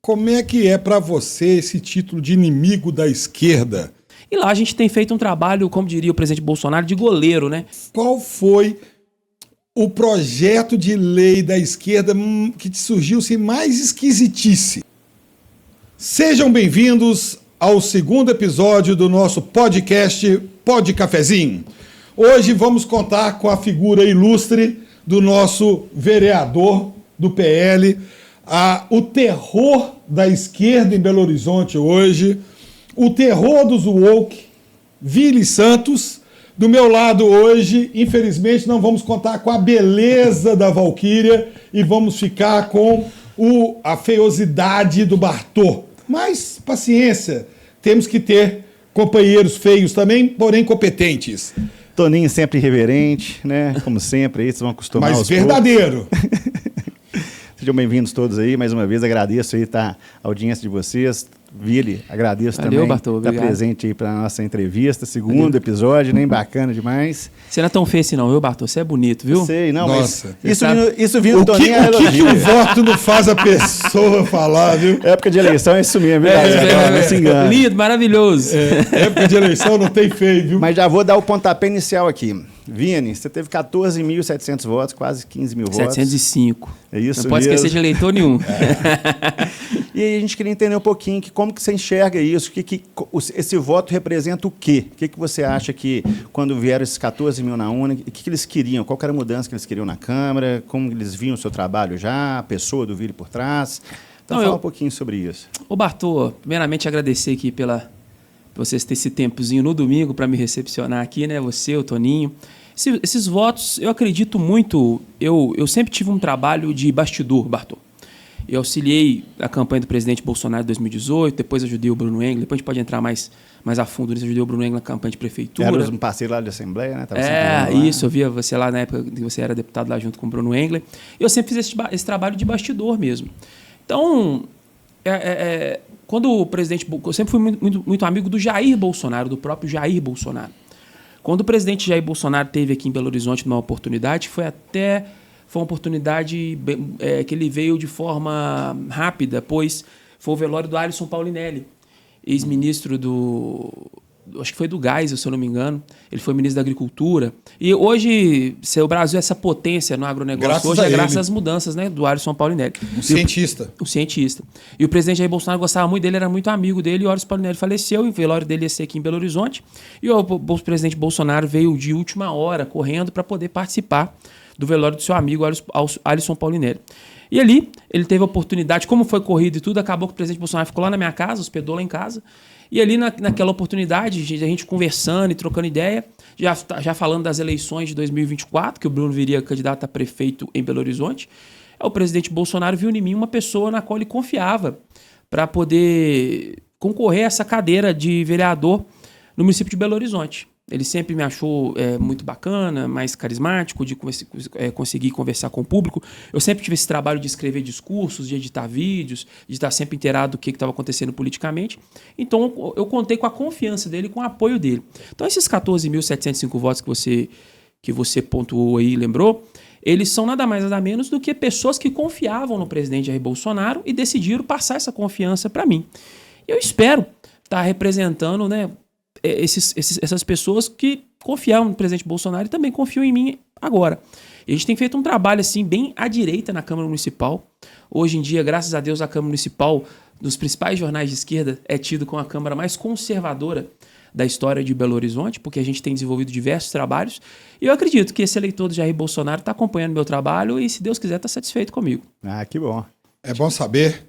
como é que é para você esse título de inimigo da esquerda? E lá a gente tem feito um trabalho, como diria o presidente Bolsonaro, de goleiro, né? Qual foi o projeto de lei da esquerda que te surgiu-se mais esquisitice? Sejam bem-vindos ao segundo episódio do nosso podcast Pod Cafezinho. Hoje vamos contar com a figura ilustre do nosso vereador do PL, o terror da esquerda em Belo Horizonte hoje, o terror dos woke, Vili Santos. Do meu lado hoje, infelizmente, não vamos contar com a beleza da Valquíria e vamos ficar com a feiosidade do Bartô. Mas, paciência, temos que ter companheiros feios também, porém competentes. Toninho sempre irreverente, né? Como sempre, aí vocês vão acostumar mas verdadeiro. Sejam bem-vindos todos aí, mais uma vez agradeço aí a audiência de vocês. Vili, agradeço também Bartô, estar presente aí para a nossa entrevista, segundo episódio, nem bacana demais. Você não é tão feio assim não, viu, Bartô? Você é bonito, viu? Sei, não, nossa. Mas isso vindo do Toninho é elogio. O que o voto não faz a pessoa falar, viu? Época de eleição é isso mesmo, não se engana. Lindo, maravilhoso. Época de eleição não tem feio, viu? Mas já vou dar o pontapé inicial aqui. Vini, você teve 14.700 votos, quase 15 mil votos. 705. É isso não pode mesmo. esquecer de eleitor nenhum. E aí a gente queria entender um pouquinho como que você enxerga isso, esse voto representa o quê? O que você acha que, quando vieram esses 14 mil na urna, o que eles queriam? Qual era a mudança que eles queriam na Câmara? Como eles viam o seu trabalho já? A pessoa do Vili por trás? Então, fala um pouquinho sobre isso. Ô Bartô, primeiramente agradecer aqui por vocês terem esse tempozinho no domingo para me recepcionar aqui, né? Você, o Toninho. Esses votos, eu acredito muito, eu sempre tive um trabalho de bastidor, Bartô. Eu auxiliei a campanha do presidente Bolsonaro em 2018, depois ajudei o Bruno Engler, depois a gente pode entrar mais a fundo nisso, ajudei o Bruno Engler na campanha de prefeitura. Era um parceiro lá de Assembleia, né? Tava isso, eu via você lá na época que você era deputado lá junto com o Bruno Engler. Eu sempre fiz esse trabalho de bastidor mesmo. Então, quando o presidente... Eu sempre fui muito amigo do Jair Bolsonaro, do próprio Jair Bolsonaro. Quando o presidente Jair Bolsonaro esteve aqui em Belo Horizonte numa oportunidade, foi uma oportunidade que ele veio de forma rápida, pois foi o velório do Alisson Paulinelli, ex-ministro acho que foi do Gás, se eu não me engano. Ele foi ministro da Agricultura. E hoje, o Brasil é essa potência no agronegócio, graças às mudanças, né, do Alisson Paulinelli. Um cientista. Um cientista. E o presidente Jair Bolsonaro gostava muito dele, era muito amigo dele, e o Alisson Paulinelli faleceu, e o velório dele ia ser aqui em Belo Horizonte. E o presidente Bolsonaro veio de última hora, correndo, para poder participar do velório do seu amigo Alisson Paulinelli. E ali, ele teve a oportunidade, como foi corrido e tudo, acabou que o presidente Bolsonaro ficou lá na minha casa, hospedou lá em casa. E ali, naquela oportunidade, a gente conversando e trocando ideia, já falando das eleições de 2024, que o Bruno viria candidato a prefeito em Belo Horizonte, o presidente Bolsonaro viu em mim uma pessoa na qual ele confiava para poder concorrer a essa cadeira de vereador no município de Belo Horizonte. Ele sempre me achou muito bacana, mais carismático, de conseguir conversar com o público. Eu sempre tive esse trabalho de escrever discursos, de editar vídeos, de estar sempre inteirado do que estava acontecendo politicamente. Então, eu contei com a confiança dele, com o apoio dele. Então, esses 14.705 votos que você pontuou aí, lembrou, eles são nada mais nada menos do que pessoas que confiavam no presidente Jair Bolsonaro e decidiram passar essa confiança para mim. Eu espero estar representando, né, essas pessoas que confiavam no presidente Bolsonaro e também confiam em mim agora. E a gente tem feito um trabalho assim bem à direita na Câmara Municipal. Hoje em dia, graças a Deus, a Câmara Municipal, dos principais jornais de esquerda, é tido como a Câmara mais conservadora da história de Belo Horizonte, porque a gente tem desenvolvido diversos trabalhos. E eu acredito que esse eleitor do Jair Bolsonaro está acompanhando meu trabalho e, se Deus quiser, está satisfeito comigo. Ah, que bom. É bom saber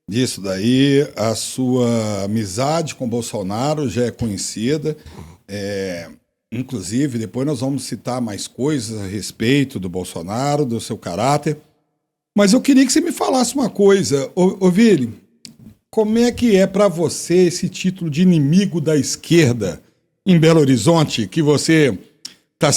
disso daí. A sua amizade com Bolsonaro já é conhecida. Inclusive, depois nós vamos citar mais coisas a respeito do Bolsonaro, do seu caráter. Mas eu queria que você me falasse uma coisa. Ô Vili, como é que é para você esse título de inimigo da esquerda em Belo Horizonte, que você está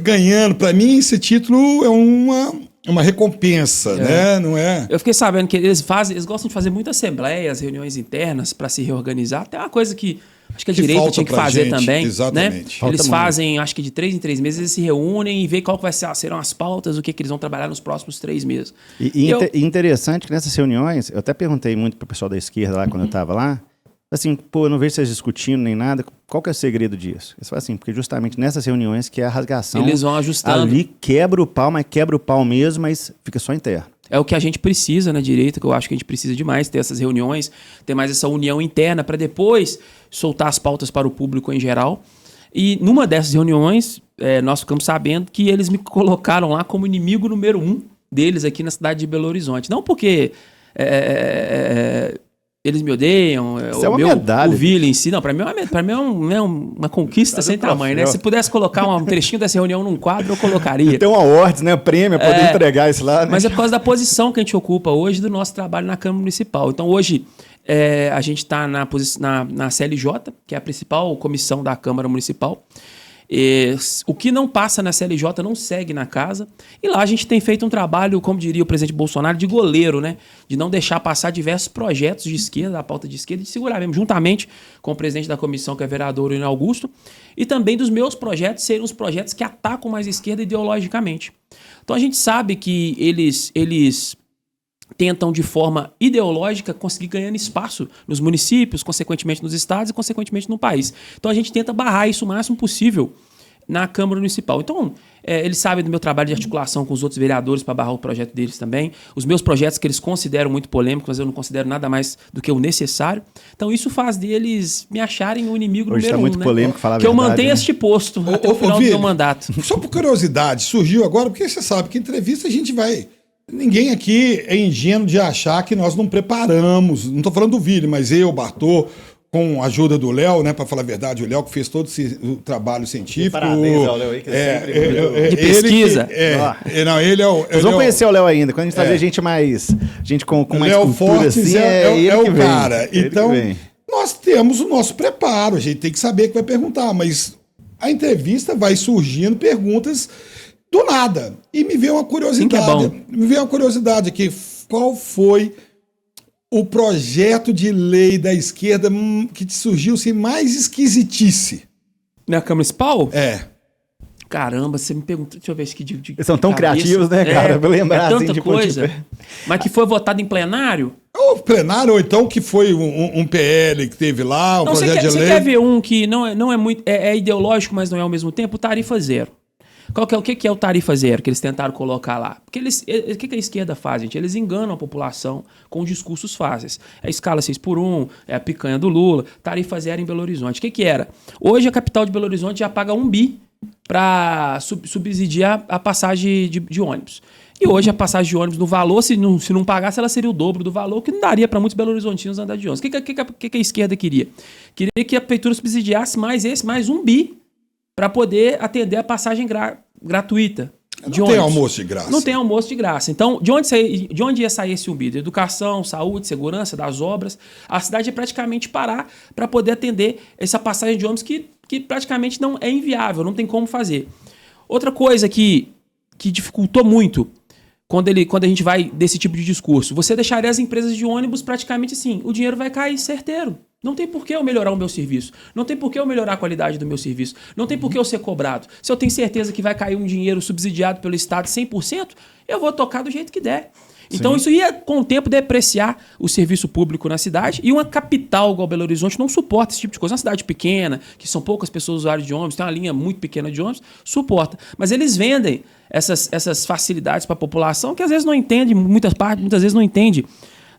ganhando? Para mim, esse título é uma recompensa, né? Não é? Eu fiquei sabendo que eles gostam de fazer muitas assembleias, reuniões internas para se reorganizar. Até uma coisa que Acho que a direita tinha que fazer também. Exatamente. Né? Eles fazem, acho que de 3 em 3 meses, eles se reúnem e veem qual serão as pautas, o que eles vão trabalhar nos próximos 3 meses. E interessante que nessas reuniões, eu até perguntei muito pro pessoal da esquerda lá, quando eu estava lá, assim, pô, eu não vejo vocês discutindo nem nada, qual que é o segredo disso? Eles falam assim, porque justamente nessas reuniões que é a rasgação... Eles vão ajustando. Ali quebra o pau, mas quebra o pau mesmo, mas fica só interno. É o que a gente precisa na direita, que eu acho que a gente precisa demais, ter essas reuniões, ter mais essa união interna para depois soltar as pautas para o público em geral. E numa dessas reuniões, nós ficamos sabendo que eles me colocaram lá como inimigo número 1 deles aqui na cidade de Belo Horizonte. Não porque eles me odeiam, o Vila em si. Não, para mim é uma conquista sem tamanho, né? Se pudesse colocar um trechinho dessa reunião num quadro, eu colocaria. Tem uma awards, né? Prêmio, poder entregar isso lá. Né? Mas é por causa da posição que a gente ocupa hoje do nosso trabalho na Câmara Municipal. Então hoje a gente está na CLJ, que é a principal comissão da Câmara Municipal. O que não passa na CLJ não segue na casa. E lá a gente tem feito um trabalho, como diria o presidente Bolsonaro, de goleiro, né? De não deixar passar diversos projetos de esquerda, da pauta de esquerda, e de segurar mesmo, juntamente com o presidente da comissão, que é vereador Ino Augusto, e também dos meus projetos serem os projetos que atacam mais a esquerda ideologicamente. Então a gente sabe que eles tentam, de forma ideológica, conseguir ganhando espaço nos municípios, consequentemente nos estados e, consequentemente, no país. Então, a gente tenta barrar isso o máximo possível na Câmara Municipal. Então, eles sabem do meu trabalho de articulação com os outros vereadores para barrar o projeto deles também. Os meus projetos que eles consideram muito polêmicos, mas eu não considero nada mais do que o necessário. Então, isso faz deles me acharem o inimigo hoje número 1. Muito polêmico falar a verdade, eu mantenha este posto até o final do meu mandato. Só por curiosidade, surgiu agora, porque você sabe que entrevista a gente vai... Ninguém aqui é ingênuo de achar que nós não preparamos. Não estou falando do Vili, mas eu, Bartô, com a ajuda do Léo, né? Para falar a verdade, o Léo que fez todo o trabalho científico. Parabéns ao Léo aí, que de pesquisa. Ele é o. Vocês vão conhecer o Léo ainda. Quando a gente trazer gente mais. Gente com mais Léo cultura Fortes assim, é o cara. Então, vem. Nós temos o nosso preparo. A gente tem que saber que vai perguntar, mas a entrevista vai surgindo perguntas do nada. E me veio uma curiosidade. Me veio uma curiosidade aqui. Qual foi o projeto de lei da esquerda que te surgiu assim, mais esquisitice? Na Câmara Municipal? Caramba, você me perguntou. Deixa eu ver que eles são tão criativos, né, cara? Pra lembrar tanta assim, de coisa. Mas que foi votado em plenário? Ou plenário, ou então que foi um PL que teve lá, projeto de lei. Você quer ver um que não é muito. É ideológico, mas não é ao mesmo tempo? Tarifa zero. O que é o tarifa zero que eles tentaram colocar lá? Porque o que a esquerda faz, gente? Eles enganam a população com discursos fáceis. É a escala 6x1, é a picanha do Lula, tarifa zero em Belo Horizonte. O que era? Hoje a capital de Belo Horizonte já paga 1 bi para subsidiar a passagem de ônibus. E hoje a passagem de ônibus no valor, se não pagasse, ela seria o dobro do valor, que não daria para muitos belo-horizontinos andar de ônibus. O que a esquerda queria? Queria que a prefeitura subsidiasse mais 1 bi para poder atender a passagem gratuita de ônibus. Não tem almoço de graça. Não tem almoço de graça. Então, de onde ia sair esse 1 bi? Da educação, saúde, segurança, das obras. A cidade ia praticamente parar para poder atender essa passagem de ônibus que praticamente não é inviável, não tem como fazer. Outra coisa que dificultou muito quando a gente vai desse tipo de discurso, você deixaria as empresas de ônibus praticamente assim, o dinheiro vai cair certeiro. Não tem por que eu melhorar o meu serviço. Não tem por que eu melhorar a qualidade do meu serviço. Não tem por que eu ser cobrado. Se eu tenho certeza que vai cair um dinheiro subsidiado pelo Estado 100%, eu vou tocar do jeito que der. Então, isso ia, com o tempo, depreciar o serviço público na cidade. E uma capital igual Belo Horizonte não suporta esse tipo de coisa. Uma cidade pequena, que são poucas pessoas usuários de ônibus, tem uma linha muito pequena de ônibus, suporta. Mas eles vendem essas facilidades para a população que às vezes não entende, muitas vezes não entende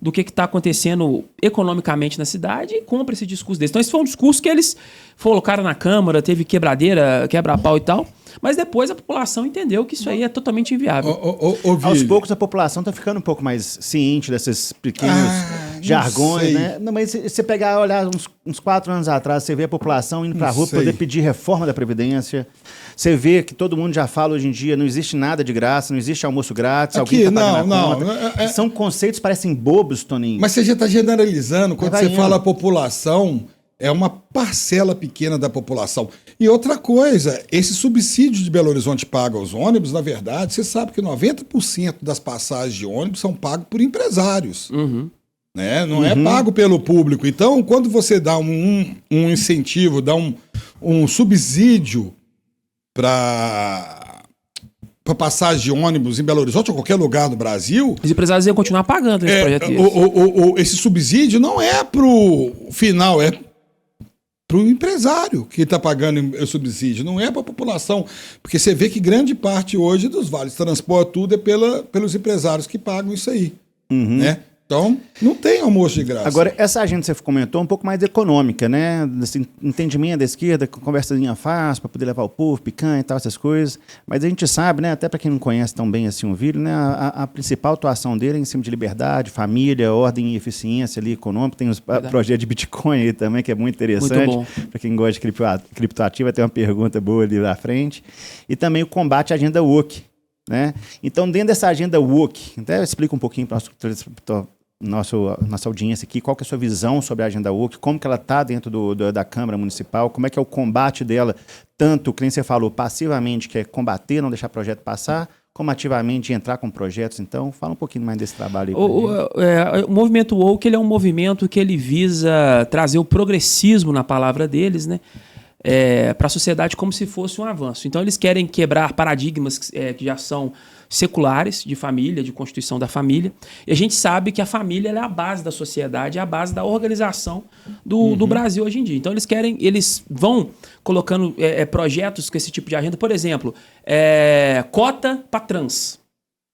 do que está acontecendo economicamente na cidade e compra esse discurso desse. Então, esse foi um discurso que eles colocaram na Câmara, teve quebradeira, quebra-pau e tal, mas depois a população entendeu que isso aí é totalmente inviável. Aos poucos a população está ficando um pouco mais ciente desses pequenos jargões, né? Não, mas se você pegar, olhar uns 4 anos atrás, você vê a população indo para a rua para poder pedir reforma da Previdência. Você vê que todo mundo já fala hoje em dia, não existe nada de graça, não existe almoço grátis, alguém está pagando a conta. São conceitos que parecem bobos, Toninho. Mas você já está generalizando. Quando você fala população, é uma parcela pequena da população. E outra coisa, esse subsídio de Belo Horizonte paga aos ônibus, na verdade, você sabe que 90% das passagens de ônibus são pagas por empresários. Uhum. né? Não é pago pelo público. Então, quando você dá um incentivo, dá um subsídio para passagem de ônibus em Belo Horizonte ou qualquer lugar do Brasil... Os empresários iam continuar pagando esse projeto. Esse subsídio não é para o final, é para o empresário que está pagando o subsídio, não é para a população. Porque você vê que grande parte hoje dos vales de transporte, tudo é pelos empresários que pagam isso aí. Né? Então, não tem almoço de graça. Agora, essa agenda que você comentou é um pouco mais econômica, né? Esse entendimento da esquerda, conversazinha fácil para poder levar o povo, picanha e tal, essas coisas. Mas a gente sabe, né? Até para quem não conhece tão bem assim o Vili, né? A principal atuação dele é em cima de liberdade, família, ordem e eficiência ali econômica. Tem os projetos de Bitcoin aí também, que é muito interessante. Para quem gosta de criptoativa, tem uma pergunta boa ali na frente. E também o combate à agenda woke, né? Então, dentro dessa agenda woke, até explica um pouquinho para nossa audiência aqui, qual que é a sua visão sobre a agenda woke, como que ela está dentro da Câmara Municipal, como é que é o combate dela, tanto, como você falou, passivamente, que é combater, não deixar projeto passar, como ativamente entrar com projetos. Então, fala um pouquinho mais desse trabalho aí. O movimento woke, ele é um movimento que ele visa trazer o progressismo, na palavra deles, né? Para a sociedade como se fosse um avanço. Então, eles querem quebrar paradigmas que já são seculares, de família, de constituição da família. E a gente sabe que a família é a base da sociedade, é a base da organização do Brasil hoje em dia. Então, eles vão colocando projetos com esse tipo de agenda. Por exemplo, cota para trans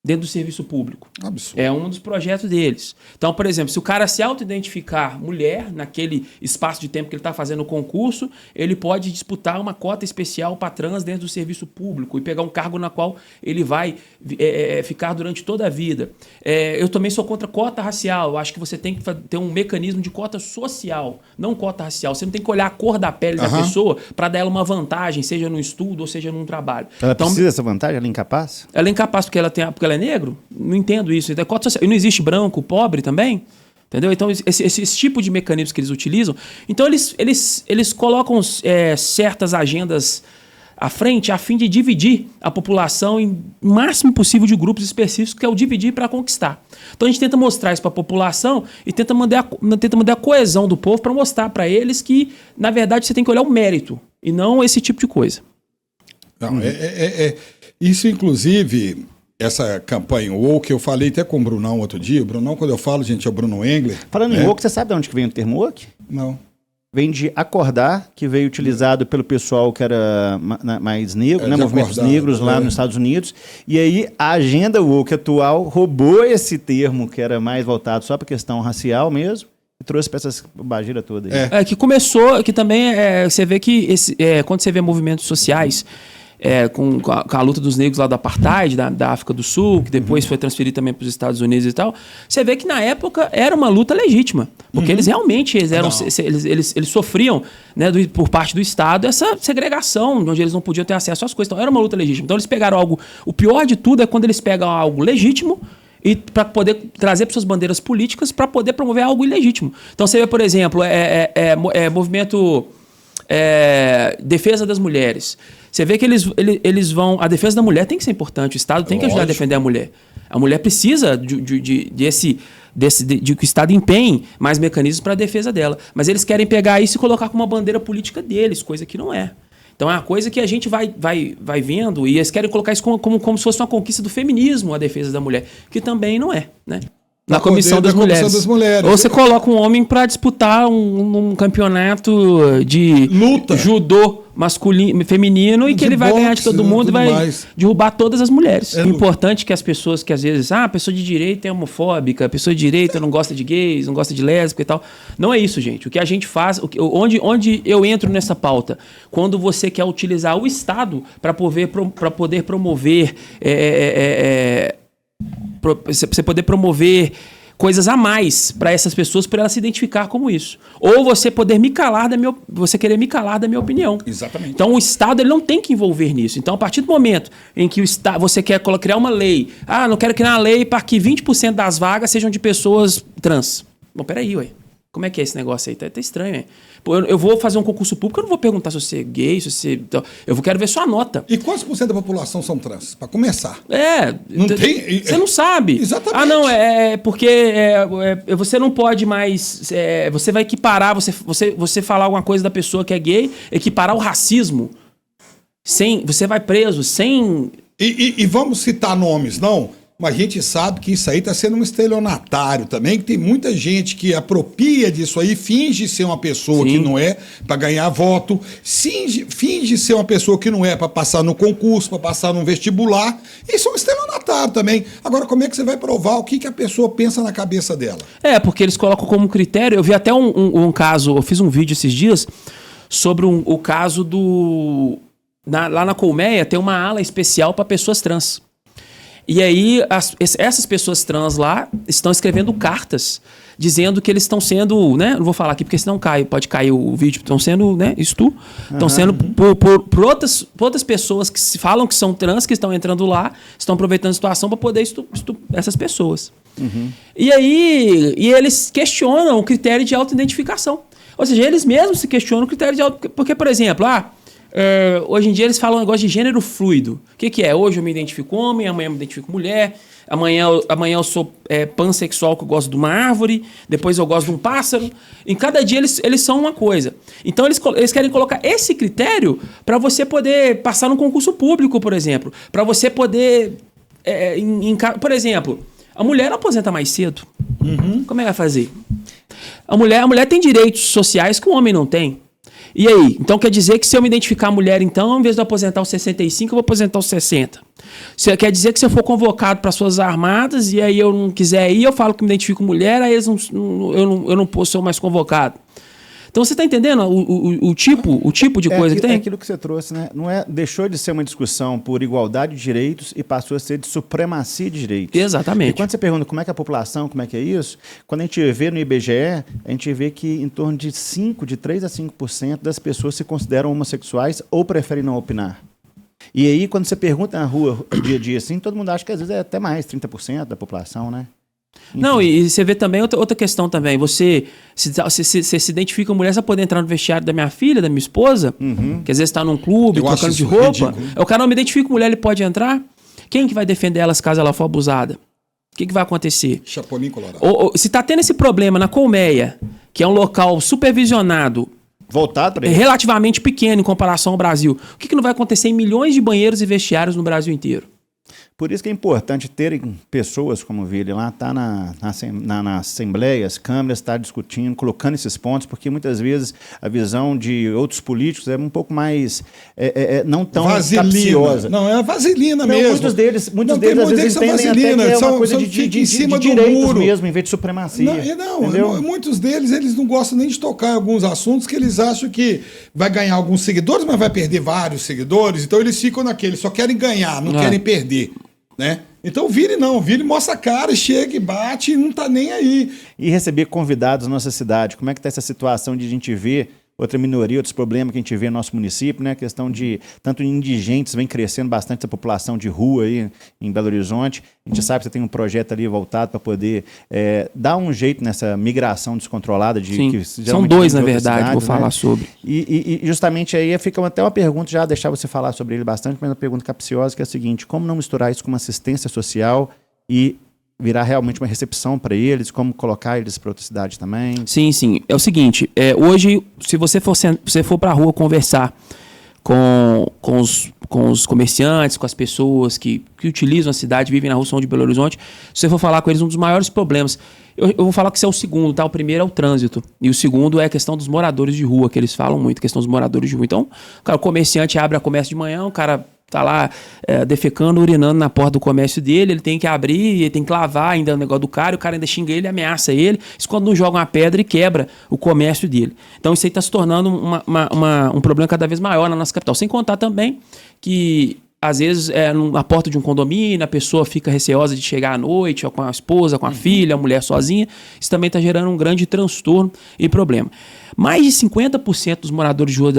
dentro do serviço público. Absurdo. É um dos projetos deles. Então, por exemplo, se o cara se auto-identificar mulher, naquele espaço de tempo que ele está fazendo o concurso, ele pode disputar uma cota especial para trans dentro do serviço público e pegar um cargo na qual ele vai ficar durante toda a vida. Eu também sou contra cota racial. Eu acho que você tem que ter um mecanismo de cota social, não cota racial. Você não tem que olhar a cor da pele da pessoa para dar ela uma vantagem, seja no estudo ou seja num trabalho. Ela precisa dessa vantagem? Ela é incapaz? Ela é incapaz porque ela é negro? Não entendo isso. É cota social. E não existe branco, pobre também? Entendeu? Então, esse tipo de mecanismos que eles utilizam. Então, eles colocam certas agendas à frente a fim de dividir a população em o máximo possível de grupos específicos, que é o dividir para conquistar. Então, a gente tenta mostrar isso para a população e tenta manter a coesão do povo para mostrar para eles que, na verdade, você tem que olhar o mérito e não esse tipo de coisa. Não, isso, inclusive... Essa campanha woke, eu falei até com o Brunão outro dia. O Brunão, quando eu falo, gente, é o Bruno Engler. Falando em woke, você sabe de onde que vem o termo woke? Não. Vem de acordar, que veio utilizado pelo pessoal que era mais negro, né? Movimentos negros lá nos Estados Unidos. E aí a agenda woke atual roubou esse termo, que era mais voltado só para questão racial mesmo, e trouxe para essas bobageira toda aí. Que começou, que também você vê que quando você vê movimentos sociais... com a luta dos negros lá do Apartheid, da África do Sul, que depois foi transferido também para os Estados Unidos e tal, você vê que na época era uma luta legítima, porque eles realmente eles sofriam, né, por parte do Estado essa segregação, onde eles não podiam ter acesso às coisas. Então era uma luta legítima. Então eles pegaram algo... O pior de tudo é quando eles pegam algo legítimo e para poder trazer para suas bandeiras políticas para poder promover algo ilegítimo. Então você vê, por exemplo, movimento... defesa das mulheres. Você vê que eles vão... A defesa da mulher tem que ser importante. O Estado tem que ajudar a defender a mulher. A mulher precisa de que o Estado empenhe mais mecanismos para a defesa dela. Mas eles querem pegar isso e colocar como uma bandeira política deles, coisa que não é. Então é uma coisa que a gente vai vendo e eles querem colocar isso como se fosse uma conquista do feminismo, a defesa da mulher, que também não é, né? Na Comissão das Mulheres. Ou você coloca um homem para disputar um campeonato de luta, judô masculino, feminino, e que ele vai ganhar de todo mundo e vai derrubar todas as mulheres. É importante que as pessoas que às vezes, a pessoa de direita é homofóbica, a pessoa de direita não gosta de gays, não gosta de lésbica e tal. Não é isso, gente. O que a gente faz, onde eu entro nessa pauta? Quando você quer utilizar o Estado para poder promover... você poder promover coisas a mais para essas pessoas, para elas se identificar como isso. Ou você poder você querer me calar da minha opinião. Exatamente. Então o Estado ele não tem que envolver nisso. Então a partir do momento em que você quer criar uma lei, não quero criar uma lei para que 20% das vagas sejam de pessoas trans. Bom, peraí, ué. Como é que é esse negócio aí? Tá estranho, hein? Pô, eu vou fazer um concurso público, eu não vou perguntar se você é gay, se você... quero ver sua nota. E quantos por cento da população são trans? Para começar. Não tem... Você não sabe. Exatamente. Ah, não, porque você não pode mais... você vai equiparar, você falar alguma coisa da pessoa que é gay, equiparar o racismo. Você vai preso, sem... E vamos citar nomes, não? Mas a gente sabe que isso aí está sendo um estelionatário também, que tem muita gente que apropria disso aí, finge ser uma pessoa que não é para ganhar voto, finge ser uma pessoa que não é para passar no concurso, para passar no vestibular. Isso é um estelionatário também. Agora, como é que você vai provar o que a pessoa pensa na cabeça dela? Porque eles colocam como critério... Eu vi até um caso, eu fiz um vídeo esses dias sobre o caso do... lá na Colmeia tem uma ala especial para pessoas trans. E aí, essas pessoas trans lá estão escrevendo cartas dizendo que eles estão sendo, né? Não vou falar aqui porque senão pode cair o vídeo. Estão sendo, né? Estão sendo por outras pessoas que se falam que são trans, que estão entrando lá, estão aproveitando a situação para poder essas pessoas. E aí, eles questionam o critério de autoidentificação. Ou seja, eles mesmos se questionam o critério de autoidentificação. Porque, por exemplo, hoje em dia eles falam um negócio de gênero fluido. O que é? Hoje eu me identifico homem, amanhã eu me identifico mulher, amanhã eu sou pansexual, que eu gosto de uma árvore, depois eu gosto de um pássaro. Em cada dia eles são uma coisa. Então eles querem colocar esse critério para você poder passar num concurso público, por exemplo. Para você poder... por exemplo, a mulher aposenta mais cedo. Como é que vai fazer? A mulher tem direitos sociais que o homem não tem. E aí? Então quer dizer que se eu me identificar mulher, então, em vez de eu aposentar aos 65, eu vou aposentar aos 60. Quer dizer que se eu for convocado para as Forças Armadas e aí eu não quiser ir, eu falo que me identifico mulher, aí eu não posso ser mais convocado. Então você está entendendo o tipo de coisa que tem? É aquilo que você trouxe, né? Deixou de ser uma discussão por igualdade de direitos e passou a ser de supremacia de direitos. Exatamente. E quando você pergunta como é que é a população, como é que é isso, quando a gente vê no IBGE, a gente vê que em torno de 3 a 5% das pessoas se consideram homossexuais ou preferem não opinar. E aí, quando você pergunta na rua, dia a dia, assim, todo mundo acha que às vezes é até mais, 30% da população, né? Enfim. Não, e você vê também outra questão também. Você se identifica mulher, você vai poder entrar no vestiário da minha filha, da minha esposa, que às vezes está num clube, trocando de roupa. Ridículo. O cara não me identifica mulher, ele pode entrar? Quem que vai defender elas caso ela for abusada? O que vai acontecer? Chapolin colorado. Se está tendo esse problema na Colmeia, que é um local supervisionado, voltado para ele, relativamente pequeno em comparação ao Brasil, o que não vai acontecer em milhões de banheiros e vestiários no Brasil inteiro? Por isso que é importante terem pessoas como o Vili lá, tá na Assembleia, as câmeras, estar discutindo, colocando esses pontos, porque muitas vezes a visão de outros políticos é um pouco mais, não tão capciosa. Não, é vaselina mesmo. Muitos deles às vezes entendem vaselina, até que é uma coisa de cima de direitos mesmo, em vez de supremacia. Muitos deles, eles não gostam nem de tocar em alguns assuntos que eles acham que vai ganhar alguns seguidores, mas vai perder vários seguidores, então eles ficam naquele, só querem ganhar, não querem perder. Né? Então o Vili mostra a cara, chega e bate e não tá nem aí. E receber convidados na nossa cidade, como é que tá essa situação de a gente ver outra minoria, outros problemas que a gente vê no nosso município, né? A questão de tanto indigentes, vem crescendo bastante essa população de rua aí em Belo Horizonte. A gente sabe que você tem um projeto ali voltado para poder dar um jeito nessa migração descontrolada. São dois, na verdade, cidades, vou falar sobre. E justamente aí fica até uma pergunta, já deixar você falar sobre ele bastante, mas uma pergunta capciosa, que é a seguinte: como não misturar isso com uma assistência social e virar realmente uma recepção para eles, como colocar eles para outra cidade também? Sim. É o seguinte, hoje, se você for para a rua conversar com os comerciantes, com as pessoas que utilizam a cidade, vivem na rua São de Belo Horizonte, se você for falar com eles, um dos maiores problemas, eu vou falar que isso é o segundo, tá? O primeiro é o trânsito, e o segundo é a questão dos moradores de rua, que eles falam muito, a questão dos moradores de rua. Então, o comerciante abre a comércio de manhã, o cara tá lá defecando, urinando na porta do comércio dele, ele tem que abrir, ele tem que lavar ainda o negócio do cara, e o cara ainda xinga ele, ameaça ele, isso quando não joga uma pedra e quebra o comércio dele. Então isso aí está se tornando um problema cada vez maior na nossa capital. Sem contar também que, às vezes, na porta de um condomínio, a pessoa fica receosa de chegar à noite, ou com a esposa, com a filha, a mulher sozinha. Isso também está gerando um grande transtorno e problema. Mais de 50% dos moradores de rua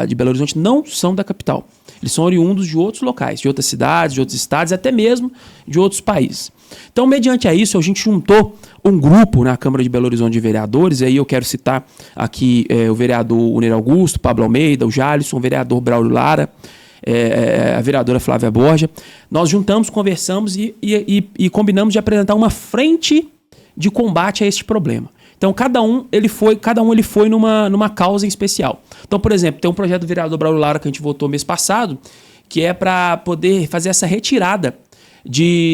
de Belo Horizonte não são da capital. Eles são oriundos de outros locais, de outras cidades, de outros estados, até mesmo de outros países. Então, mediante a isso, a gente juntou um grupo na Câmara de Belo Horizonte de vereadores, e aí eu quero citar aqui o vereador Unir Augusto, Pablo Almeida, o Jalisson, o vereador Braulio Lara, a vereadora Flávia Borja. Nós juntamos, conversamos e combinamos de apresentar uma frente de combate a este problema. Então, cada um ele foi numa causa em especial. Então, por exemplo, tem um projeto do vereador Braulio Lara que a gente votou mês passado, que é para poder fazer essa retirada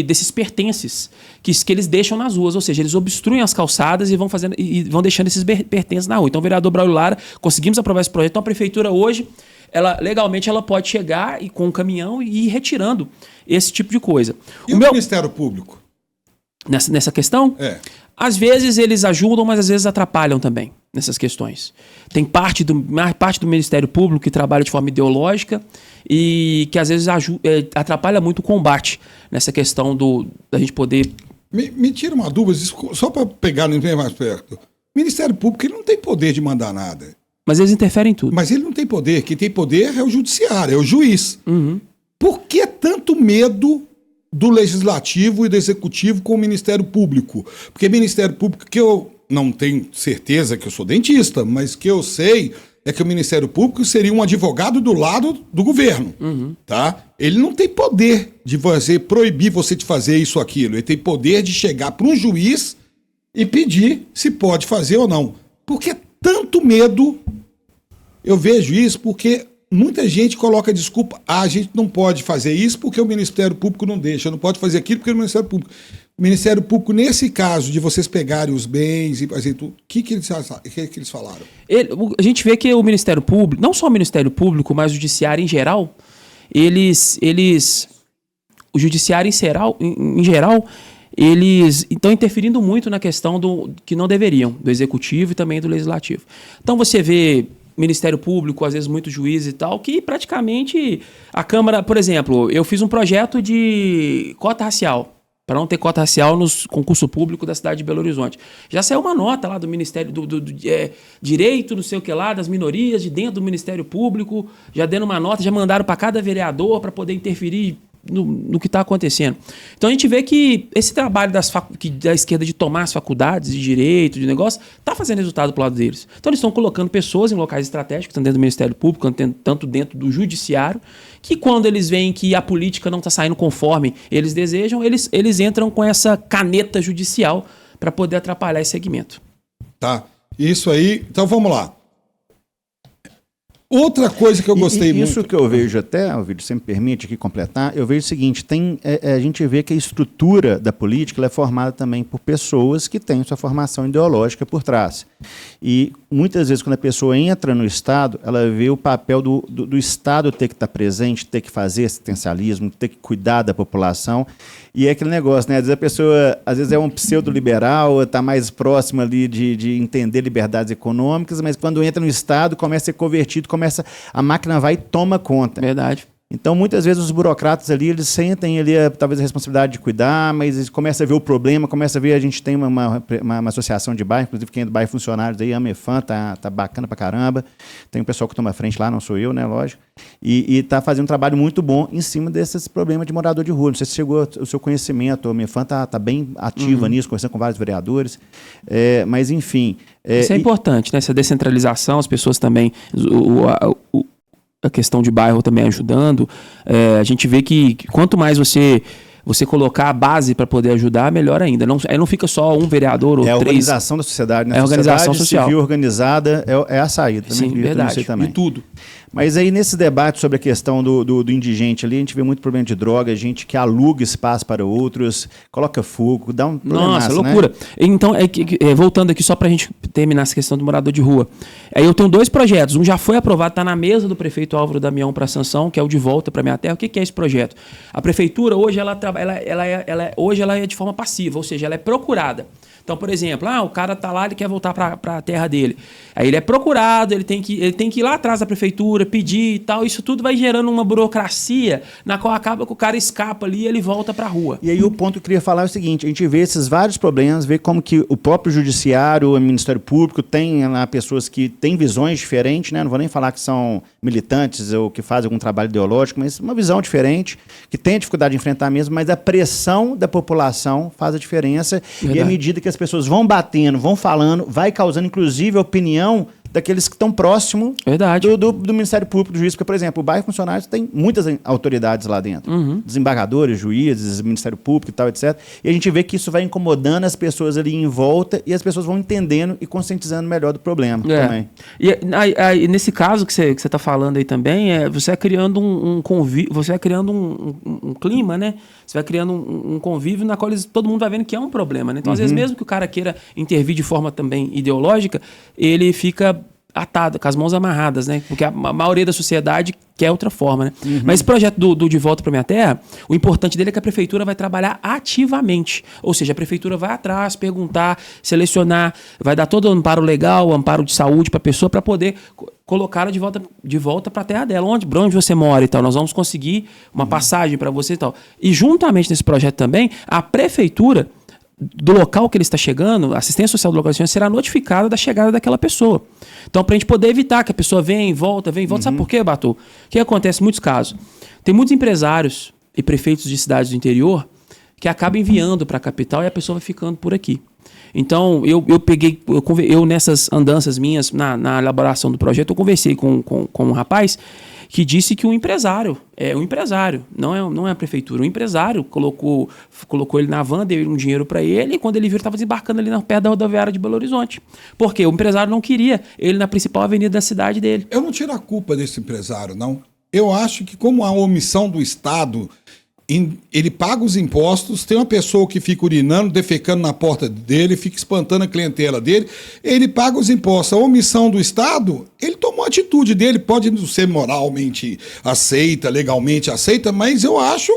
desses pertences que eles deixam nas ruas, ou seja, eles obstruem as calçadas e vão deixando esses pertences na rua. Então, o vereador Braulio Lara, conseguimos aprovar esse projeto. Então, a prefeitura hoje, legalmente, ela pode chegar com um caminhão e ir retirando esse tipo de coisa. E o Ministério Público? Nessa questão? Às vezes eles ajudam, mas às vezes atrapalham também nessas questões. Tem parte do Ministério Público que trabalha de forma ideológica e que às vezes atrapalha muito o combate nessa questão da gente poder... Me tira uma dúvida, só para pegar no mais perto. O Ministério Público ele não tem poder de mandar nada. Mas eles interferem em tudo. Mas ele não tem poder. Quem tem poder é o judiciário, é o juiz. Uhum. Por que tanto medo do Legislativo e do Executivo com o Ministério Público? Porque Ministério Público, que eu não tenho certeza que eu sou dentista, mas que eu sei é que o Ministério Público seria um advogado do lado do governo. Uhum. Tá? Ele não tem poder de proibir você de fazer isso ou aquilo. Ele tem poder de chegar para um juiz e pedir se pode fazer ou não. Por que tanto medo? Eu vejo isso porque muita gente coloca desculpa. A gente não pode fazer isso porque o Ministério Público não deixa. Não pode fazer aquilo porque o Ministério Público... O Ministério Público, nesse caso de vocês pegarem os bens e fazer tudo, o que eles falaram? A gente vê que o Ministério Público, não só o Ministério Público, mas o Judiciário em geral, o Judiciário em geral, eles estão interferindo muito na questão que não deveriam, do Executivo e também do Legislativo. Então você vê Ministério Público, às vezes muitos juízes e tal, que praticamente a Câmara, por exemplo, eu fiz um projeto de cota racial, para não ter cota racial nos concursos públicos da cidade de Belo Horizonte. Já saiu uma nota lá do Ministério do Direito, não sei o que lá, das minorias de dentro do Ministério Público, já dando uma nota, já mandaram para cada vereador para poder interferir no que está acontecendo. Então a gente vê que esse trabalho da esquerda de tomar as faculdades de direito, de negócio, está fazendo resultado pro lado deles. Então eles estão colocando pessoas em locais estratégicos, tanto dentro do Ministério Público, tanto dentro do Judiciário, que quando eles veem que a política não está saindo conforme eles desejam, eles entram com essa caneta judicial para poder atrapalhar esse segmento. Tá, isso aí. Então vamos lá. Outra coisa que eu gostei muito... Isso que eu vejo até, o vídeo sempre permite aqui completar, eu vejo o seguinte, a gente vê que a estrutura da política ela é formada também por pessoas que têm sua formação ideológica por trás. E muitas vezes quando a pessoa entra no Estado, ela vê o papel do Estado ter que estar presente, ter que fazer assistencialismo, ter que cuidar da população. E é aquele negócio, né? Às vezes a pessoa é um pseudo-liberal, está mais próxima ali de entender liberdades econômicas, mas quando entra no Estado, começa a ser convertido, a máquina vai e toma conta. Verdade. Então, muitas vezes, os burocratas ali, eles sentem ali, talvez, a responsabilidade de cuidar, mas eles começam a ver o problema, começam a ver, a gente tem uma associação de bairro, inclusive quem é do bairro Funcionários aí, AMEFAN, tá bacana pra caramba. Tem um pessoal que toma frente lá, não sou eu, né, lógico. E tá fazendo um trabalho muito bom em cima desses problemas de morador de rua. Não sei se chegou o seu conhecimento, a AMEFAN tá bem ativa nisso, conversando com vários vereadores, mas enfim... Isso é importante, né, essa descentralização, as pessoas também... A questão de bairro também ajudando, a gente vê que quanto mais você colocar a base para poder ajudar, melhor ainda. Aí não fica só um vereador ou três. É a organização da sociedade, né? É a organização social. Civil organizada é a saída. Sim, verdade. Também. E tudo. Mas aí nesse debate sobre a questão do indigente ali, a gente vê muito problema de droga, gente que aluga espaço para outros, coloca fogo, dá um problema. Nossa, loucura. Né? Então, voltando aqui só para a gente terminar essa questão do morador de rua. Eu tenho 2 projetos. Um já foi aprovado, está na mesa do prefeito Álvaro Damião para sanção, que é o De Volta para Minha Terra. O que é esse projeto? A prefeitura hoje hoje ela é de forma passiva, ou seja, ela é procurada. Então, por exemplo, o cara tá lá, ele quer voltar para a terra dele. Aí ele é procurado, ele tem que ir lá atrás da prefeitura, pedir e tal. Isso tudo vai gerando uma burocracia na qual acaba que o cara escapa ali e ele volta para a rua. E aí o ponto que eu queria falar é o seguinte, a gente vê esses vários problemas, vê como que o próprio Judiciário, o Ministério Público, tem lá pessoas que têm visões diferentes, né? Não vou nem falar que são militantes ou que fazem algum trabalho ideológico, mas uma visão diferente, que tem dificuldade de enfrentar mesmo, mas a pressão da população faz a diferença. Verdade. E à medida que as pessoas vão batendo, vão falando, vai causando inclusive a opinião daqueles que estão próximos do Ministério Público, do juiz. Porque, por exemplo, o bairro Funcionários tem muitas autoridades lá dentro. Desembargadores, juízes, Ministério Público e tal, etc. E a gente vê que isso vai incomodando as pessoas ali em volta e as pessoas vão entendendo e conscientizando melhor do problema também. E nesse caso que você está falando aí também, você vai criando um convívio, você vai criando um clima, né? Você vai criando um convívio na qual todo mundo vai vendo que é um problema, né? Então, às vezes, mesmo que o cara queira intervir de forma também ideológica, ele fica atado, com as mãos amarradas, né? Porque a maioria da sociedade quer outra forma, né? Mas esse projeto do De Volta para Minha Terra, o importante dele é que a prefeitura vai trabalhar ativamente. Ou seja, a prefeitura vai atrás, perguntar, selecionar, vai dar todo o amparo legal, amparo de saúde para a pessoa, para poder colocá-la de volta para a terra dela, onde você mora e tal. Nós vamos conseguir uma passagem para você e tal. E juntamente nesse projeto também, a prefeitura do local que ele está chegando, a assistência social do local será notificada da chegada daquela pessoa. Então, para a gente poder evitar que a pessoa venha e volta, sabe por quê, Batu? O que acontece em muitos casos? Tem muitos empresários e prefeitos de cidades do interior que acabam enviando para a capital e a pessoa vai ficando por aqui. Então, eu nessas andanças minhas na elaboração do projeto, eu conversei com um rapaz que disse que um empresário, não é a prefeitura, um empresário colocou ele na van, deu um dinheiro para ele, e quando ele viu, ele estava desembarcando ali perto da rodoviária de Belo Horizonte. Por quê? O empresário não queria ele na principal avenida da cidade dele. Eu não tiro a culpa desse empresário, não. Eu acho que, como a omissão do Estado, ele paga os impostos, tem uma pessoa que fica urinando, defecando na porta dele, fica espantando a clientela dele, ele paga os impostos. A omissão do Estado, ele tomou a atitude dele, pode não ser moralmente aceita, legalmente aceita, mas eu acho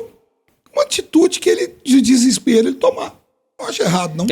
uma atitude que ele, de desespero, ele tomar. Não acho errado, não.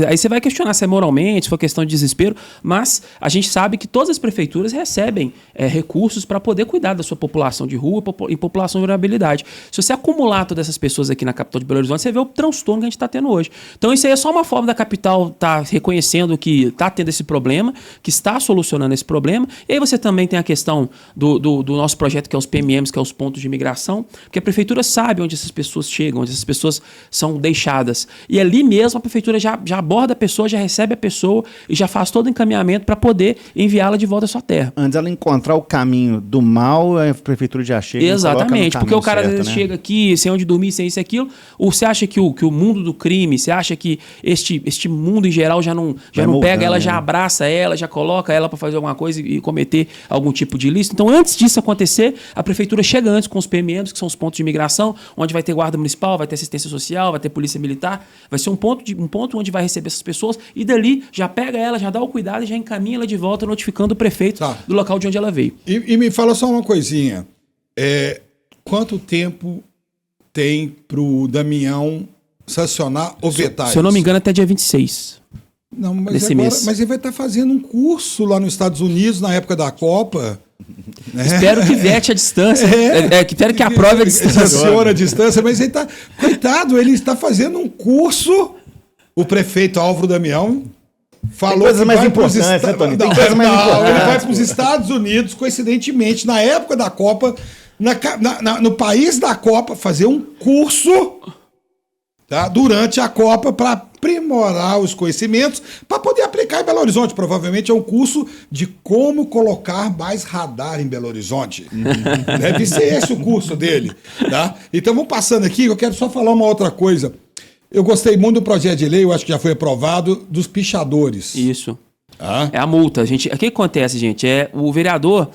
Aí você vai questionar se é moralmente, se for questão de desespero, mas a gente sabe que todas as prefeituras recebem recursos para poder cuidar da sua população de rua e população de vulnerabilidade. Se você acumular todas essas pessoas aqui na capital de Belo Horizonte, você vê o transtorno que a gente está tendo hoje. Então isso aí é só uma forma da capital estar reconhecendo que está tendo esse problema, que está solucionando esse problema. E aí você também tem a questão do nosso projeto, que é os PMMs, que é os pontos de imigração, porque a prefeitura sabe onde essas pessoas chegam, onde essas pessoas são deixadas. E ali mesmo a prefeitura já aborda a pessoa, já recebe a pessoa e já faz todo o encaminhamento para poder enviá-la de volta à sua terra. Antes ela encontrar o caminho do mal, a prefeitura já chega. Exatamente, porque o cara certo, às vezes né? chega aqui, sem onde dormir, sem isso e aquilo. Ou você acha que o mundo do crime, você acha que este mundo em geral já não pega ela, já abraça ela, já coloca ela para fazer alguma coisa e cometer algum tipo de ilícito? Então, antes disso acontecer, a prefeitura chega antes com os PMMs, que são os pontos de imigração, onde vai ter guarda municipal, vai ter assistência social, vai ter polícia militar. Vai ser um ponto onde vai receber essas pessoas e dali já pega ela, já dá o cuidado e já encaminha ela de volta, notificando o prefeito do local de onde ela veio. E me fala só uma coisinha. Quanto tempo tem pro Damião sancionar ou vetar? Se eu não me engano, até dia 26. Não, mas desse agora, mês. Mas ele vai estar fazendo um curso lá nos Estados Unidos na época da Copa. Né? Espero que vete a distância. Espero que aprove a distância. Senhora a distância, mas ele tá. Coitado, ele está fazendo um curso. O prefeito Álvaro Damião falou que mais vai para os importantes, né, Tony? Tem Ele coisa mais importante. vai para os Estados Unidos, coincidentemente, na época da Copa, no país da Copa, fazer um curso, tá, durante a Copa para aprimorar os conhecimentos, para poder aplicar em Belo Horizonte. Provavelmente é um curso de como colocar mais radar em Belo Horizonte. Deve ser esse o curso dele. Tá? Então vamos passando aqui, eu quero só falar uma outra coisa. Eu gostei muito do projeto de lei, eu acho que já foi aprovado, dos pichadores. Isso. É a multa. O que acontece, gente? O vereador,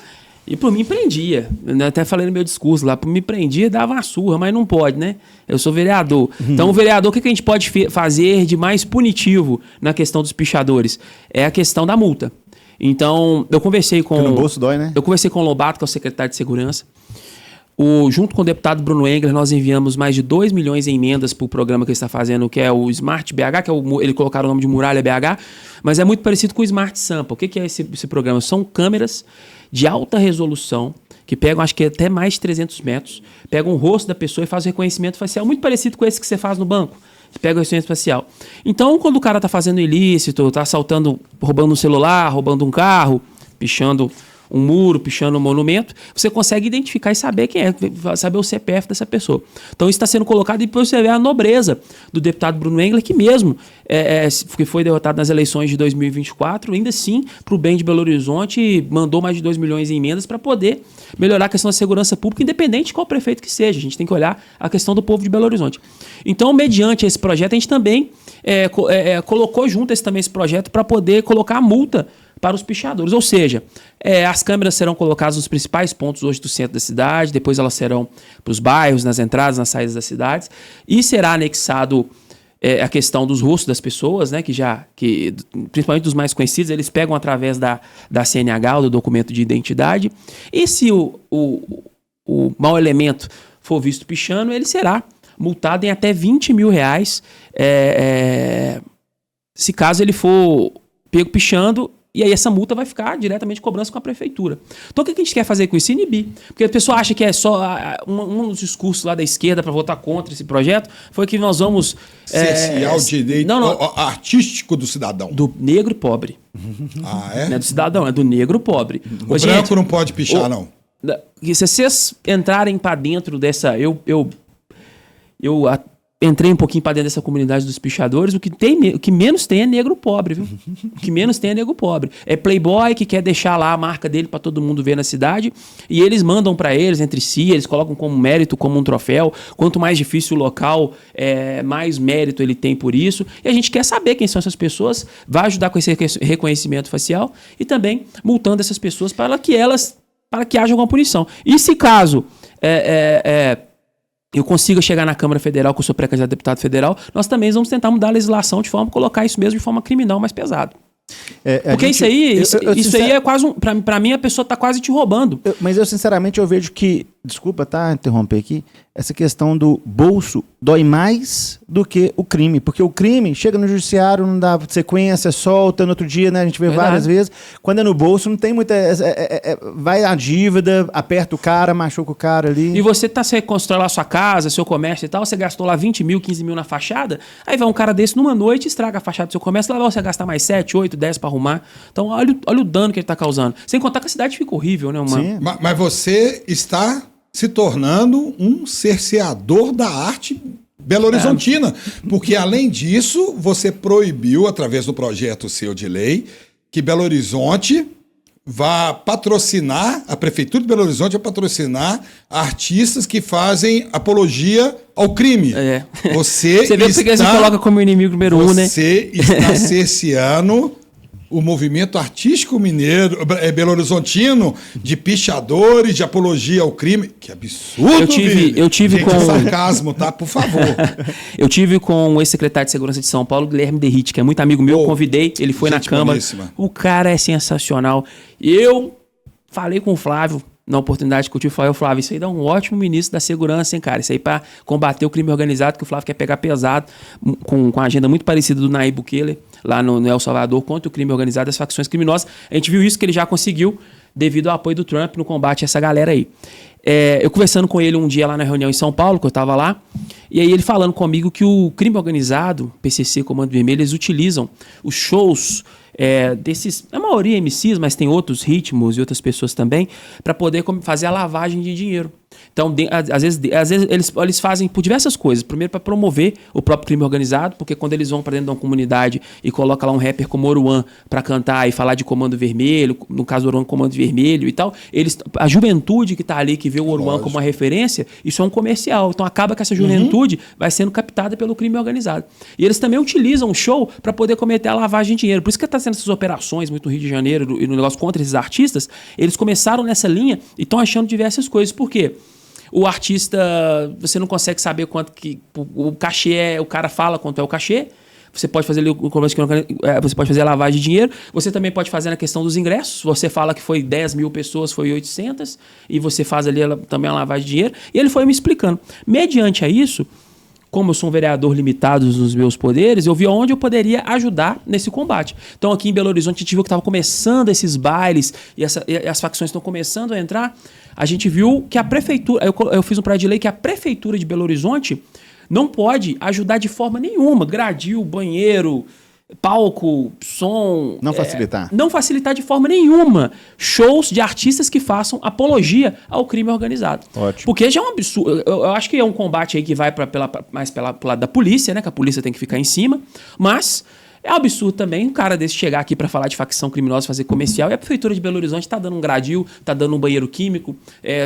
e por mim prendia. Eu até falei no meu discurso lá, por mim prendia e dava uma surra, mas não pode, né? Eu sou vereador. Então, o vereador, o que a gente pode fazer de mais punitivo na questão dos pichadores? É a questão da multa. Então, eu conversei com... Porque no bolso dói, né? Eu conversei com o Lobato, que é o secretário de Segurança. Junto com o deputado Bruno Engler, nós enviamos mais de 2 milhões em emendas para o programa que ele está fazendo, que é o Smart BH, que ele colocaram o nome de Muralha BH, mas é muito parecido com o Smart Sampa. O que é esse programa? São câmeras de alta resolução, que pegam, acho que até mais de 300 metros, pegam o rosto da pessoa e fazem reconhecimento facial, muito parecido com esse que você faz no banco. que pega o reconhecimento facial. Então, quando o cara tá fazendo ilícito, tá assaltando, roubando um celular, roubando um carro, pichando um muro, pichando um monumento, você consegue identificar e saber quem é, saber o CPF dessa pessoa. Então isso está sendo colocado e depois você vê a nobreza do deputado Bruno Engler, que mesmo que foi derrotado nas eleições de 2024, ainda assim, para o bem de Belo Horizonte, mandou mais de 2 milhões em emendas para poder melhorar a questão da segurança pública, independente de qual prefeito que seja. A gente tem que olhar a questão do povo de Belo Horizonte. Então, mediante esse projeto, a gente também colocou junto esse projeto para poder colocar a multa para os pichadores. Ou seja, as câmeras serão colocadas nos principais pontos hoje do centro da cidade, depois elas serão para os bairros, nas entradas, nas saídas das cidades, e será anexado a questão dos rostos das pessoas, né, que principalmente dos mais conhecidos, eles pegam através da CNH, ou do documento de identidade, e se o mau elemento for visto pichando, ele será multado em até R$20 mil, se caso ele for pego pichando. E aí essa multa vai ficar diretamente cobrança com a prefeitura. Então o que a gente quer fazer com isso? Inibir. Porque a pessoa acha que é só um dos discursos lá da esquerda para votar contra esse projeto, foi que nós vamos... cercear o direito artístico do cidadão. Do negro e pobre. Ah, é? Não é do cidadão, é do negro e pobre. O branco não pode pichar, não. Se vocês entrarem para dentro dessa... Eu entrei um pouquinho para dentro dessa comunidade dos pichadores, o que menos tem é negro pobre, viu? O que menos tem é negro pobre. É playboy que quer deixar lá a marca dele para todo mundo ver na cidade, e eles mandam para eles, entre si, eles colocam como mérito, como um troféu. Quanto mais difícil o local, mais mérito ele tem por isso. E a gente quer saber quem são essas pessoas, vai ajudar com esse reconhecimento facial e também multando essas pessoas para que haja alguma punição. E se caso... eu consigo chegar na Câmara Federal, que eu sou pré-candidato a deputado federal, nós também vamos tentar mudar a legislação de forma a colocar isso mesmo de forma criminal mais pesado. Porque isso aí é quase pra mim a pessoa tá quase te roubando. Mas eu sinceramente eu vejo que, desculpa interromper aqui, essa questão do bolso dói mais do que o crime, porque o crime chega no judiciário, não dá sequência, solta, no outro dia, né, a gente vê várias vezes, quando é no bolso não tem muita, vai a dívida, aperta o cara, machuca o cara ali. E você constrói lá sua casa, seu comércio e tal, você gastou lá 20 mil, 15 mil na fachada, aí vai um cara desse numa noite, estraga a fachada do seu comércio, lá vai você gastar mais 7, 8, 10 para arrumar. Então olha o dano que ele tá causando. Sem contar que a cidade fica horrível, né, mano? Sim. Mas você está se tornando um cerceador da arte belo-horizontina, porque além disso, você proibiu, através do projeto seu de lei, que Belo Horizonte vá patrocinar, a Prefeitura de Belo Horizonte vai patrocinar artistas que fazem apologia ao crime. Você vê porque você coloca como inimigo número 1, né? Você está cerceando o movimento artístico mineiro, belo-horizontino, de pichadores, de apologia ao crime. Que absurdo, eu tive gente, com... sarcasmo, tá? Por favor. Eu tive com o ex-secretário de Segurança de São Paulo, Guilherme Derrite, que é muito amigo meu, convidei, ele foi na Câmara. Boníssima. O cara é sensacional. Eu falei com o Flávio, na oportunidade que eu tive, falei, Flávio, isso aí dá um ótimo ministro da segurança, hein, cara? Isso aí para combater o crime organizado, que o Flávio quer pegar pesado, com a agenda muito parecida do Nayib Bukele, lá no El Salvador, contra o crime organizado, as facções criminosas. A gente viu isso que ele já conseguiu devido ao apoio do Trump no combate a essa galera aí. Eu conversando com ele um dia lá na reunião em São Paulo, que eu estava lá, e aí ele falando comigo que o crime organizado, PCC, Comando Vermelho, eles utilizam os shows desses, a maioria MCs, mas tem outros ritmos e outras pessoas também, para poder fazer a lavagem de dinheiro. Então, às vezes eles fazem por diversas coisas. Primeiro, para promover o próprio crime organizado, porque quando eles vão para dentro de uma comunidade e colocam lá um rapper como Oruan para cantar e falar de Comando Vermelho, no caso do Oruan, Comando Vermelho e tal, a juventude que está ali, que vê o Oruan como uma referência, isso é um comercial. Então, acaba que essa juventude vai sendo captada pelo crime organizado. E eles também utilizam o show para poder cometer a lavagem de dinheiro. Por isso que está sendo essas operações muito no Rio de Janeiro e no negócio contra esses artistas. Eles começaram nessa linha e estão achando diversas coisas. Por quê? O artista, você não consegue saber quanto que o cachê é, o cara fala quanto é o cachê. Você pode fazer você pode fazer a lavagem de dinheiro. Você também pode fazer na questão dos ingressos. Você fala que foi 10 mil pessoas, foi 800, e você faz ali também a lavagem de dinheiro. E ele foi me explicando. Mediante a isso, como eu sou um vereador limitado nos meus poderes, eu vi onde eu poderia ajudar nesse combate. Então aqui em Belo Horizonte a gente viu que estava começando esses bailes e as facções estão começando a entrar. A gente viu que a prefeitura, eu fiz um projeto de lei que a prefeitura de Belo Horizonte não pode ajudar de forma nenhuma. Gradil, banheiro, palco, som... Não facilitar. Não facilitar de forma nenhuma shows de artistas que façam apologia ao crime organizado. Ótimo. Porque já é um absurdo. Eu acho que é um combate aí que vai mais pro lado da polícia, né? Que a polícia tem que ficar em cima. Mas é um absurdo também um cara desse chegar aqui para falar de facção criminosa, fazer comercial, e a Prefeitura de Belo Horizonte tá dando um gradil, tá dando um banheiro químico,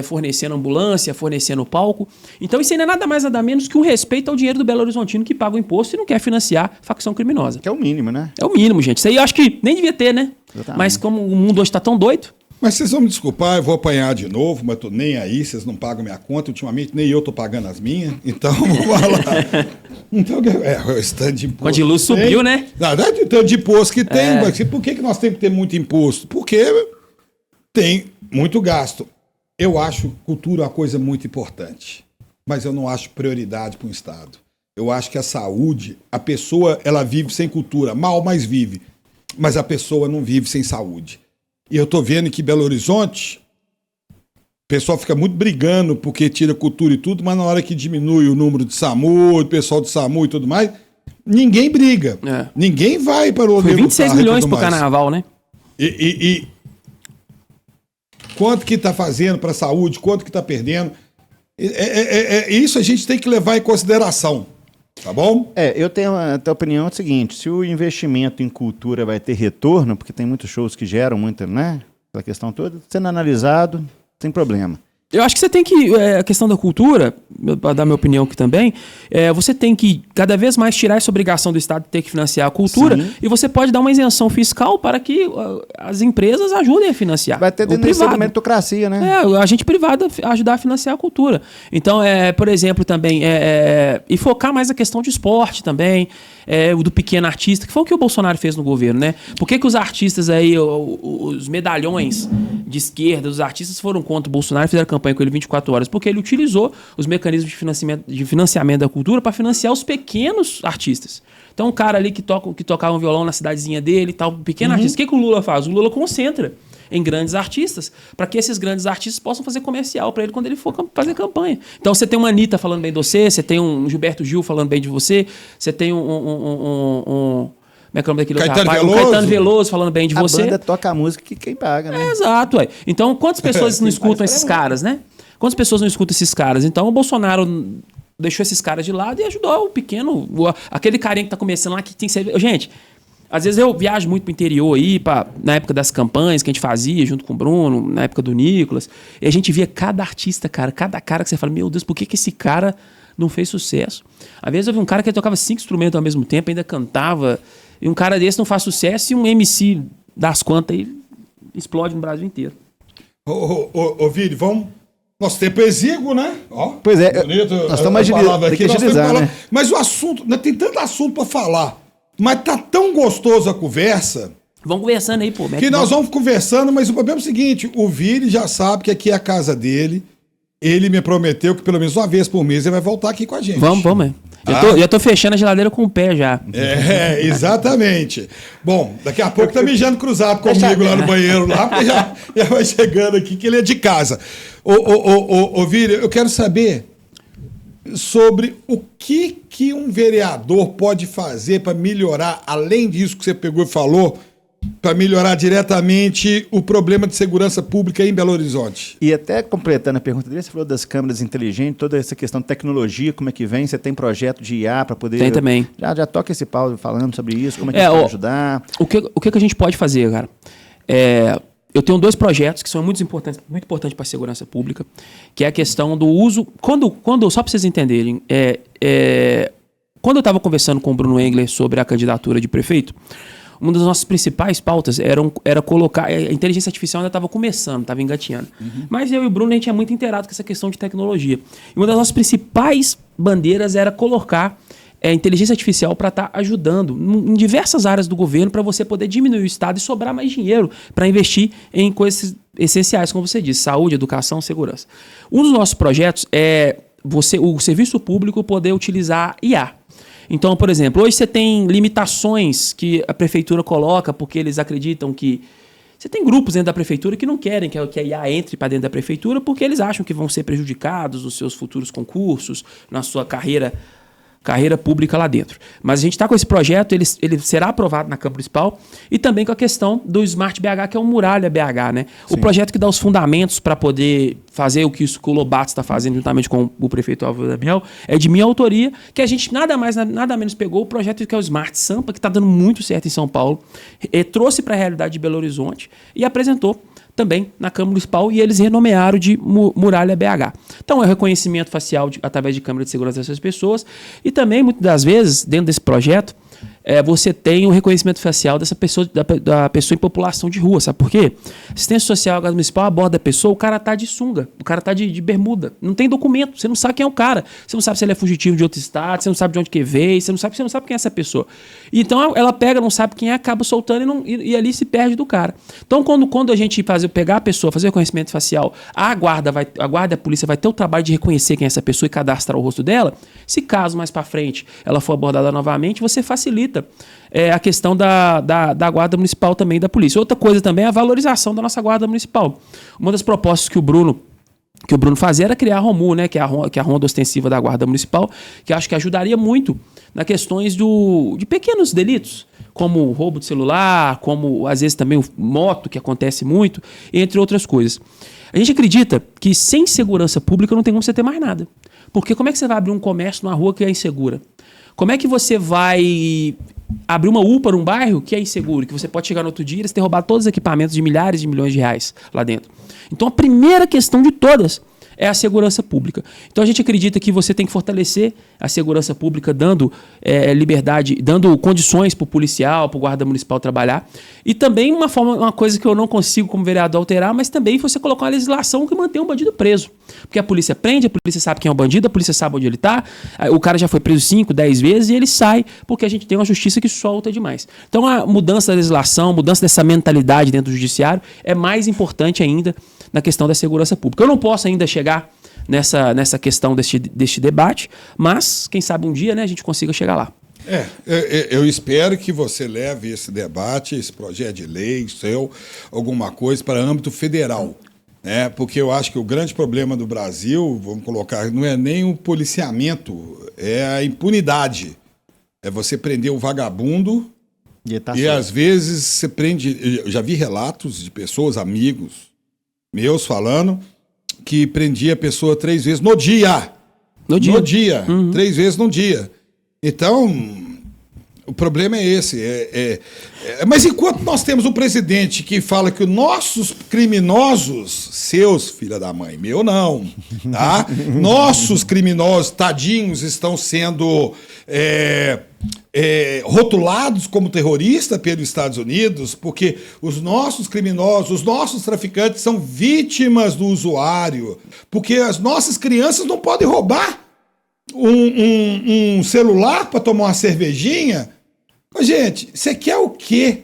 fornecendo ambulância, fornecendo palco. Então isso aí não é nada mais nada menos que um respeito ao dinheiro do Belo Horizontino que paga o imposto e não quer financiar facção criminosa. Que é o mínimo, né? É o mínimo, gente. Isso aí eu acho que nem devia ter, né? Exatamente. Mas como o mundo hoje tá tão doido... Mas vocês vão me desculpar, eu vou apanhar de novo, mas tô nem aí, vocês não pagam minha conta, ultimamente nem eu tô pagando as minhas, então vamos lá. Então, o stand de imposto. Quando de luz subiu, né? Na verdade, o tanto de imposto que tem, mas por que nós temos que ter muito imposto? Porque tem muito gasto. Eu acho cultura uma coisa muito importante, mas eu não acho prioridade para um Estado. Eu acho que a saúde, a pessoa, ela vive sem cultura, mal, mas vive, mas a pessoa não vive sem saúde. E eu tô vendo que Belo Horizonte, o pessoal fica muito brigando porque tira cultura e tudo, mas na hora que diminui o número de SAMU, o pessoal do SAMU e tudo mais, ninguém briga. Ninguém vai para o Foi 26 milhões pro carnaval, né? E quanto que tá fazendo para a saúde, quanto que tá perdendo. Isso a gente tem que levar em consideração. Tá bom? Eu tenho a opinião seguinte: se o investimento em cultura vai ter retorno, porque tem muitos shows que geram muita, né? Aquela questão toda, sendo analisado, sem problema. Eu acho que você tem que, a questão da cultura, para dar minha opinião aqui também, você tem que cada vez mais tirar essa obrigação do Estado de ter que financiar a cultura. Sim. E você pode dar uma isenção fiscal para que as empresas ajudem a financiar. Vai ter dentro da meritocracia, né? A gente privada ajudar a financiar a cultura. Então, por exemplo, também, e focar mais na questão de esporte também, do pequeno artista, que foi o que o Bolsonaro fez no governo, né? Por que os artistas aí, os medalhões de esquerda, os artistas foram contra o Bolsonaro e fizeram campanha com ele 24 horas? Porque ele utilizou os mecanismos de financiamento da cultura para financiar os pequenos artistas. Então, um cara ali que tocava um violão na cidadezinha dele e tal, um pequeno artista. O que o Lula faz? O Lula concentra em grandes artistas, para que esses grandes artistas possam fazer comercial para ele quando ele for fazer campanha. Então você tem uma Anitta falando bem de você, você tem um Gilberto Gil falando bem de você, você tem como é que é o nome daquele Caetano Veloso falando bem de você. A banda toca a música que quem paga, né? Exato, Então quantas pessoas não escutam esses caras, né? Quantas pessoas não escutam esses caras? Então o Bolsonaro deixou esses caras de lado e ajudou o pequeno, aquele carinha que tá começando lá, que tem que ser... Gente... Às vezes eu viajo muito pro interior aí, na época das campanhas que a gente fazia junto com o Bruno, na época do Nicolas, e a gente via cada artista, cada cara que você fala, meu Deus, por que esse cara não fez sucesso? Às vezes eu vi um cara que tocava 5 instrumentos ao mesmo tempo, ainda cantava, e um cara desse não faz sucesso e um MC das quantas aí explode no Brasil inteiro. Ô Vini, vamos... Nosso tempo é exíguo, né? Pois é, bonito, nós estamos agilizando, né? Mas o assunto, tem tanto assunto para falar. Mas tá tão gostoso a conversa. Vamos conversando aí, pô. Que nós vamos conversando, mas o problema é o seguinte: o Vini já sabe que aqui é a casa dele. Ele me prometeu que pelo menos uma vez por mês ele vai voltar aqui com a gente. Vamos. Já tô fechando a geladeira com o pé já. Exatamente. Bom, daqui a pouco tá mijando cruzado comigo lá no banheiro, lá, porque já vai chegando aqui, que ele é de casa. Ô Vini, eu quero saber sobre o que um vereador pode fazer para melhorar, além disso que você pegou e falou, para melhorar diretamente o problema de segurança pública em Belo Horizonte. E até completando a pergunta dele, você falou das câmeras inteligentes, toda essa questão de tecnologia, como é que vem? Você tem projeto de IA para poder... Tem também. Já toca esse pau falando sobre isso, como é que você pode ajudar? O que a gente pode fazer, cara? Eu tenho 2 projetos que são muito importantes para a segurança pública, que é a questão do uso... Só para vocês entenderem, quando eu estava conversando com o Bruno Engler sobre a candidatura de prefeito, uma das nossas principais pautas era colocar... A inteligência artificial ainda estava começando, estava engatinhando. Mas eu e o Bruno, a gente é muito inteirado com essa questão de tecnologia. E uma das nossas principais bandeiras era colocar inteligência artificial para estar ajudando em diversas áreas do governo para você poder diminuir o Estado e sobrar mais dinheiro para investir em coisas essenciais, como você disse, saúde, educação, segurança. Um dos nossos projetos é o serviço público poder utilizar IA. Então, por exemplo, hoje você tem limitações que a prefeitura coloca porque eles acreditam que... Você tem grupos dentro da prefeitura que não querem que a IA entre para dentro da prefeitura porque eles acham que vão ser prejudicados nos seus futuros concursos, na sua carreira carreira pública lá dentro. Mas a gente está com esse projeto, ele será aprovado na Câmara Municipal e também com a questão do Smart BH, que é o Muralha BH, né? Sim. O projeto que dá os fundamentos para poder fazer o que o Lobato está fazendo juntamente com o prefeito Álvaro Damião, é de minha autoria, que a gente nada menos pegou o projeto que é o Smart Sampa, que está dando muito certo em São Paulo, trouxe para a realidade de Belo Horizonte e apresentou também na Câmara Municipal e eles renomearam de Muralha BH. Então é o reconhecimento facial através de câmera de segurança dessas pessoas e também, muitas das vezes, dentro desse projeto, você tem o reconhecimento facial dessa pessoa, da pessoa em população de rua, sabe por quê? Assistência social, Guarda Municipal, aborda a pessoa, o cara tá de sunga, o cara tá de bermuda, não tem documento, você não sabe quem é o cara, você não sabe se ele é fugitivo de outro estado, você não sabe de onde que veio, você não sabe quem é essa pessoa. Então ela pega, não sabe quem é, acaba soltando e ali se perde do cara. Então quando a gente pegar a pessoa, fazer o reconhecimento facial, a guarda e a polícia vai ter o trabalho de reconhecer quem é essa pessoa e cadastrar o rosto dela, se caso mais para frente ela for abordada novamente, você facilita a questão da Guarda Municipal também, da polícia. Outra coisa também é a valorização da nossa Guarda Municipal. Uma das propostas que o Bruno fazia era criar a ROMU, né, que é a ronda ostensiva da Guarda Municipal, que acho que ajudaria muito nas questões de pequenos delitos, como roubo de celular, como às vezes também o moto, que acontece muito, entre outras coisas. A gente acredita que sem segurança pública não tem como você ter mais nada. Porque como é que você vai abrir um comércio numa rua que é insegura? Como é que você vai abrir uma UPA num bairro que é inseguro, que você pode chegar no outro dia e ter roubado todos os equipamentos de milhares de milhões de reais lá dentro? Então a primeira questão de todas é a segurança pública. Então a gente acredita que você tem que fortalecer a segurança pública, dando liberdade, dando condições para o policial, para o guarda municipal trabalhar. E também uma coisa que eu não consigo como vereador alterar, mas também você colocar uma legislação que mantém o bandido preso. Porque a polícia prende, a polícia sabe quem é o bandido, a polícia sabe onde ele está, o cara já foi preso 5, 10 vezes e ele sai porque a gente tem uma justiça que solta demais. Então a mudança da legislação, mudança dessa mentalidade dentro do judiciário é mais importante ainda na questão da segurança pública. Eu não posso ainda chegar nessa questão deste debate, mas quem sabe um dia, né, a gente consiga chegar lá. Eu espero que você leve esse debate, esse projeto de lei seu, alguma coisa para âmbito federal, né? Porque eu acho que o grande problema do Brasil, vamos colocar, não é nem o policiamento, é a impunidade. É você prender o vagabundo e às vezes você prende... Eu já vi relatos de pessoas, amigos meus falando que prendia a pessoa 3 vezes no dia. No dia. Uhum. 3 vezes no dia. Então, o problema é esse. Mas enquanto nós temos um presidente que fala que os nossos criminosos, seus, filha da mãe, meu não, tá? Nossos criminosos, tadinhos, estão sendo rotulados como terroristas pelos Estados Unidos, porque os nossos criminosos, os nossos traficantes são vítimas do usuário, porque as nossas crianças não podem roubar um celular para tomar uma cervejinha. Mas, gente, você quer o quê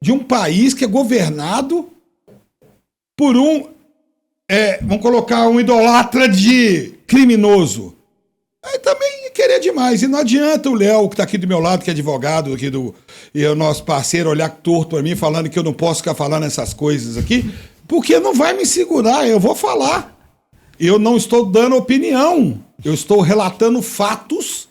de um país que é governado por vamos colocar, um idolatra de criminoso? Aí também querer demais. E não adianta o Léo, que está aqui do meu lado, que é advogado aqui e é o nosso parceiro, olhar torto para mim, falando que eu não posso ficar falando essas coisas aqui, porque não vai me segurar, eu vou falar. Eu não estou dando opinião, eu estou relatando fatos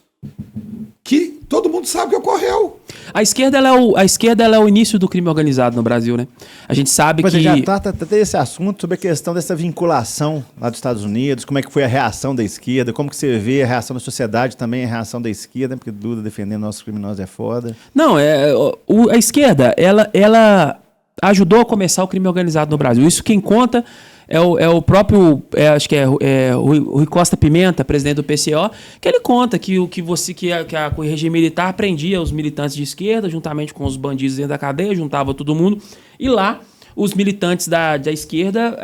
que todo mundo sabe que ocorreu. A esquerda ela é o início do crime organizado no Brasil, né? A gente sabe que... já trata esse assunto sobre a questão dessa vinculação lá dos Estados Unidos, como é que foi a reação da esquerda, como que você vê a reação da sociedade também, a reação da esquerda, porque Duda defendendo nossos criminosos é foda. Não, a esquerda, ela ajudou a começar o crime organizado no Brasil. Isso quem conta é o próprio, acho que o Rui Costa Pimenta, presidente do PCO, que ele conta que o regime militar prendia os militantes de esquerda, juntamente com os bandidos dentro da cadeia, juntava todo mundo, e lá os militantes da esquerda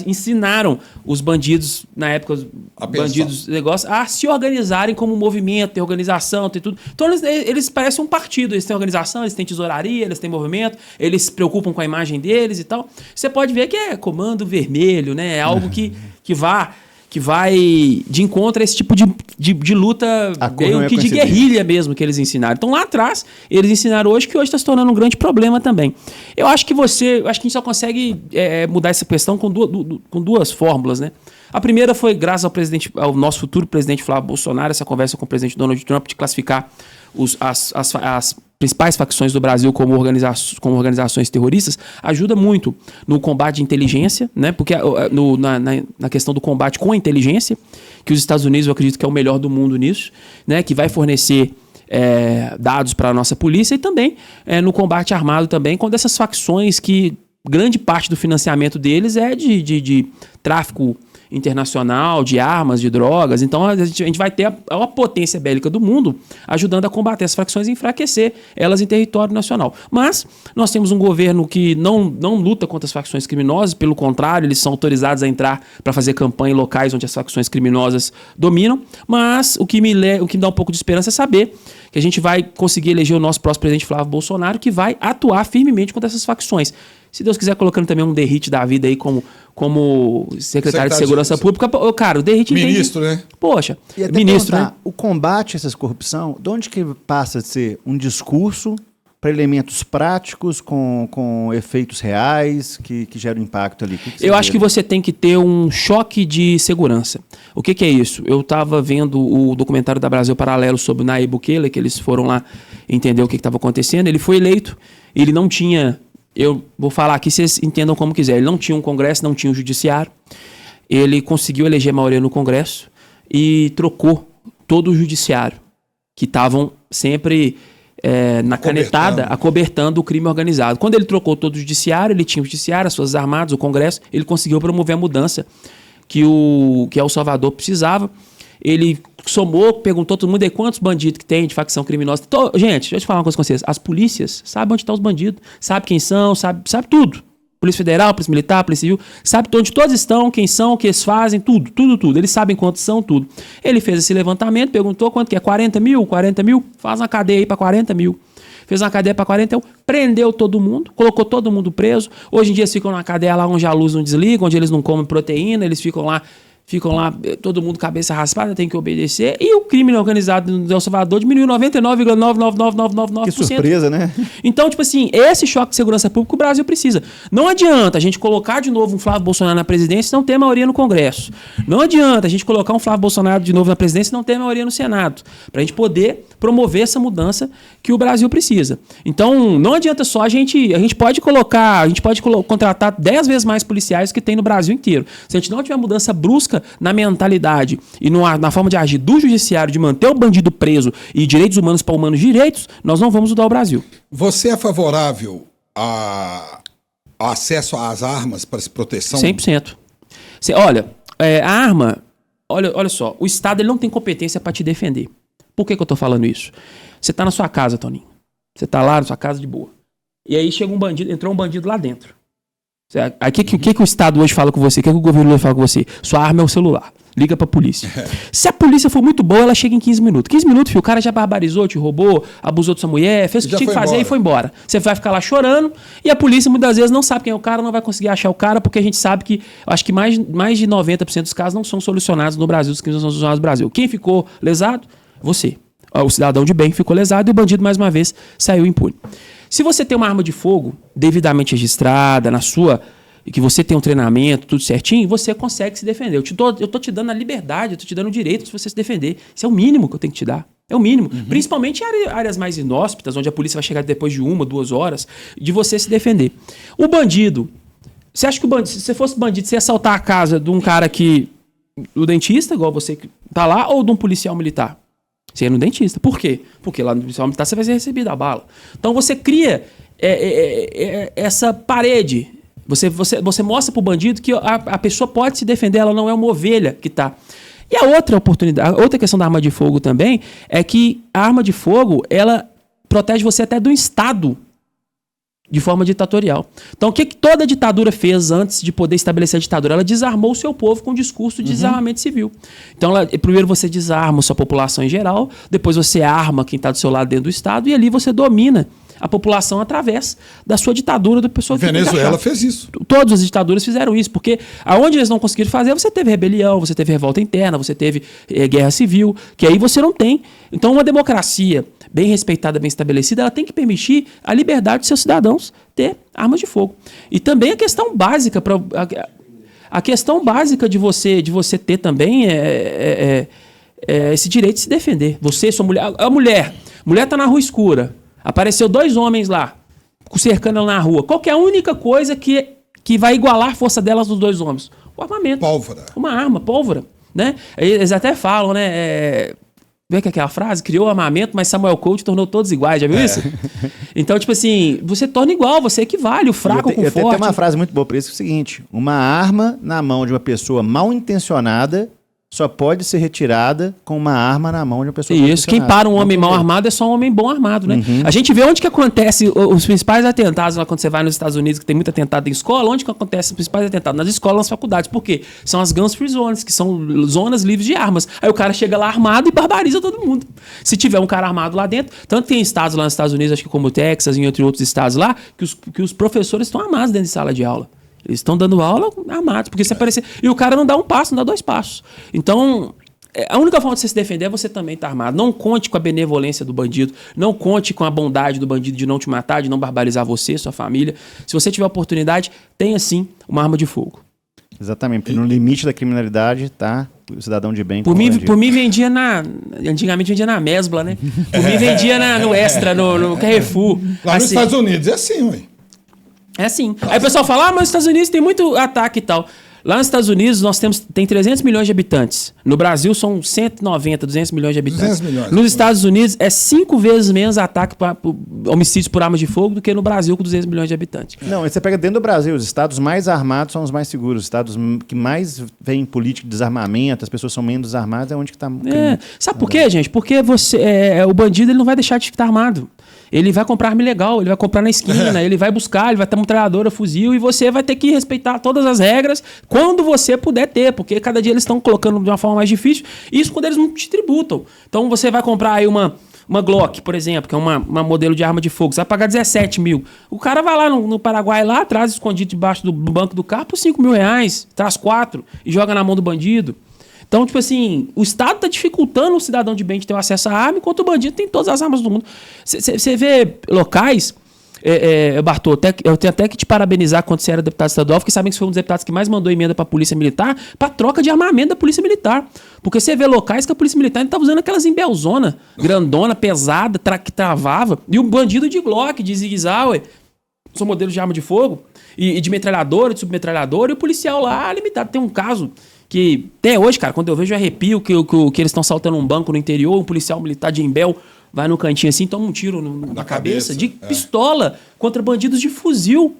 ensinaram os bandidos, na época, os bandidos a se organizarem como movimento, ter organização, ter tudo. Então eles parecem um partido, eles têm organização, eles têm tesouraria, eles têm movimento, eles se preocupam com a imagem deles e tal. Você pode ver que é comando vermelho, né? É algo que que vai de encontro a esse tipo de luta meio que de guerrilha mesmo que eles ensinaram. Então lá atrás, eles ensinaram hoje que hoje está se tornando um grande problema também. Eu acho que a gente só consegue mudar essa questão com duas fórmulas, né? A primeira foi graças ao nosso futuro presidente Flávio Bolsonaro, essa conversa com o presidente Donald Trump de classificar as principais facções do Brasil como organizações terroristas, ajuda muito no combate de inteligência, né? Porque na questão do combate com a inteligência, que os Estados Unidos, eu acredito que é o melhor do mundo nisso, né? Que vai fornecer dados para a nossa polícia, e também no combate armado também, quando essas facções que grande parte do financiamento deles é de tráfico internacional, de armas, de drogas. Então a gente vai ter a potência bélica do mundo ajudando a combater as facções e enfraquecer elas em território nacional. Mas nós temos um governo que não luta contra as facções criminosas, pelo contrário, eles são autorizados a entrar para fazer campanha em locais onde as facções criminosas dominam. Mas o que me dá um pouco de esperança é saber que a gente vai conseguir eleger o nosso próximo presidente Flávio Bolsonaro, que vai atuar firmemente contra essas facções. Se Deus quiser, colocando também um Derrite da vida aí como secretário de Segurança Pública. Cara, o Derrite... Ministro, né? Poxa, e até ministro, né? O combate a essa corrupção, de onde que passa de ser um discurso para elementos práticos com efeitos reais que geram impacto ali? Eu acho que você tem que ter um choque de segurança. O que é isso? Eu estava vendo o documentário da Brasil Paralelo sobre o Nayib Bukele, que eles foram lá entender o que estava acontecendo. Ele foi eleito, ele não tinha... Eu vou falar aqui, vocês entendam como quiser. Ele não tinha um Congresso, não tinha um Judiciário. Ele conseguiu eleger a maioria no Congresso e trocou todo o Judiciário, que estavam sempre na canetada, acobertando o crime organizado. Quando ele trocou todo o Judiciário, ele tinha o Judiciário, as Forças Armadas, o Congresso, ele conseguiu promover a mudança que El Salvador precisava. Ele somou, perguntou todo mundo aí quantos bandidos que tem de facção criminosa. Gente, deixa eu te falar uma coisa com vocês. As polícias sabem onde estão os bandidos, sabem quem são, sabe tudo. Polícia Federal, Polícia Militar, Polícia Civil, sabe onde todos estão, quem são, o que eles fazem, tudo. Eles sabem quantos são, tudo. Ele fez esse levantamento, perguntou quanto que é, 40 mil? Faz uma cadeia aí para 40 mil. Fez uma cadeia para 40 mil, prendeu todo mundo, colocou todo mundo preso. Hoje em dia eles ficam na cadeia lá onde a luz não desliga, onde eles não comem proteína, eles ficam lá, todo mundo cabeça raspada, tem que obedecer. E o crime organizado no El Salvador diminuiu 99,99999%. Que surpresa, né? Então, tipo assim, esse choque de segurança pública o Brasil precisa. Não adianta a gente colocar de novo um Flávio Bolsonaro na presidência e não ter maioria no Congresso. Não adianta a gente colocar um Flávio Bolsonaro de novo na presidência e não ter maioria no Senado. Pra gente poder promover essa mudança que o Brasil precisa. Então, não adianta só a gente pode contratar 10 vezes mais policiais que tem no Brasil inteiro. Se a gente não tiver mudança brusca na mentalidade e na forma de agir do judiciário, de manter o bandido preso e direitos humanos para humanos direitos, nós não vamos mudar o Brasil. Você é favorável ao acesso às armas para proteção? 100%. Olha, a arma... Olha só, o Estado ele não tem competência para te defender. Por que eu tô falando isso? Você tá na sua casa, Toninho. Você tá lá na sua casa de boa. E aí chega um bandido, entrou um bandido lá dentro. Aí o que o Estado hoje fala com você? O que o governo hoje fala com você? Sua arma é o celular. Liga pra polícia. Se a polícia for muito boa, ela chega em 15 minutos. 15 minutos, filho, o cara já barbarizou, te roubou, abusou de sua mulher, fez o que tinha que fazer e foi embora. Você vai ficar lá chorando e a polícia muitas vezes não sabe quem é o cara, não vai conseguir achar o cara, porque a gente sabe que, acho que mais de 90% dos casos não são solucionados no Brasil, os crimes não são solucionados no Brasil. Quem ficou lesado? Você. O cidadão de bem ficou lesado e o bandido, mais uma vez, saiu impune. Se você tem uma arma de fogo devidamente registrada, que você tem um treinamento, tudo certinho, você consegue se defender. Eu tô te dando a liberdade, eu tô te dando o direito de você se defender. Isso é o mínimo que eu tenho que te dar. É o mínimo. Principalmente em áreas mais inóspitas, onde a polícia vai chegar depois de 1, 2 horas, de você se defender. O bandido, você acha que se você fosse bandido, você ia assaltar a casa de um cara do dentista, igual você que tá lá, ou de um policial militar? Você ia no dentista. Por quê? Porque lá no policial militar você vai ser recebido a bala. Então você cria essa parede. Você mostra pro bandido que a pessoa pode se defender, ela não é uma ovelha que tá. E a outra oportunidade, a outra questão da arma de fogo também, é que a arma de fogo, ela protege você até do Estado de forma ditatorial. Então, o que toda ditadura fez antes de poder estabelecer a ditadura? Ela desarmou o seu povo com um discurso de desarmamento civil. Então, primeiro você desarma a sua população em geral, depois você arma quem está do seu lado dentro do Estado, e ali você domina a população através da sua ditadura do pessoal que Venezuela fez isso. Todas as ditaduras fizeram isso, porque aonde eles não conseguiram fazer, você teve rebelião, você teve revolta interna, você teve guerra civil, que aí você não tem. Então, uma democracia bem respeitada, bem estabelecida, ela tem que permitir a liberdade de seus cidadãos ter armas de fogo. E também a questão básica de você ter também esse direito de se defender. Você, sua mulher, a mulher tá na rua escura, apareceu 2 homens lá, cercando ela na rua. Qual que é a única coisa que vai igualar a força delas dos 2 homens? O armamento. Pólvora. Uma arma, pólvora. Né? Eles até falam, né? Vê que aquela frase? Criou o armamento, mas Samuel Colt tornou todos iguais. Já viu isso? Então, tipo assim, você torna igual, você equivale o fraco com o forte. Tem uma frase muito boa para isso, que é o seguinte: uma arma na mão de uma pessoa mal intencionada só pode ser retirada com uma arma na mão de uma pessoa mal intencionada. Isso, quem para um homem mal armado é só um homem bom armado, né? A gente vê onde que acontece os principais atentados lá quando você vai nos Estados Unidos, que tem muito atentado em escola, onde que acontece os principais atentados? Nas escolas, nas faculdades. Por quê? São as guns free zones, que são zonas livres de armas. Aí o cara chega lá armado e barbariza todo mundo. Se tiver um cara armado lá dentro, tanto tem estados lá nos Estados Unidos, acho que como o Texas e entre outros estados lá, que os professores estão armados dentro de sala de aula. Eles estão dando aula armados, porque se aparecer... E o cara não dá um passo, não dá 2 passos. Então, a única forma de você se defender é você também estar armado. Não conte com a benevolência do bandido, não conte com a bondade do bandido de não te matar, de não barbarizar você, sua família. Se você tiver oportunidade, tenha sim uma arma de fogo. Exatamente, porque no limite da criminalidade está o cidadão de bem. Por mim vendia antigamente vendia na Mesbla, né? Por mim vendia no Extra, no Carrefour. Lá nos Estados Unidos é assim, ué. É assim. Aí o pessoal fala, mas nos Estados Unidos tem muito ataque e tal. Lá nos Estados Unidos tem 300 milhões de habitantes. No Brasil são 190, 200 milhões de habitantes. 200 milhões. Nos Estados Unidos é 5 vezes menos ataque homicídios por armas de fogo do que no Brasil com 200 milhões de habitantes. Não, você pega dentro do Brasil, os estados mais armados são os mais seguros. Os estados que mais vêm política de desarmamento, as pessoas são menos desarmadas, é onde que está... Sabe por quê, gente? Porque o bandido ele não vai deixar de estar armado. Ele vai comprar arma ilegal, ele vai comprar na esquina, ele vai buscar, ele vai ter uma metralhadora, fuzil, e você vai ter que respeitar todas as regras quando você puder ter, porque cada dia eles estão colocando de uma forma mais difícil, isso quando eles não te tributam. Então você vai comprar aí uma Glock, por exemplo, que é uma modelo de arma de fogo, você vai pagar 17 mil. O cara vai lá no Paraguai, lá atrás, escondido debaixo do banco do carro, por 5 mil reais, traz 4 e joga na mão do bandido. Então, tipo assim, o Estado está dificultando o cidadão de bem de ter acesso à arma, enquanto o bandido tem todas as armas do mundo. Você vê locais, Bartô, eu tenho até que te parabenizar quando você era deputado estadual, porque sabem que você foi um dos deputados que mais mandou emenda para a Polícia Militar, para troca de armamento da Polícia Militar. Porque você vê locais que a Polícia Militar ainda estava usando aquelas embelzona, grandona, pesada, que travava, e o bandido de Glock, de zigue-zague, são modelos de arma de fogo, e de metralhadora, de submetralhadora, e o policial lá limitado. Tem um caso... que até hoje, cara, quando eu vejo arrepio que eles estão saltando um banco no interior, um policial militar de Embel vai no cantinho assim, toma um tiro na cabeça de pistola contra bandidos de fuzil.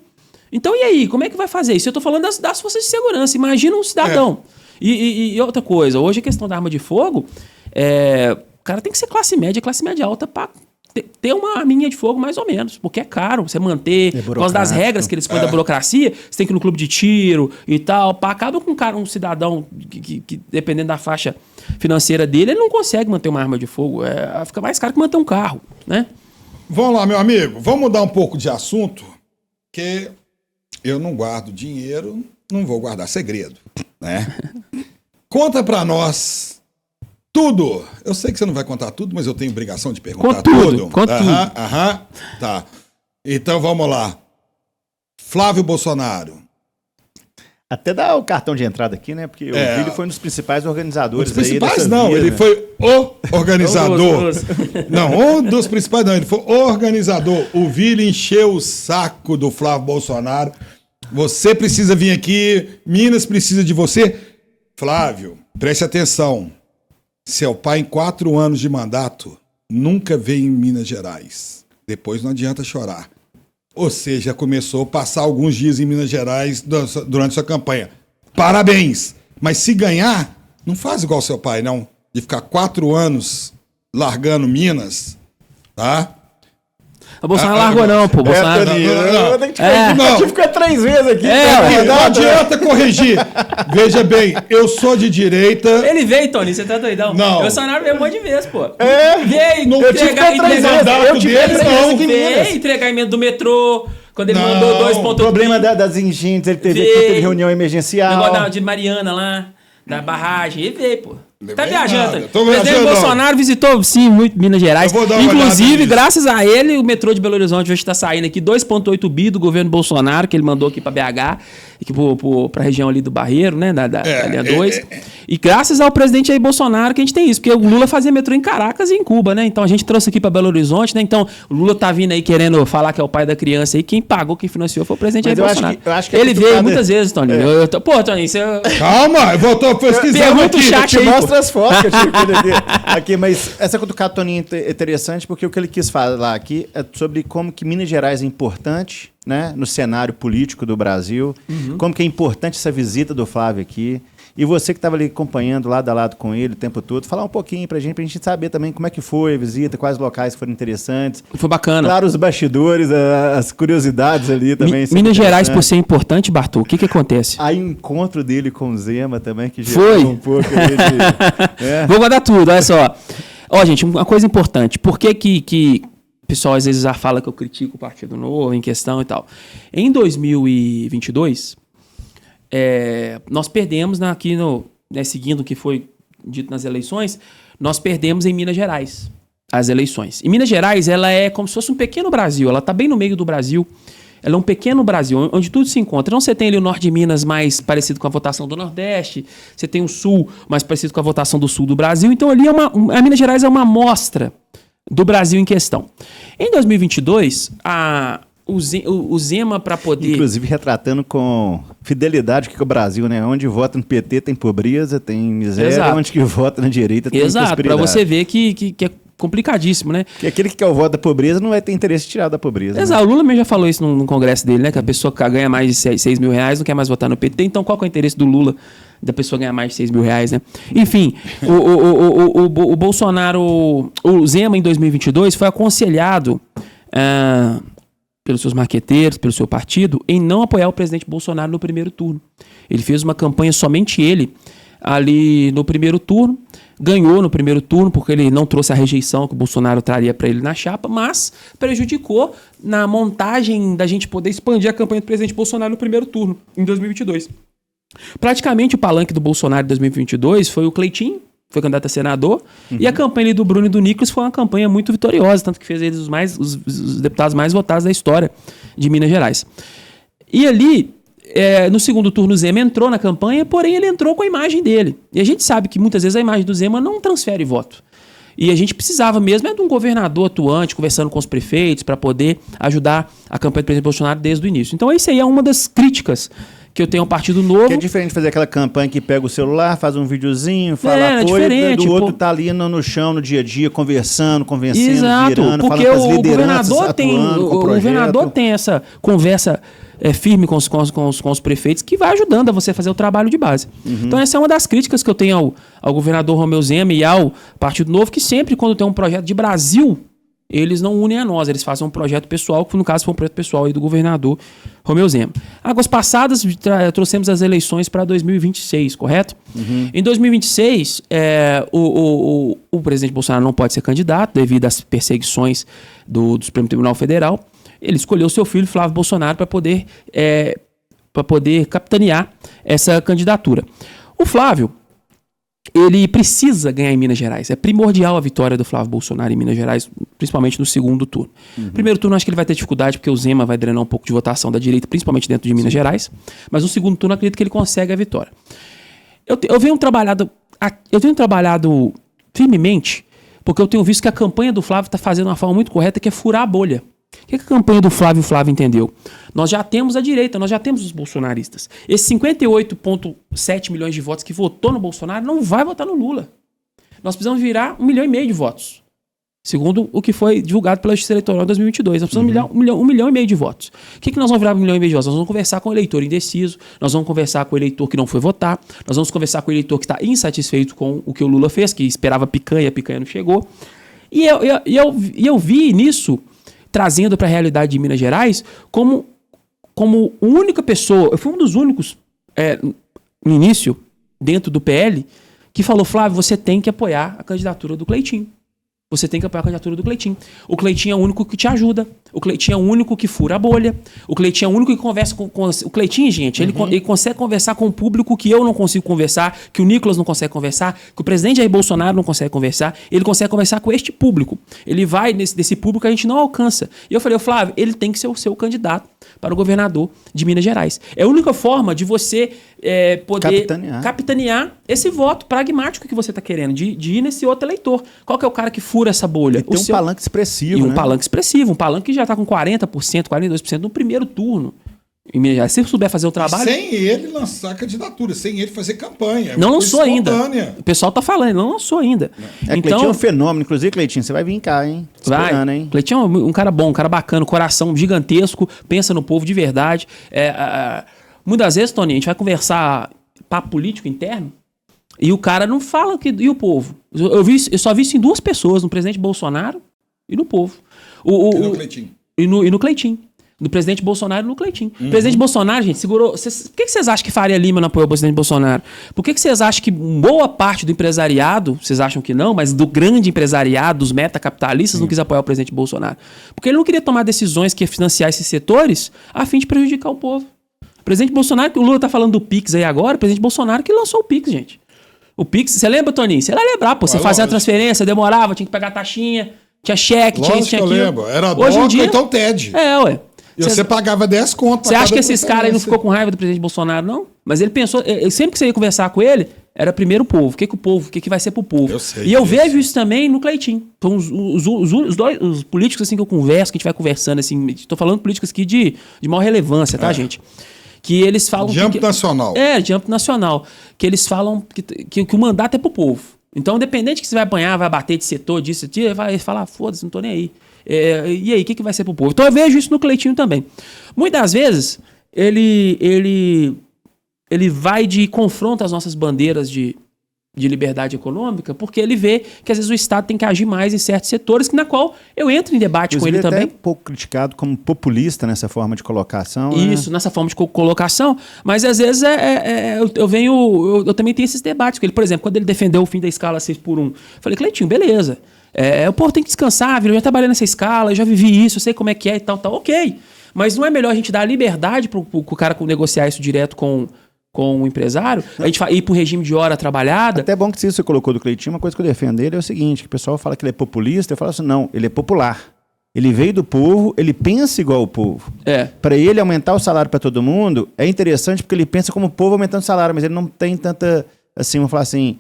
Então, e aí? Como é que vai fazer isso? Eu tô falando das forças de segurança. Imagina um cidadão. E outra coisa, hoje a questão da arma de fogo, o cara tem que ser classe média alta para ter uma arminha de fogo mais ou menos, porque é caro você manter, por causa das regras que eles põem da burocracia, você tem que ir no clube de tiro e tal, acaba com um cidadão que dependendo da faixa financeira dele, ele não consegue manter uma arma de fogo, fica mais caro que manter um carro, né? Vamos lá, meu amigo, vamos mudar um pouco de assunto, que eu não guardo dinheiro, não vou guardar segredo, né? Conta pra nós tudo. Eu sei que você não vai contar tudo, mas eu tenho obrigação de perguntar tudo. Conta tudo. Tá. Então vamos lá. Flávio Bolsonaro. Até dá o cartão de entrada aqui, né? Porque o Vili foi um dos principais organizadores. Os principais não, ele foi o organizador. Não, um dos principais não, ele foi o organizador. O Vili encheu o saco do Flávio Bolsonaro. Você precisa vir aqui, Minas precisa de você. Flávio, preste atenção. Seu pai, em 4 anos de mandato, nunca veio em Minas Gerais. Depois não adianta chorar. Ou seja, começou a passar alguns dias em Minas Gerais durante sua campanha. Parabéns! Mas se ganhar, não faz igual seu pai, não. De ficar 4 anos largando Minas, tá? O Bolsonaro largou não, pô. Bolsonaro... Eu tenho que te Não. tive que ficar 3 vezes aqui. Não adianta corrigir. Veja bem, eu sou de direita. Ele veio, Tony, você tá doidão? Não. O Bolsonaro veio um monte de vezes, pô. Eu Veio tive que entregar, ficar 3 vezes. Eu tive que ficar 3 vezes aqui em Minas. veio entregar emenda do metrô, quando ele Não. mandou 2,8 O problema das enchentes, ele teve reunião emergencial. negócio de Mariana lá, da barragem. Ele veio, pô. Tá viajando. nada. Tô O presidente viajando, Bolsonaro visitou, sim, muito Minas Gerais. Eu vou dar uma olhada Inclusive, nisso. graças a ele, o metrô de Belo Horizonte hoje está saindo aqui 2,8 bi do governo Bolsonaro, que ele mandou aqui para BH, aqui pra região ali do Barreiro, né, da linha 2. E graças ao presidente Jair Bolsonaro que a gente tem isso, porque o Lula fazia metrô em Caracas e em Cuba, né? Então a gente trouxe aqui para Belo Horizonte, né? Então o Lula tá vindo aí querendo falar que é o pai da criança aí. Quem pagou, quem financiou foi o presidente Jair Bolsonaro. Eu acho que ele veio muitas vezes, Tony. Pô, Tony, você... Calma, eu vou pesquisar Pergunta o aqui. chat Te aí, mostra pô. as fotos que eu tive aqui, mas essa cutucada, Toninho, é interessante porque o que ele quis falar aqui é sobre como que Minas Gerais é importante, né, no cenário político do Brasil, como que é importante essa visita do Flávio aqui. E você que estava ali acompanhando lado a lado com ele o tempo todo, falar um pouquinho pra gente saber também como é que foi a visita, quais locais foram interessantes. Foi bacana. Claro, os bastidores, as curiosidades ali também. Minas Gerais, por ser importante, Bartô, o que acontece? Aí o encontro dele com o Zema também, que Foi. gerou um pouco ali de... Vou guardar tudo, olha só. Ó, gente, uma coisa importante. Por que o pessoal às vezes já fala que eu critico o Partido Novo em questão e tal? Em 2022, nós perdemos aqui seguindo o que foi dito nas eleições, nós perdemos em Minas Gerais as eleições. E Minas Gerais, ela é como se fosse um pequeno Brasil, ela está bem no meio do Brasil. Ela é um pequeno Brasil, onde tudo se encontra. Então você tem ali o norte de Minas mais parecido com a votação do Nordeste, você tem o sul mais parecido com a votação do sul do Brasil. Então ali a Minas Gerais é uma amostra do Brasil em questão. Em 2022, o Zema, para poder... Inclusive retratando com fidelidade o que é o Brasil, né? Onde vota no PT tem pobreza, tem miséria, Exato. onde que vota na direita tem Exato, para prosperidade. você ver que é complicadíssimo, né? Que aquele que quer o voto da pobreza não vai ter interesse de tirar da pobreza. Exato, Né? o Lula mesmo já falou isso no congresso dele, né? Que a pessoa que ganha mais de 6 mil reais não quer mais votar no PT. Então qual que é o interesse do Lula da pessoa ganhar mais de 6 mil reais, né? Enfim, o Bolsonaro, o Zema em 2022 foi aconselhado pelos seus marqueteiros, pelo seu partido, em não apoiar o presidente Bolsonaro no primeiro turno. Ele fez uma campanha, somente ele, ali no primeiro turno, ganhou no primeiro turno, porque ele não trouxe a rejeição que o Bolsonaro traria para ele na chapa, mas prejudicou na montagem da gente poder expandir a campanha do presidente Bolsonaro no primeiro turno, em 2022. Praticamente o palanque do Bolsonaro em 2022 foi o Cleitinho, foi candidato a senador, e a campanha ali do Bruno e do Nicolas foi uma campanha muito vitoriosa, tanto que fez eles os deputados mais votados da história de Minas Gerais. E ali, no segundo turno, o Zema entrou na campanha, porém ele entrou com a imagem dele. E a gente sabe que muitas vezes a imagem do Zema não transfere voto. E a gente precisava mesmo de um governador atuante, conversando com os prefeitos, para poder ajudar a campanha do presidente Bolsonaro desde o início. Então, isso aí é uma das críticas que eu tenho ao Partido Novo. Que é diferente de fazer aquela campanha que pega o celular, faz um videozinho, fala apoio, diferente, do outro tá ali no chão, no dia a dia, conversando, convencendo, Exato, virando, porque falando com as o lideranças, governador tem essa conversa firme com os prefeitos que vai ajudando a você fazer o trabalho de base. Então essa é uma das críticas que eu tenho ao governador Romeu Zema e ao Partido Novo, que sempre quando tem um projeto de Brasil, eles não unem a nós, eles fazem um projeto pessoal, que no caso foi um projeto pessoal aí do governador Romeu Zema. Águas passadas, trouxemos as eleições para 2026, correto? Em 2026, o presidente Bolsonaro não pode ser candidato devido às perseguições do Supremo Tribunal Federal. Ele escolheu seu filho, Flávio Bolsonaro, para poder capitanear essa candidatura. O Flávio, ele precisa ganhar em Minas Gerais. É primordial a vitória do Flávio Bolsonaro em Minas Gerais, principalmente no segundo turno. Primeiro turno, acho que ele vai ter dificuldade, porque o Zema vai drenar um pouco de votação da direita, principalmente dentro de Minas Gerais. Mas no segundo turno, acredito que ele consegue a vitória. Eu tenho trabalhado firmemente, porque eu tenho visto que a campanha do Flávio está fazendo uma forma muito correta, que é furar a bolha. O que a campanha do Flávio entendeu? Nós já temos a direita, nós já temos os bolsonaristas. Esses 58,7 milhões de votos que votou no Bolsonaro não vai votar no Lula. Nós precisamos virar 1,5 milhão de votos. Segundo o que foi divulgado pela Justiça Eleitoral em 2022. Nós precisamos virar 1,5 milhão de votos. O que nós vamos virar 1,5 milhão de votos? Nós vamos conversar com o eleitor indeciso, nós vamos conversar com o eleitor que não foi votar, nós vamos conversar com o eleitor que está insatisfeito com o que o Lula fez, que esperava picanha, a picanha não chegou. E eu vi nisso trazendo para a realidade de Minas Gerais como única pessoa. Eu fui um dos únicos, no início, dentro do PL, que falou: Flávio, você tem que apoiar a candidatura do Cleitinho. Você tem que apoiar a candidatura do Cleitinho. O Cleitinho é o único que te ajuda. O Cleitinho é o único que fura a bolha. O Cleitinho é o único que conversa com... O Cleitinho, gente, ele consegue conversar com o público que eu não consigo conversar, que o Nicolas não consegue conversar, que o presidente Jair Bolsonaro não consegue conversar. Ele consegue conversar com este público. Ele vai desse público que a gente não alcança. E eu falei: Flávio, ele tem que ser o seu candidato para o governador de Minas Gerais. É a única forma de você poder capitanear esse voto pragmático que você está querendo, de ir nesse outro eleitor. Qual que é o cara que fura essa bolha? E tem um palanque expressivo, e um palanque expressivo, um palanque que já está com 40%, 42% no primeiro turno. Em Minas Gerais. Se você souber fazer o trabalho... Sem ele lançar a candidatura, sem ele fazer campanha. Não lançou ainda. O pessoal tá falando, não lançou ainda. Então, Cleitinho é um fenômeno. Inclusive, Cleitinho, você vai vir cá, hein? Vai. Hein? Cleitinho é um cara bom, um cara bacana, coração gigantesco, pensa no povo de verdade. Muitas vezes, Tony, a gente vai conversar papo político interno e o cara não fala e o povo. Eu só vi isso em duas pessoas, no presidente Bolsonaro e no povo. E no Cleitinho. E no Cleitinho. Do presidente Bolsonaro e no Cleitinho. O presidente Bolsonaro, gente, segurou... Por que vocês acham que Faria Lima não apoiou o presidente Bolsonaro? Por que vocês acham que boa parte do empresariado, vocês acham que não, mas do grande empresariado, dos metacapitalistas, não quis apoiar o presidente Bolsonaro? Porque ele não queria tomar decisões que ia financiar esses setores a fim de prejudicar o povo. O presidente Bolsonaro, o Lula tá falando do Pix aí agora, o presidente Bolsonaro que lançou o Pix, gente. O Pix, você lembra, Toninho? Você vai lembrar, pô. Você fazia a transferência, demorava, tinha que pagar a taxinha, tinha cheque, tinha isso, tinha aquilo. Eu lembro. Era DOCA, então TED. Ué. E você pagava 10 contas. Você acha que esses caras aí não ficou com raiva do presidente Bolsonaro, não? Mas ele pensou, sempre que você ia conversar com ele, era primeiro o povo. O que vai ser pro povo? Eu sei. E eu vejo isso também no Cleitinho. Então, os políticos assim que eu converso, que a gente vai conversando, assim, tô falando políticos aqui de maior relevância, tá, gente? Que eles falam... De âmbito nacional. De âmbito nacional. Que eles falam que o mandato é pro povo. Então, independente que você vai apanhar, vai bater de setor, disso, vai falar: foda-se, não tô nem aí. E aí, o que vai ser pro povo? Então eu vejo isso no Cleitinho também. Muitas vezes, ele vai de confronto às nossas bandeiras de liberdade econômica, porque ele vê que às vezes o Estado tem que agir mais em certos setores, na qual eu entro em debate com ele também. Ele é um pouco criticado como populista nessa forma de colocação. Isso, nessa forma de colocação, mas às vezes eu também tenho esses debates com ele. Por exemplo, quando ele defendeu o fim da escala 6x1, eu falei: Cleitinho, beleza. O povo tem que descansar, eu já trabalhei nessa escala, eu já vivi isso, eu sei como é que é e tal, ok. Mas não é melhor a gente dar liberdade pro cara negociar isso direto com o empresário? A gente ir pro regime de hora trabalhada? Até bom que se você colocou do Cleitinho, uma coisa que eu defendo dele é o seguinte, que o pessoal fala que ele é populista, eu falo assim: não, ele é popular. Ele veio do povo, ele pensa igual o povo. Para ele aumentar o salário para todo mundo, é interessante porque ele pensa como o povo aumentando o salário, mas ele não tem tanta, assim, vamos falar assim...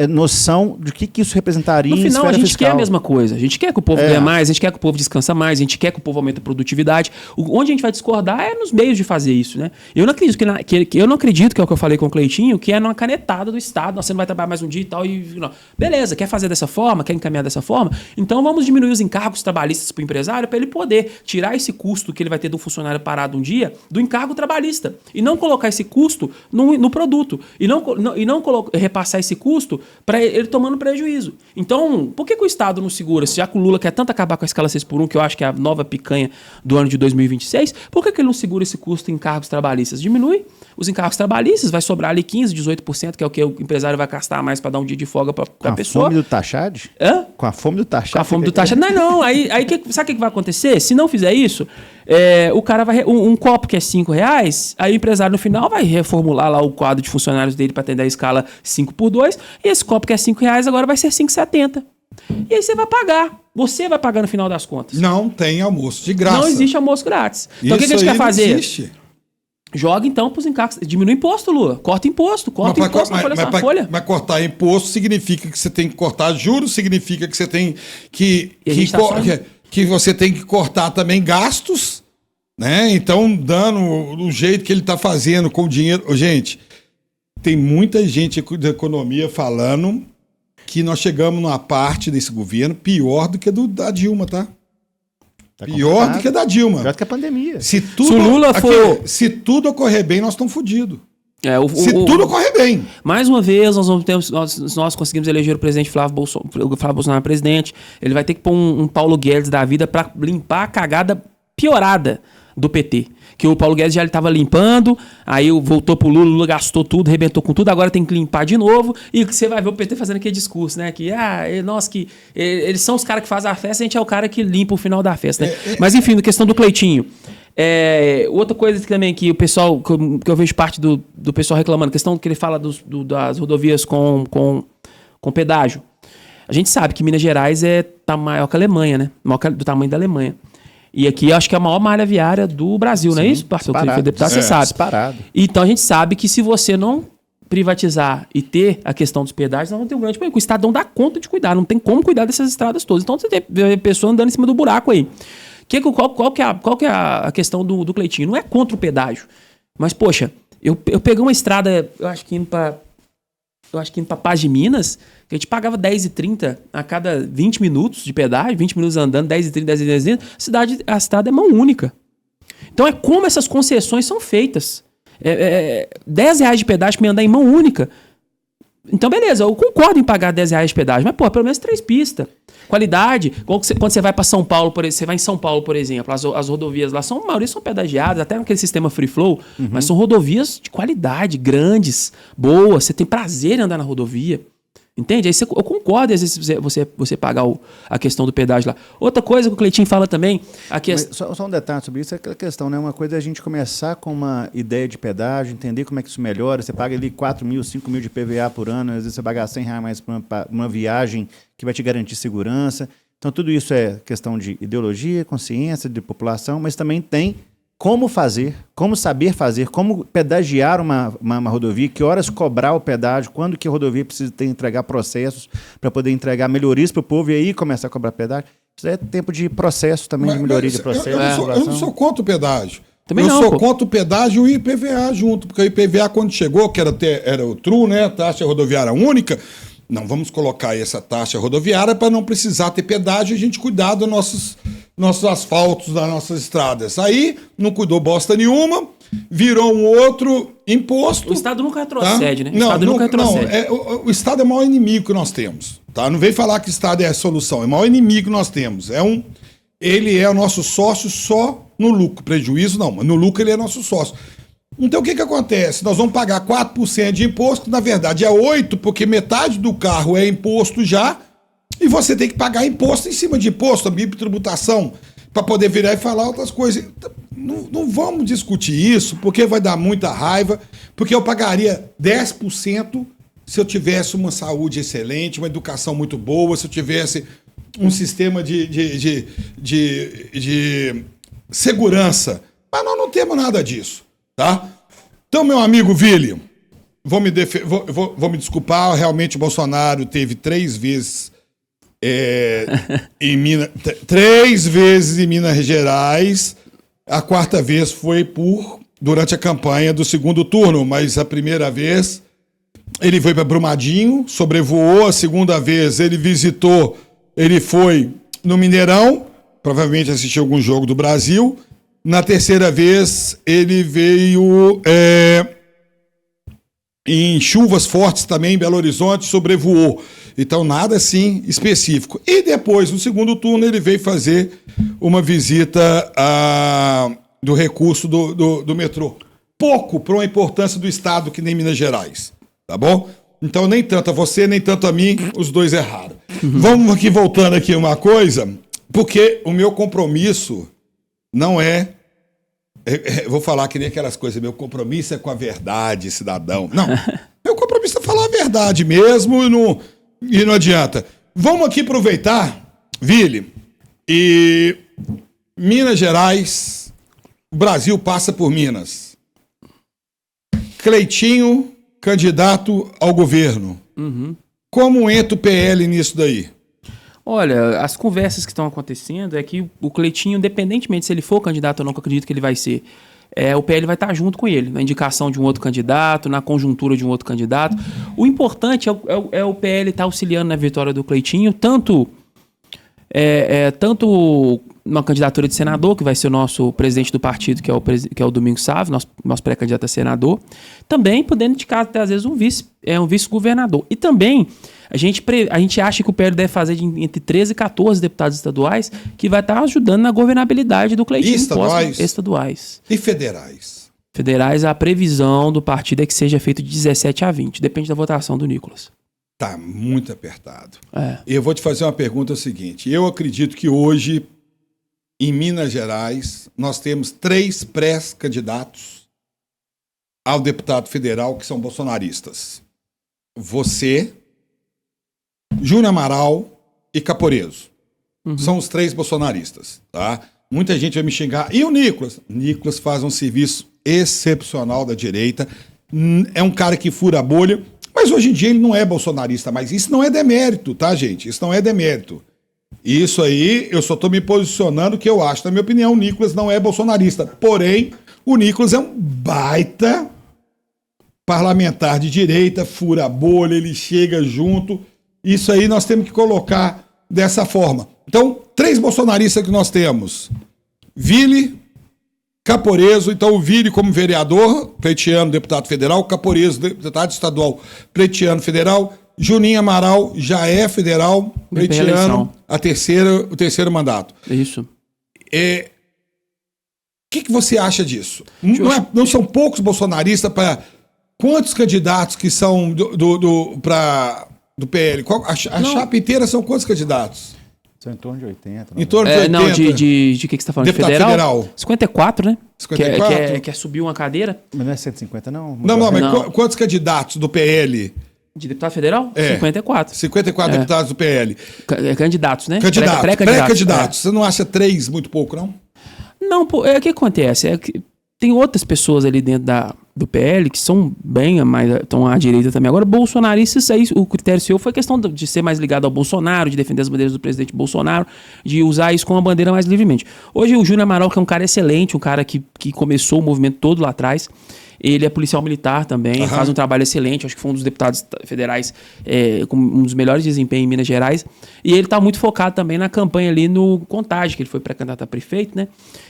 noção de que isso representaria. No final, em a gente fiscal. quer a mesma coisa. A gente quer que o povo ganhe mais, a gente quer que o povo descansa mais, a gente quer que o povo aumente a produtividade. Onde a gente vai discordar é nos meios de fazer isso, né? Eu não acredito eu não acredito, que é o que eu falei com o Cleitinho, que é numa canetada do Estado. Você não vai trabalhar mais um dia e tal. Não. Beleza, quer fazer dessa forma, quer encaminhar dessa forma? Então vamos diminuir os encargos trabalhistas para o empresário, para ele poder tirar esse custo que ele vai ter do funcionário parado um dia do encargo trabalhista. E não colocar esse custo no produto. E não repassar esse custo para ele tomando prejuízo. Então, por que o Estado não segura? Já que o Lula quer tanto acabar com a escala 6x1, que eu acho que é a nova picanha do ano de 2026, por que ele não segura esse custo em encargos trabalhistas? Diminui os encargos trabalhistas, vai sobrar ali 15%, 18%, que é o que o empresário vai gastar mais para dar um dia de folga para a pessoa. Com a fome do taxade? Com a fome do taxade? Com a fome do taxade. Não. Aí sabe o que vai acontecer? Se não fizer isso, o cara vai... Um copo que é R$5, aí o empresário no final vai reformular lá o quadro de funcionários dele para atender a escala 5x2, e esse copo que é R$5 agora vai ser R$5,70. E aí você vai pagar. Você vai pagar no final das contas. Não tem almoço de graça. Não existe almoço grátis. Então o que a gente quer fazer? Não existe. Joga então para os encargos. Diminui imposto, Lula. Corta imposto. Corta imposto na folha. Mas cortar imposto significa que você tem que cortar juros, significa que você tem que você tem que cortar também gastos, né? Então, dando o jeito que ele está fazendo com o dinheiro. Gente, tem muita gente da economia falando que nós chegamos numa parte desse governo pior do que da Dilma, tá? Pior do que a da Dilma. Pior do que a pandemia. Se tudo ocorrer bem, nós estamos fodidos. Se tudo correr bem. Mais uma vez, nós conseguimos eleger o presidente Flávio Bolsonaro presidente. Ele vai ter que pôr um Paulo Guedes da vida para limpar a cagada piorada do PT. Que o Paulo Guedes já estava limpando, aí voltou pro Lula gastou tudo, arrebentou com tudo, agora tem que limpar de novo. E você vai ver o PT fazendo aquele discurso, né? Que, eles são os caras que fazem a festa, a gente é o cara que limpa o final da festa, né? Mas enfim, na questão do Cleitinho. Outra coisa também que o pessoal, que eu vejo parte do pessoal reclamando, questão que ele fala das rodovias com pedágio. A gente sabe que Minas Gerais tá maior que a Alemanha, né? Do tamanho da Alemanha. E aqui eu acho que é a maior malha viária do Brasil, não é isso, parceiro? Que foi deputado, você sabe. Disparado. Então a gente sabe que se você não privatizar e ter a questão dos pedágios, nós vamos ter um grande problema. O Estado dá conta de cuidar, não tem como cuidar dessas estradas todas. Então você tem pessoa andando em cima do buraco aí. Qual que é a questão do Cleitinho? Não é contra o pedágio. Mas, poxa, eu peguei uma estrada, eu acho que indo pra Paz de Minas, que a gente pagava R$10,30 a cada 20 minutos de pedágio, 20 minutos andando, R$10,30, R$10,30. A estrada é mão única. Então é como essas concessões são feitas. R$10 de pedágio para me andar em mão única. Então, beleza, eu concordo em pagar R$10 de pedágio, mas, pelo menos 3 pistas. Qualidade, quando você vai para São Paulo, você vai em São Paulo, por exemplo, as rodovias lá, a maioria são pedagiadas, até naquele sistema free flow, mas são rodovias de qualidade, grandes, boas, você tem prazer em andar na rodovia. Entende? Aí eu concordo, às vezes, você pagar a questão do pedágio lá. Outra coisa que o Cleitinho fala também... Só um detalhe sobre isso, é aquela questão, né? Uma coisa é a gente começar com uma ideia de pedágio, entender como é que isso melhora. Você paga ali 4 mil, 5 mil de PVA por ano, às vezes você paga R$100 mais por uma viagem que vai te garantir segurança. Então, tudo isso é questão de ideologia, consciência, de população, mas também tem como fazer, como saber fazer, como pedagiar uma rodovia, que horas cobrar o pedágio, quando que a rodovia precisa entregar processos para poder entregar melhorias para o povo e aí começar a cobrar pedágio. Isso é tempo de processo também, de melhoria de processo. Eu não sou contra o pedágio. Também eu não, sou contra o pedágio e IPVA junto, porque o IPVA quando chegou, que era o TRU, né, taxa rodoviária única, não vamos colocar essa taxa rodoviária para não precisar ter pedágio e a gente cuidar dos nossos asfaltos das nossas estradas. Aí não cuidou bosta nenhuma, virou um outro imposto. O Estado nunca retrocede, né? O Estado nunca retrocede. O Estado é o maior inimigo que nós temos. Tá? Não vem falar que o Estado é a solução, é o maior inimigo que nós temos. Ele é o nosso sócio só no lucro. Prejuízo não, mas no lucro ele é nosso sócio. Então o que acontece? Nós vamos pagar 4% de imposto, que na verdade é 8%, porque metade do carro é imposto já, e você tem que pagar imposto em cima de imposto, a tributação, para poder virar e falar outras coisas. Não vamos discutir isso, porque vai dar muita raiva, porque eu pagaria 10% se eu tivesse uma saúde excelente, uma educação muito boa, se eu tivesse um sistema de segurança. Mas nós não temos nada disso. Tá? Então, meu amigo Vili, vou me desculpar, realmente o Bolsonaro teve 3 vezes em Minas, 3 vezes em Minas Gerais, a 4ª vez foi durante a campanha do segundo turno, mas a primeira vez ele foi para Brumadinho, sobrevoou, a segunda vez ele foi no Mineirão, provavelmente assistiu algum jogo do Brasil. Na 3ª vez, ele veio em chuvas fortes também em Belo Horizonte, sobrevoou. Então, nada assim específico. E depois, no segundo turno, ele veio fazer uma visita do recurso do metrô. Pouco para uma importância do Estado que nem Minas Gerais. Tá bom? Então, nem tanto a você, nem tanto a mim, os dois erraram. Vamos aqui, voltando aqui uma coisa, porque o meu compromisso... não é... vou falar que nem aquelas coisas, meu compromisso é com a verdade, cidadão. Não, meu compromisso é falar a verdade mesmo e não adianta. Vamos aqui aproveitar, Vili, e Minas Gerais, o Brasil passa por Minas. Cleitinho, candidato ao governo. Como entra o PL nisso daí? Olha, as conversas que estão acontecendo é que o Cleitinho, independentemente se ele for candidato ou não, que eu acredito que ele vai ser, o PL vai estar junto com ele, na indicação de um outro candidato, na conjuntura de um outro candidato. O importante é o PL estar auxiliando na vitória do Cleitinho, tanto uma candidatura de senador, que vai ser o nosso presidente do partido, que é o Domingos Sávio, nosso pré-candidato a senador. Também podendo indicar até às vezes um vice-governador. E também a gente acha que o PL deve fazer entre 13 e 14 deputados estaduais, que vai estar ajudando na governabilidade do Cleitinho. Estaduais. E federais? Federais, a previsão do partido é que seja feito de 17 a 20. Depende da votação do Nicolas. Tá muito apertado. Eu vou te fazer uma pergunta seguinte. Eu acredito que hoje, em Minas Gerais, nós temos 3 pré-candidatos ao deputado federal que são bolsonaristas. Você, Júnior Amaral e Caporeso. São os 3 bolsonaristas, tá? Muita gente vai me xingar. E o Nicolas? Nicolas faz um serviço excepcional da direita. É um cara que fura a bolha. Mas hoje em dia ele não é bolsonarista, mas isso não é demérito, tá, gente? Isso não é demérito. Isso aí, eu só estou me posicionando que eu acho, na minha opinião, o Nicolas não é bolsonarista. Porém, o Nicolas é um baita parlamentar de direita, fura a bolha, ele chega junto. Isso aí nós temos que colocar dessa forma. Então, 3 bolsonaristas que nós temos. Vili, Caporeso, então o Vili como vereador, pleiteano, deputado federal, Caporeso, deputado estadual, pleiteano federal, Juninho Amaral já é federal, pleiteano, o terceiro mandato. Isso. O que você acha disso? Não são poucos bolsonaristas para quantos candidatos que são do PL? A chapa inteira são quantos candidatos? São em torno de 80. Em torno de 80. Não, de que você está falando? Deputado federal? 54, né? 54? Quer subir uma cadeira. Mas não é 150, não? Não, mas quantos candidatos do PL? De deputado federal? 54. 54 deputados do PL. Candidatos, né? Pré-candidatos. Você não acha 3 muito pouco, não? Não, o que acontece? Tem outras pessoas ali dentro do PL que são estão à direita também. Agora, bolsonaristas, aí, o critério seu foi a questão de ser mais ligado ao Bolsonaro, de defender as bandeiras do presidente Bolsonaro, de usar isso como uma bandeira mais livremente. Hoje, o Júnior Amaral, que é um cara excelente, um cara que começou o movimento todo lá atrás, ele é policial militar também, faz um trabalho excelente, acho que foi um dos deputados federais com um dos melhores desempenhos em Minas Gerais, e ele está muito focado também na campanha ali no Contagem, que ele foi pré-candidato a prefeito, né?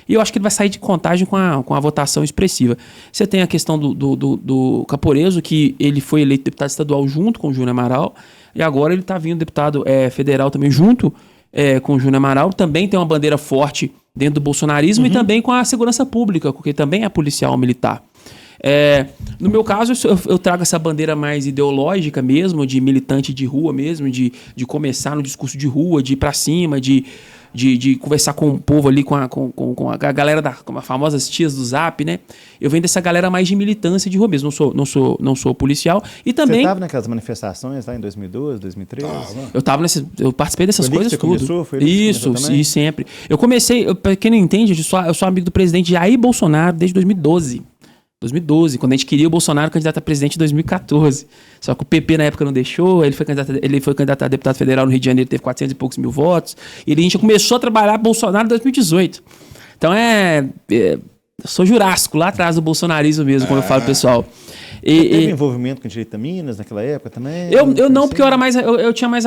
E eu acho que ele vai sair de Contagem com a votação expressiva. Você tem a questão do Caporeso, que ele foi eleito deputado estadual junto com o Júnior Amaral, e agora ele está vindo deputado federal também junto com o Júnior Amaral, também tem uma bandeira forte dentro do bolsonarismo e também com a segurança pública, porque também é policial militar. No meu caso, eu trago essa bandeira mais ideológica mesmo, de militante de rua mesmo, de começar no discurso de rua, de ir pra cima, de conversar com o povo ali, com a galera com as famosas tias do Zap, né? Eu venho dessa galera mais de militância de rua mesmo, não sou policial. E também... Você estava naquelas manifestações lá em 2012, 2013? Eu participei dessas coisas tudo. Começou, foi isso, e sempre. Eu comecei, pra quem não entende, eu sou amigo do presidente Jair Bolsonaro desde 2012, quando a gente queria o Bolsonaro candidato a presidente em 2014. Só que o PP na época não deixou, ele foi candidato a deputado federal no Rio de Janeiro, teve 400 e poucos mil votos. E a gente começou a trabalhar Bolsonaro em 2018. Então eu sou jurássico lá atrás do bolsonarismo mesmo, quando eu falo pessoal. Teve envolvimento com o Direita Minas naquela época também? Eu não, porque eu tinha mais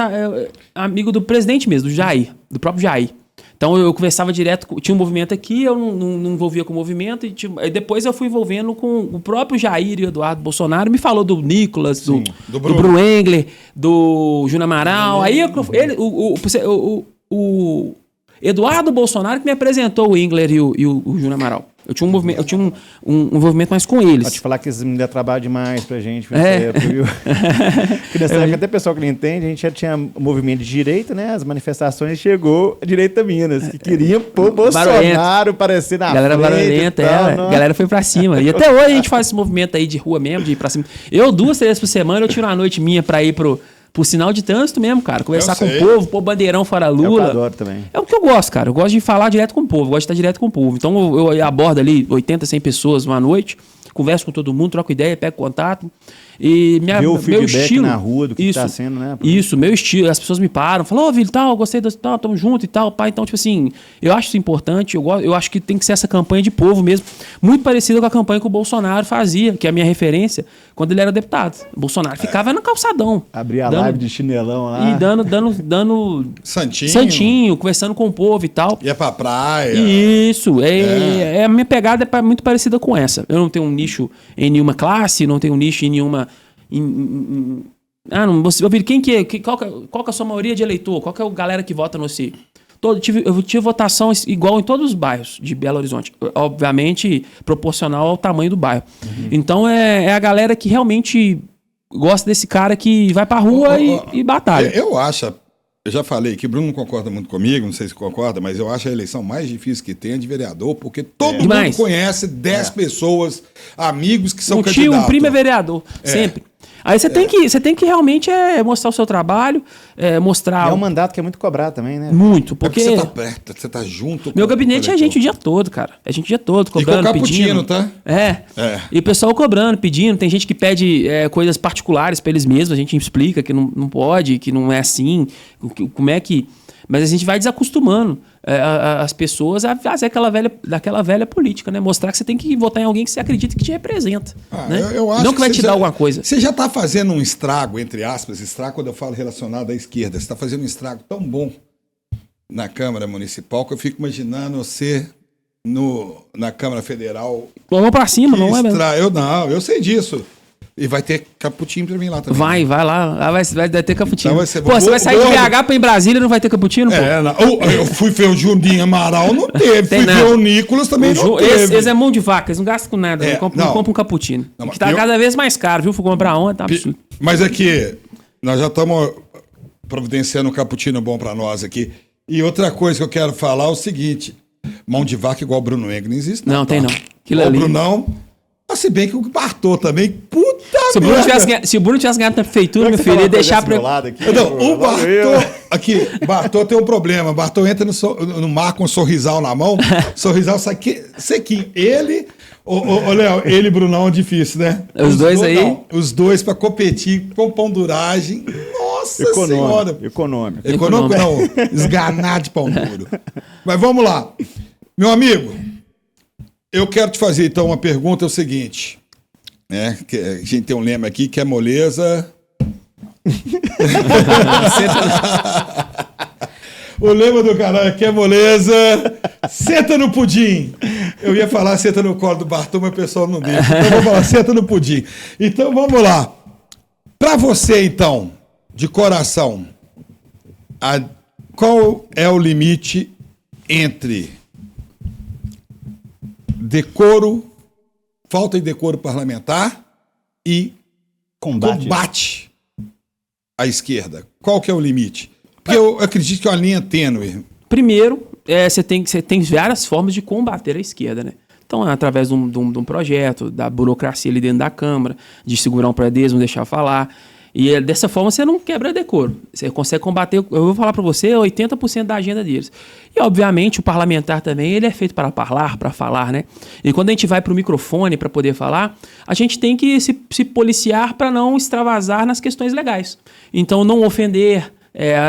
amigo do presidente mesmo, do Jair, do próprio Jair. Então eu conversava direto, tinha um movimento aqui, eu não envolvia com o movimento, e depois eu fui envolvendo com o próprio Jair e o Eduardo Bolsonaro, me falou do Nicolas, do Bruno Engler, do Júnior Amaral, aí o Eduardo Bolsonaro que me apresentou o Engler e o Júnior Amaral. Eu tinha um envolvimento mais com eles. Pode te falar que eles me deram trabalho demais pra gente nessa época, viu? Porque nessa época, até pessoal que não entende, a gente já tinha um movimento de direita, né? As manifestações chegou a Direita Minas, que queriam pôr Bolsonaro parecer na galera frente. Barulhenta, a galera foi pra cima. E até hoje a gente faz esse movimento aí de rua mesmo, de ir pra cima. 2, 3 vezes por semana, eu tiro uma noite minha pra ir pro sinal de trânsito mesmo, cara. Conversar com o povo, pôr bandeirão fora Lula. Eu adoro também. É o que eu gosto, cara. Eu gosto de falar direto com o povo, eu gosto de estar direto com o povo. Então eu abordo ali 80, 100 pessoas uma noite, converso com todo mundo, troco ideia, pego contato. E Vê o feedback meu estilo, na rua do que está sendo, né? Isso, meu estilo. As pessoas me param, falam, Vili, tal, gostei do tal, tamo junto e tal, pai. Então, tipo assim, eu acho isso importante, eu acho que tem que ser essa campanha de povo mesmo, muito parecida com a campanha que o Bolsonaro fazia, que é a minha referência, quando ele era deputado. O Bolsonaro ficava no calçadão. Abria a live de chinelão lá. E dando Santinho, conversando com o povo e tal. Ia pra praia. Isso, a minha pegada é muito parecida com essa. Eu não tenho um nicho em nenhuma classe, não tenho um nicho em nenhuma... quem que é? Qual que é a sua maioria de eleitor? Qual que é a galera que vota no você? Eu tive votação igual em todos os bairros de Belo Horizonte. Obviamente, proporcional ao tamanho do bairro. Então, é a galera que realmente gosta desse cara que vai pra rua e batalha. Eu já falei que Bruno não concorda muito comigo, não sei se concorda, mas eu acho a eleição mais difícil que tem é de vereador, porque todo mundo conhece 10 pessoas, amigos que são candidatos. Um primo é vereador, sempre. Aí você tem que realmente mostrar o seu trabalho, mostrar... É um mandato que é muito cobrado também, né? Muito, porque... você tá perto, você tá junto. Meu gabinete é gente o dia todo, cara. É gente o dia todo, cobrando, e com pedindo. tá? E o pessoal cobrando, pedindo. Tem gente que pede coisas particulares pra eles mesmos, a gente explica que não pode, que não é assim, como é que... Mas a gente vai desacostumando as pessoas a fazer daquela velha política, né? Mostrar que você tem que votar em alguém que você acredita que te representa. Né? Eu acho não que vai te dar alguma coisa. Você já está fazendo um estrago, entre aspas, estrago quando eu falo relacionado à esquerda. Você está fazendo um estrago tão bom na Câmara Municipal que eu fico imaginando você na Câmara Federal. Vamos pra cima, não é mesmo? Eu sei disso. E vai ter cappuccino pra mim lá também. Vai lá. Vai ter cappuccino. Então você vai sair de BH pra ir em Brasília e não vai ter cappuccino, pô? Eu fui ver o Juninho Amaral, não teve. Fui ver o Nicolas, também não teve. Esse é mão de vaca, eles não gastam com nada. Não compra um cappuccino. Que tá cada vez mais caro, viu? Fui comprar ontem, tá absurdo. Mas aqui, nós já estamos providenciando um cappuccino bom pra nós aqui. E outra coisa que eu quero falar é o seguinte. Mão de vaca igual o Bruno Engel não existe. Não, tem não. O Brunão... Se bem que o Bartô também, puta merda. Se o Bruno tivesse ganhado na prefeitura, meu filho, ia deixar pra... O Bartô... Aqui, Bartô tem um problema. Bartô entra no mar com um sorrisal na mão. Sorrisal sai sequinho. Ele... Léo, ele e Brunão é difícil, né? Os dois aí... Não, os dois pra competir com ponduragem. Nossa Senhora. Econômico não. Esganar de pão duro. Mas vamos lá. Meu amigo... Eu quero te fazer, então, uma pergunta, é o seguinte, né? Que a gente tem um lema aqui que é moleza... O lema do canal é que é moleza, senta no pudim. Eu ia falar senta no colo do Bartô, mas o pessoal não deixa. Então vamos falar, senta no pudim. Então vamos lá. Para você, então, de coração, qual é o limite entre... decoro, falta de decoro parlamentar e combate à esquerda. Qual que é o limite? Porque eu acredito que é uma linha tênue. Primeiro, você tem várias formas de combater a esquerda, né? Então, através de um projeto, da burocracia ali dentro da Câmara, de segurar um para não deixar falar. E dessa forma você não quebra decoro. Você consegue combater, eu vou falar para você, 80% da agenda deles. E, obviamente, o parlamentar também, ele é feito para falar, né? E quando a gente vai para o microfone para poder falar, a gente tem que se policiar para não extravasar nas questões legais. Então, não ofender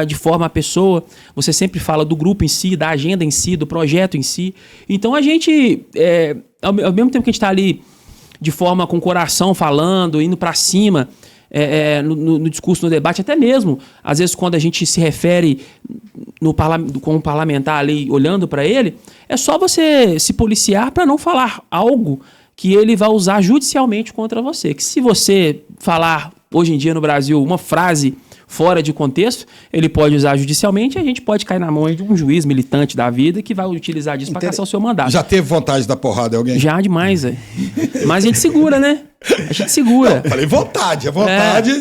de forma a pessoa. Você sempre fala do grupo em si, da agenda em si, do projeto em si. Então, a gente, ao mesmo tempo que a gente está ali de forma com o coração falando, indo para cima... no discurso, no debate, até mesmo, às vezes, quando a gente se refere com o parlamentar ali, olhando para ele, é só você se policiar para não falar algo que ele vai usar judicialmente contra você. Que se você falar, hoje em dia no Brasil, uma frase fora de contexto, ele pode usar judicialmente e a gente pode cair na mão de um juiz militante da vida que vai utilizar disso para caçar o seu mandato. Já teve vontade de dar porrada em alguém? Já, demais, velho. Mas a gente segura, né? A gente segura. Não, falei vontade, a vontade...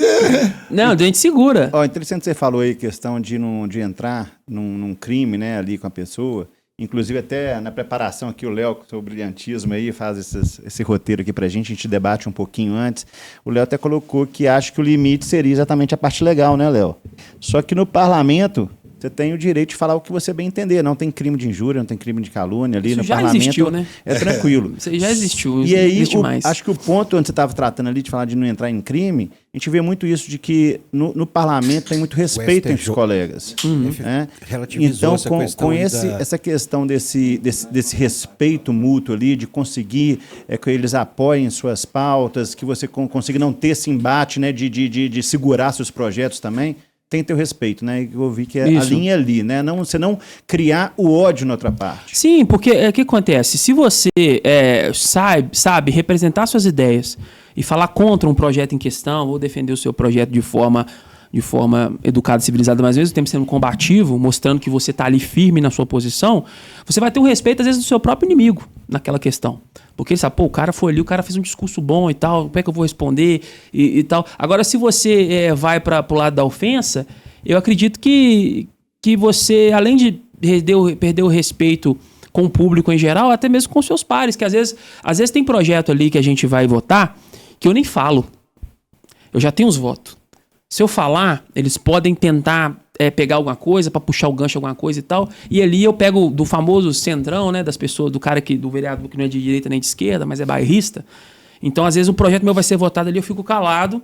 Não, a gente segura. Interessante você falou aí, questão de entrar num crime, né, ali com a pessoa. Inclusive, até na preparação aqui, o Léo, com o seu brilhantismo aí, faz esse roteiro aqui pra gente, a gente debate um pouquinho antes. O Léo até colocou que acha que o limite seria exatamente a parte legal, né, Léo? Só que no parlamento, você tem o direito de falar o que você bem entender. Não tem crime de injúria, não tem crime de calúnia ali Isso no já parlamento. Existiu, né? É tranquilo. Isso já existiu. E aí, existe mais. acho que o ponto onde você estava tratando ali de falar de não entrar em crime, a gente vê muito isso de que no parlamento tem muito respeito entre os colegas. Né? Então, com essa questão desse respeito mútuo ali, de conseguir que eles apoiem suas pautas, que você consiga não ter esse embate, né, de segurar seus projetos também, tem que ter o respeito, né? Eu vi que a linha é ali, né? Você não criar o ódio na outra parte. Sim, porque o que acontece? Se você sabe representar suas ideias e falar contra um projeto em questão, ou defender o seu projeto de forma educada e civilizada, mas ao mesmo tempo sendo combativo, mostrando que você está ali firme na sua posição, você vai ter um respeito, às vezes, do seu próprio inimigo naquela questão. Porque ele sabe, pô, o cara foi ali, o cara fez um discurso bom e tal, como é que eu vou responder e tal. Agora, se você vai para o lado da ofensa, eu acredito que você, além de perder o respeito com o público em geral, até mesmo com seus pares, que às vezes tem projeto ali que a gente vai votar que eu nem falo. Eu já tenho os votos. Se eu falar, eles podem tentar pegar alguma coisa para puxar o gancho alguma coisa e tal. E ali eu pego do famoso centrão, né, das pessoas, do vereador que não é de direita nem de esquerda, mas é bairrista. Então, às vezes, o projeto meu vai ser votado ali, eu fico calado,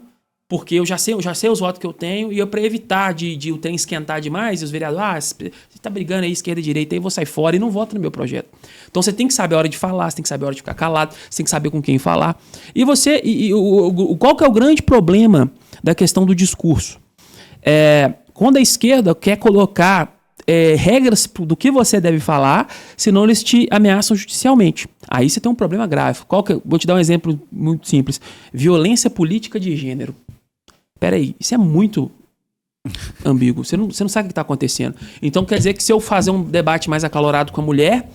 porque eu já sei os votos que eu tenho, e para evitar de o trem esquentar demais, e os vereadores, você tá brigando aí, esquerda e direita, aí eu vou sair fora e não voto no meu projeto. Então você tem que saber a hora de falar, você tem que saber a hora de ficar calado, você tem que saber com quem falar. E qual que é o grande problema da questão do discurso? Quando a esquerda quer colocar regras do que você deve falar, senão eles te ameaçam judicialmente. Aí você tem um problema grave. Vou te dar um exemplo muito simples. Violência política de gênero. Peraí, isso é muito ambíguo. Você não sabe o que está acontecendo. Então quer dizer que se eu fazer um debate mais acalorado com a mulher,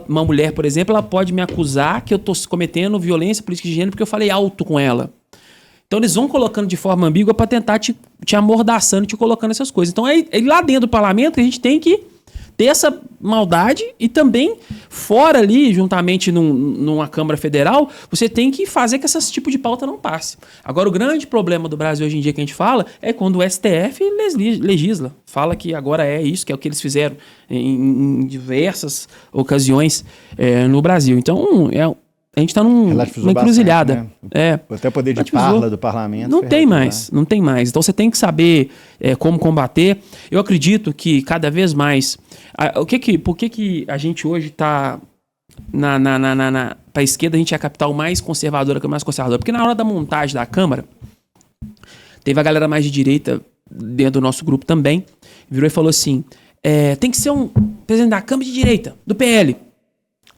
uma mulher, por exemplo, ela pode me acusar que eu estou cometendo violência política de gênero porque eu falei alto com ela. Então eles vão colocando de forma ambígua para tentar te amordaçando, te colocando essas coisas. Então é lá dentro do parlamento que a gente tem que ter essa maldade e também fora ali, juntamente numa Câmara Federal, você tem que fazer que esse tipo de pauta não passe. Agora, o grande problema do Brasil hoje em dia que a gente fala é quando o STF legisla. Fala que agora é isso, que é o que eles fizeram em diversas ocasiões no Brasil. Então, a gente está numa encruzilhada. Bastante, né? Até o poder de parla do parlamento. Não tem mais. Então você tem que saber como combater. Eu acredito que cada vez mais... Por que a gente hoje está... Para a esquerda a gente é a capital mais conservadora, que é mais conservadora? Porque na hora da montagem da Câmara, teve a galera mais de direita dentro do nosso grupo também, virou e falou assim, tem que ser um presidente da Câmara de direita, do PL.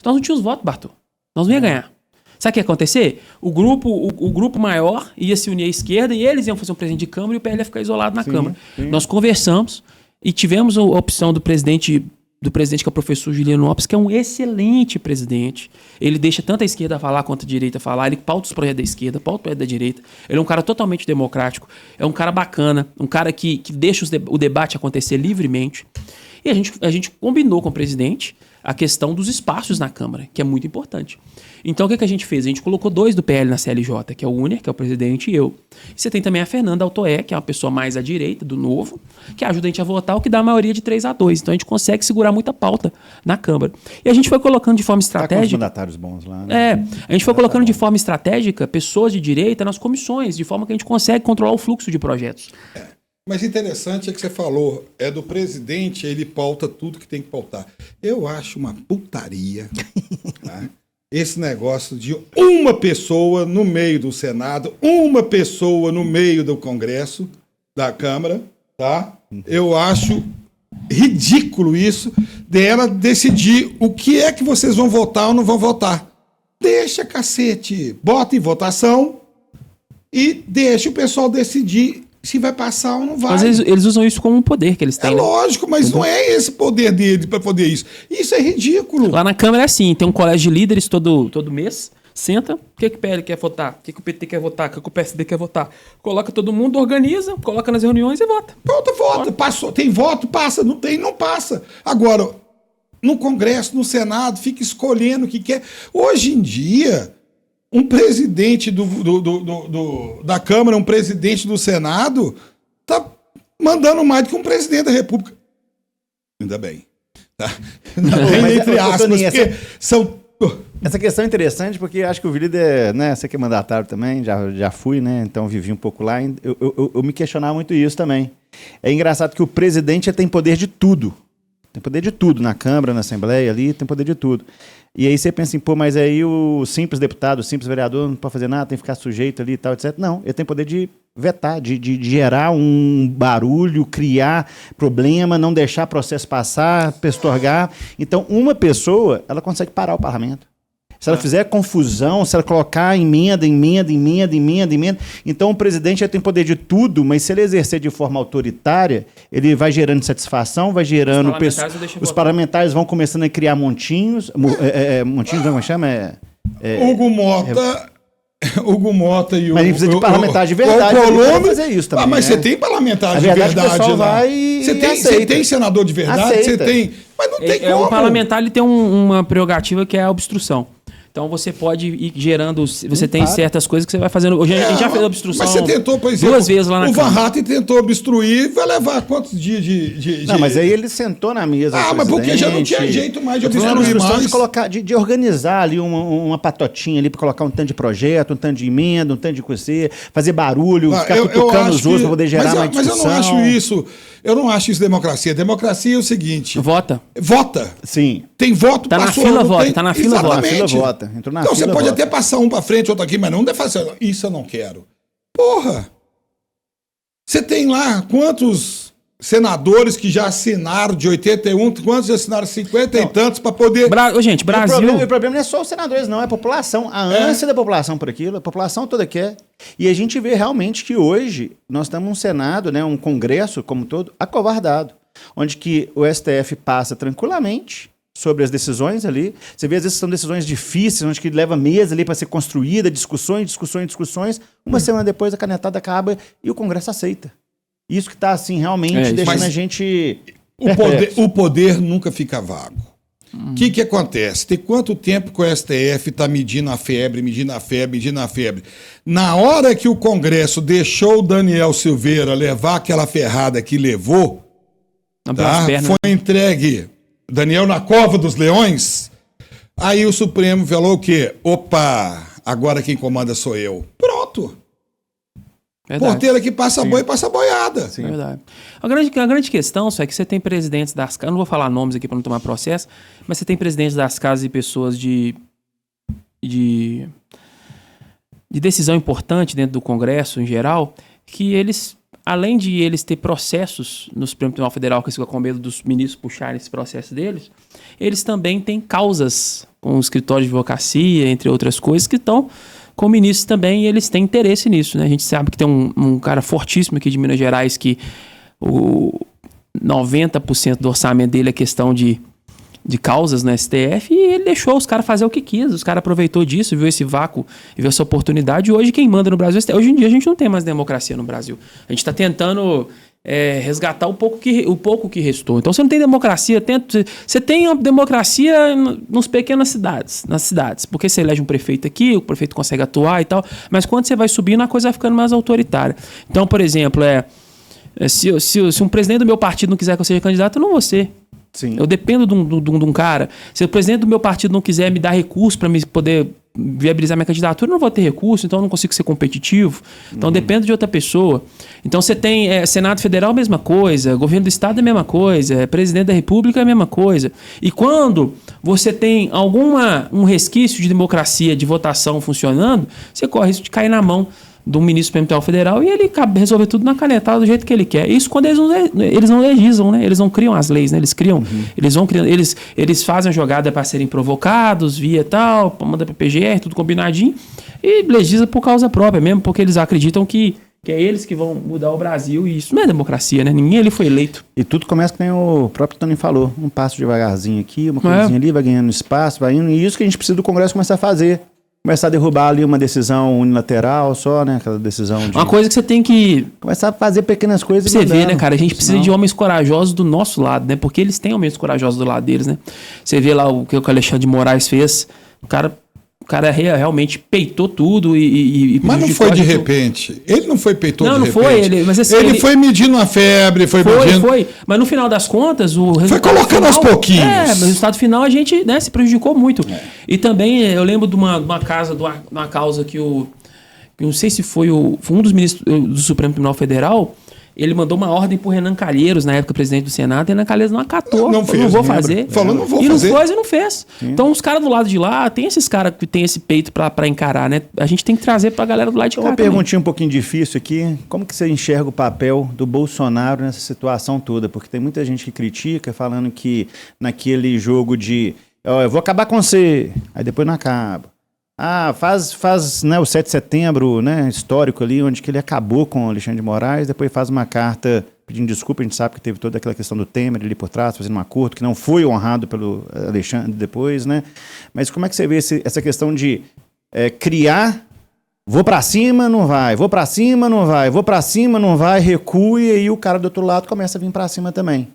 Nós não tínhamos voto, Bartô. Nós não ia ganhar. Sabe o que ia acontecer? O grupo maior ia se unir à esquerda e eles iam fazer um presidente de Câmara e o PL ia ficar isolado na Câmara. Sim. Nós conversamos e tivemos a opção do presidente que é o professor Juliano Lopes, que é um excelente presidente. Ele deixa tanto a esquerda falar quanto a direita falar. Ele pauta os projetos da esquerda, pauta os projetos da direita. Ele é um cara totalmente democrático. É um cara bacana. Um cara que deixa o debate acontecer livremente. E a gente combinou com o presidente a questão dos espaços na Câmara, que é muito importante. Então, o que a gente fez? A gente colocou 2 do PL na CLJ, que é o Uner, que é o presidente, e eu. E você tem também a Fernanda Altoé, que é uma pessoa mais à direita, do Novo, que ajuda a gente a votar, o que dá a maioria de 3-2. Então, a gente consegue segurar muita pauta na Câmara. E a gente foi colocando de forma estratégica... Tá com os mandatários bons lá, né? A gente foi colocando de forma estratégica pessoas de direita nas comissões, de forma que a gente consegue controlar o fluxo de projetos. Mas interessante é que você falou, do presidente, ele pauta tudo que tem que pautar. Eu acho uma putaria, tá? Esse negócio de uma pessoa no meio do Senado, uma pessoa no meio do Congresso, da Câmara, tá? Eu acho ridículo isso, dela decidir o que é que vocês vão votar ou não vão votar. Deixa, cacete, bota em votação e deixa o pessoal decidir se vai passar ou não vai. Às vezes eles usam isso como um poder que eles têm. É lógico, mas não é esse poder dele para poder isso. Isso é ridículo. Lá na Câmara é assim, tem um colégio de líderes todo mês, senta, o que o PL quer votar, o que o PT quer votar, o que o PSD quer votar. Coloca todo mundo, organiza, coloca nas reuniões e vota. Pronto, vota. Passou. Tem voto, passa. Não tem, não passa. Agora, no Congresso, no Senado, fica escolhendo o que quer. Hoje em dia... Um presidente da Câmara, um presidente do Senado, tá mandando mais do que um presidente da República. Ainda bem. Tá? Mas, Entre aspas, Toninho, porque são... Essa questão é interessante porque acho que o líder, né, você que é mandatário também, já fui, né, então vivi um pouco lá, eu me questionava muito isso também. É engraçado que o presidente tem poder de tudo. Tem poder de tudo na Câmara, na Assembleia ali, tem poder de tudo. E aí você pensa assim, pô, mas aí o simples deputado, o simples vereador não pode fazer nada, tem que ficar sujeito ali e tal, etc. Não, ele tem poder de vetar, de gerar um barulho, criar problema, não deixar processo passar, pestorgar. Então, uma pessoa, ela consegue parar o parlamento. Se ela fizer confusão, se ela colocar emenda, então o presidente já tem poder de tudo, mas se ele exercer de forma autoritária, ele vai gerando insatisfação, vai gerando... Os parlamentares vão começando a criar montinhos, montinhos, como chama? Hugo Mota e o... Mas ele precisa de parlamentar de verdade. Colombo fazer isso também, mas né? você tem parlamentar de verdade lá. Você tem senador de verdade? Você tem... Mas não tem como. O parlamentar ele tem uma prerrogativa que é a obstrução. Então você pode ir gerando. Você tem certas coisas que você vai fazendo. Hoje a gente já fez obstrução. Mas você tentou, por exemplo, 2 vezes lá na Van Hatten tentou obstruir, vai levar quantos dias de... Não, mas aí ele sentou na mesa. Mas porque já não tinha jeito mais de obstruir mais. De organizar ali uma patotinha ali para colocar um tanto de projeto, um tanto de emenda, um tanto de coisa, fazer barulho, ficar cutucando os outros para poder gerar mais discussão. Mas eu não acho isso. Eu não acho isso democracia. Democracia é o seguinte... Vota. Sim. Tem voto, tá passou. Tá na fila, vota. Entrou na fila, você pode até passar um para frente, outro aqui, mas não deve fazer. Isso eu não quero. Porra! Você tem lá quantos senadores que já assinaram de 81, quantos já assinaram 50 e tantos para poder... Gente, Brasil... O problema não é só os senadores, não. É a população. A ânsia da população por aquilo. A população toda quer. E a gente vê realmente que hoje nós estamos um Senado, né, um Congresso como todo, acovardado. Onde que o STF passa tranquilamente sobre as decisões ali. Você vê, às vezes, são decisões difíceis, onde que leva meses ali para ser construída, discussões. Uma semana depois a canetada acaba e o Congresso aceita. Isso que está, assim, realmente deixando a gente... O poder nunca fica vago. O que acontece? Tem quanto tempo que o STF está medindo a febre? Na hora que o Congresso deixou o Daniel Silveira levar aquela ferrada que levou, foi entregue Daniel na cova dos leões, aí o Supremo falou o quê? Opa, agora quem comanda sou eu. Pronto. Verdade. Porteira que passa boi, passa boiada. Sim. Verdade. A grande questão só é que você tem presidentes das casas, não vou falar nomes aqui para não tomar processo, mas você tem presidentes das casas e pessoas de decisão importante dentro do Congresso em geral, que eles, além de eles ter processos no Supremo Tribunal Federal, que fica com medo dos ministros puxarem esse processo deles, eles também têm causas com o escritório de advocacia, entre outras coisas, que estão com ministros também, e eles têm interesse nisso, né? A gente sabe que tem um cara fortíssimo aqui de Minas Gerais que o 90% do orçamento dele é questão de causas no STF, e ele deixou os caras fazer o que quis, os caras aproveitou disso, viu esse vácuo e viu essa oportunidade, e hoje quem manda no Brasil é o STF. Hoje em dia a gente não tem mais democracia no Brasil. A gente está tentando resgatar o pouco que restou. Então você não tem democracia, você tem uma democracia nas pequenas cidades, nas cidades, porque você elege um prefeito aqui, o prefeito consegue atuar e tal, mas quando você vai subindo, a coisa vai ficando mais autoritária. Então, por exemplo, se um presidente do meu partido não quiser que eu seja candidato, eu não vou ser. Sim. Eu dependo de um cara. Se o presidente do meu partido não quiser me dar recurso para me poder viabilizar minha candidatura, eu não vou ter recurso, então eu não consigo ser competitivo. Então dependo de outra pessoa. Então você tem Senado Federal, a mesma coisa, governo do Estado, a mesma coisa, presidente da República, a mesma coisa. E quando você tem um resquício de democracia, de votação funcionando, você corre risco de cair na mão do ministro do Supremo Tribunal Federal e ele resolver tudo na canetada do jeito que ele quer. Isso quando eles não legislam, né? Eles não criam as leis, né? Eles criam, eles vão criando, eles fazem a jogada para serem provocados, via tal, manda para PGR, tudo combinadinho, e legisla por causa própria mesmo, porque eles acreditam que é eles que vão mudar o Brasil, e isso não é democracia, né? Ninguém ali foi eleito. E tudo começa como o próprio Tony falou, um passo devagarzinho aqui, uma coisinha ali, vai ganhando espaço, vai indo, e isso que a gente precisa do Congresso começar a fazer. Começar a derrubar ali uma decisão unilateral só, né? Aquela decisão de... Uma coisa que você tem que... Começar a fazer pequenas coisas. Você vê, né, cara? A gente precisa de homens corajosos do nosso lado, né? Porque eles têm homens corajosos do lado deles, né? Você vê lá o que o Alexandre de Moraes fez. O cara O cara realmente peitou tudo e Mas não foi de repente. Ele não foi peitou não, de não repente. Foi. Mas, assim, ele foi medindo a febre, foi medindo... Foi. Mas no final das contas, o resultado foi colocando final, aos pouquinhos. Mas o resultado final a gente, né, se prejudicou muito. E também eu lembro de uma causa que eu não sei se foi um dos ministros do Supremo Tribunal Federal. Ele mandou uma ordem pro Renan Calheiros, na época presidente do Senado, e Renan Calheiros não acatou. Não fez, não vou fazer. Falou, não vou fazer. fazer. E não fez e não fez. Sim. Então, os caras do lado de lá, tem esses caras que tem esse peito pra encarar, né? A gente tem que trazer pra galera do lado de cá. Uma perguntinha um pouquinho difícil aqui. Como que você enxerga o papel do Bolsonaro nessa situação toda? Porque tem muita gente que critica, falando que naquele jogo de eu vou acabar com você, aí depois não acaba. Faz né, o 7 de setembro, né, histórico ali, onde que ele acabou com o Alexandre de Moraes, depois faz uma carta pedindo desculpa. A gente sabe que teve toda aquela questão do Temer ali por trás, fazendo um acordo que não foi honrado pelo Alexandre depois, né? Mas como é que você vê essa questão de criar, vou pra cima, não vai, vou pra cima, não vai, vou pra cima, não vai, recua, e aí o cara do outro lado começa a vir pra cima também.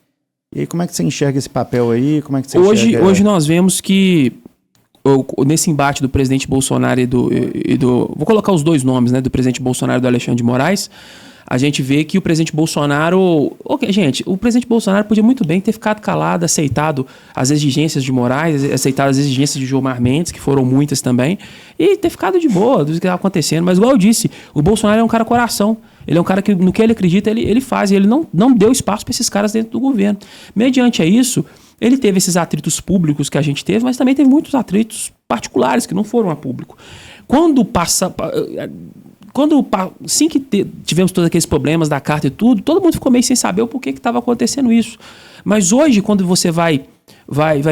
E aí como é que você enxerga esse papel aí? Como é que você enxerga... Hoje nós vemos que nesse embate do presidente Bolsonaro e do... Vou colocar os dois nomes, né? Do presidente Bolsonaro e do Alexandre de Moraes. A gente vê que o presidente Bolsonaro... gente, o presidente Bolsonaro podia muito bem ter ficado calado, aceitado as exigências de Moraes, aceitado as exigências de Gilmar Mendes, que foram muitas também, e ter ficado de boa do que estava acontecendo. Mas, igual eu disse, o Bolsonaro é um cara coração. Ele é um cara que, no que ele acredita, ele faz. E ele não deu espaço para esses caras dentro do governo. Mediante a isso... Ele teve esses atritos públicos que a gente teve, mas também teve muitos atritos particulares que não foram a público. Assim que tivemos todos aqueles problemas da carta e tudo, todo mundo ficou meio sem saber o porquê que estava acontecendo isso. Mas hoje, quando você vai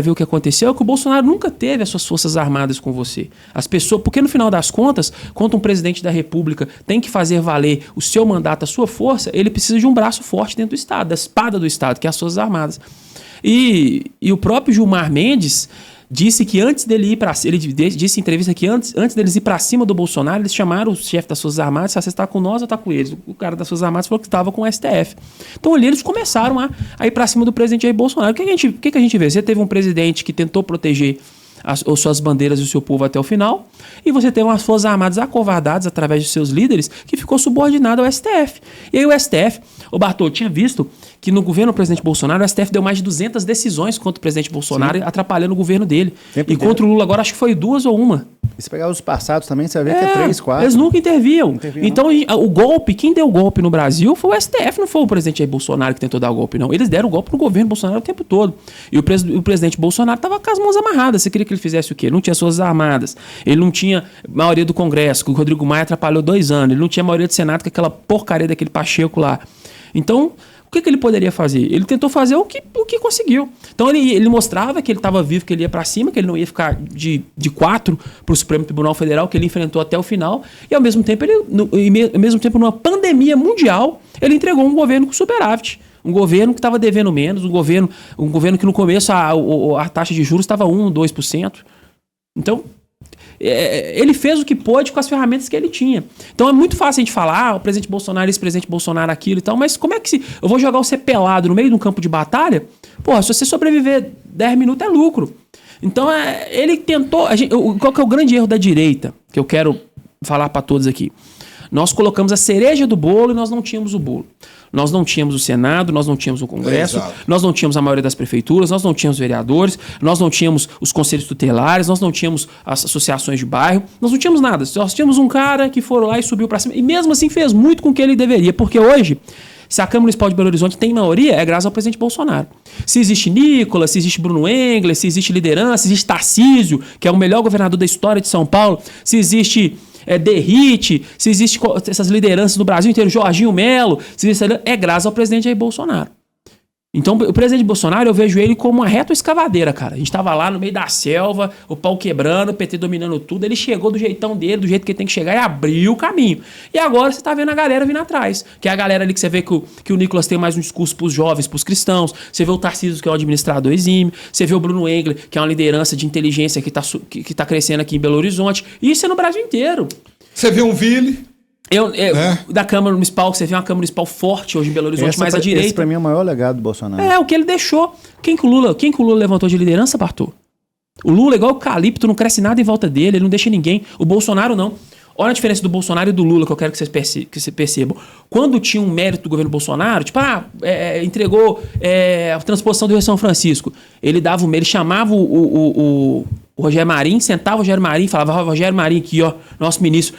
ver o que aconteceu, é que o Bolsonaro nunca teve as suas forças armadas com você. As pessoas, porque no final das contas, quando um presidente da República tem que fazer valer o seu mandato, a sua força, ele precisa de um braço forte dentro do Estado, da espada do Estado, que é as Forças Armadas. E o próprio Gilmar Mendes disse que antes dele ir para ele disse em entrevista que antes deles ir para cima do Bolsonaro, eles chamaram o chefe das Forças Armadas, se você está com nós ou está com eles. O cara das Forças Armadas falou que estava com o STF. Então ali eles começaram a ir para cima do presidente Jair Bolsonaro. O que a gente vê? Você teve um presidente que tentou proteger as suas bandeiras e o seu povo até o final, e você teve umas Forças Armadas acovardadas através de seus líderes que ficou subordinado ao STF. E aí o STF, o Bartô, tinha visto que no governo do presidente Bolsonaro, o STF deu mais de 200 decisões contra o presidente Bolsonaro, atrapalhando o governo dele. E contra o Lula agora, acho que foi 2 ou 1. E se pegar os passados também, você vai ver que é 3, 4. Eles nunca interviam. Então, o golpe, quem deu o golpe no Brasil foi o STF, não foi o presidente Jair Bolsonaro que tentou dar o golpe, não. Eles deram o golpe no governo Bolsonaro o tempo todo. E o presidente Bolsonaro estava com as mãos amarradas. Você queria que ele fizesse o quê? Ele não tinha Forças Armadas. Ele não tinha maioria do Congresso, que o Rodrigo Maia atrapalhou 2 anos. Ele não tinha maioria do Senado, com aquela porcaria daquele Pacheco lá. Então... o que ele poderia fazer? Ele tentou fazer o que conseguiu. Então ele mostrava que ele estava vivo, que ele ia para cima, que ele não ia ficar de 4 para o Supremo Tribunal Federal, que ele enfrentou até o final. E ao mesmo tempo, numa pandemia mundial, ele entregou um governo com superávit. Um governo que estava devendo menos, um governo que no começo a taxa de juros estava 1%, 2%. Então... ele fez o que pôde com as ferramentas que ele tinha. Então é muito fácil a gente falar, o presidente Bolsonaro, esse presidente Bolsonaro, aquilo e tal, mas como é que eu vou jogar você pelado no meio de um campo de batalha? Porra, se você sobreviver 10 minutos é lucro. Então ele tentou... qual que é o grande erro da direita, que eu quero falar para todos aqui? Nós colocamos a cereja do bolo e nós não tínhamos o bolo. Nós não tínhamos o Senado, nós não tínhamos o Congresso, nós não tínhamos a maioria das prefeituras, nós não tínhamos vereadores, nós não tínhamos os conselhos tutelares, nós não tínhamos as associações de bairro, nós não tínhamos nada. Nós tínhamos um cara que foi lá e subiu para cima. E mesmo assim fez muito com o que ele deveria, porque hoje, se a Câmara Municipal de Belo Horizonte tem maioria, é graças ao presidente Bolsonaro. Se existe Nicolas, se existe Bruno Engler, se existe liderança, se existe Tarcísio, que é o melhor governador da história de São Paulo, se existe... Derrite, se existe essas lideranças no Brasil inteiro, Jorginho Melo, se existe, é graças ao presidente Jair Bolsonaro. Então, o presidente Bolsonaro, eu vejo ele como uma reta escavadeira, cara. A gente tava lá no meio da selva, o pau quebrando, o PT dominando tudo. Ele chegou do jeitão dele, do jeito que ele tem que chegar e abriu o caminho. E agora você tá vendo a galera vindo atrás. Que é a galera ali que você vê que o Nicolas tem mais um discurso pros jovens, pros cristãos. Você vê o Tarcísio, que é um administrador exímio. Você vê o Bruno Engler, que é uma liderança de inteligência que tá crescendo aqui em Belo Horizonte. E isso é no Brasil inteiro. Você vê um Ville... Da Câmara Municipal, que você vê uma Câmara Municipal forte hoje em Belo Horizonte, mais à direita. Esse pra mim é o maior legado do Bolsonaro. O que ele deixou. Quem que o Lula levantou de liderança, Bartô? O Lula é igual o eucalipto, não cresce nada em volta dele, ele não deixa ninguém. O Bolsonaro não. Olha a diferença do Bolsonaro e do Lula, que eu quero que vocês percebam. Quando tinha um mérito do governo Bolsonaro, tipo, entregou a transposição do Rio São Francisco, ele chamava o Rogério Marinho, sentava o Rogério Marinho e falava, Rogério Marinho aqui, ó, nosso ministro.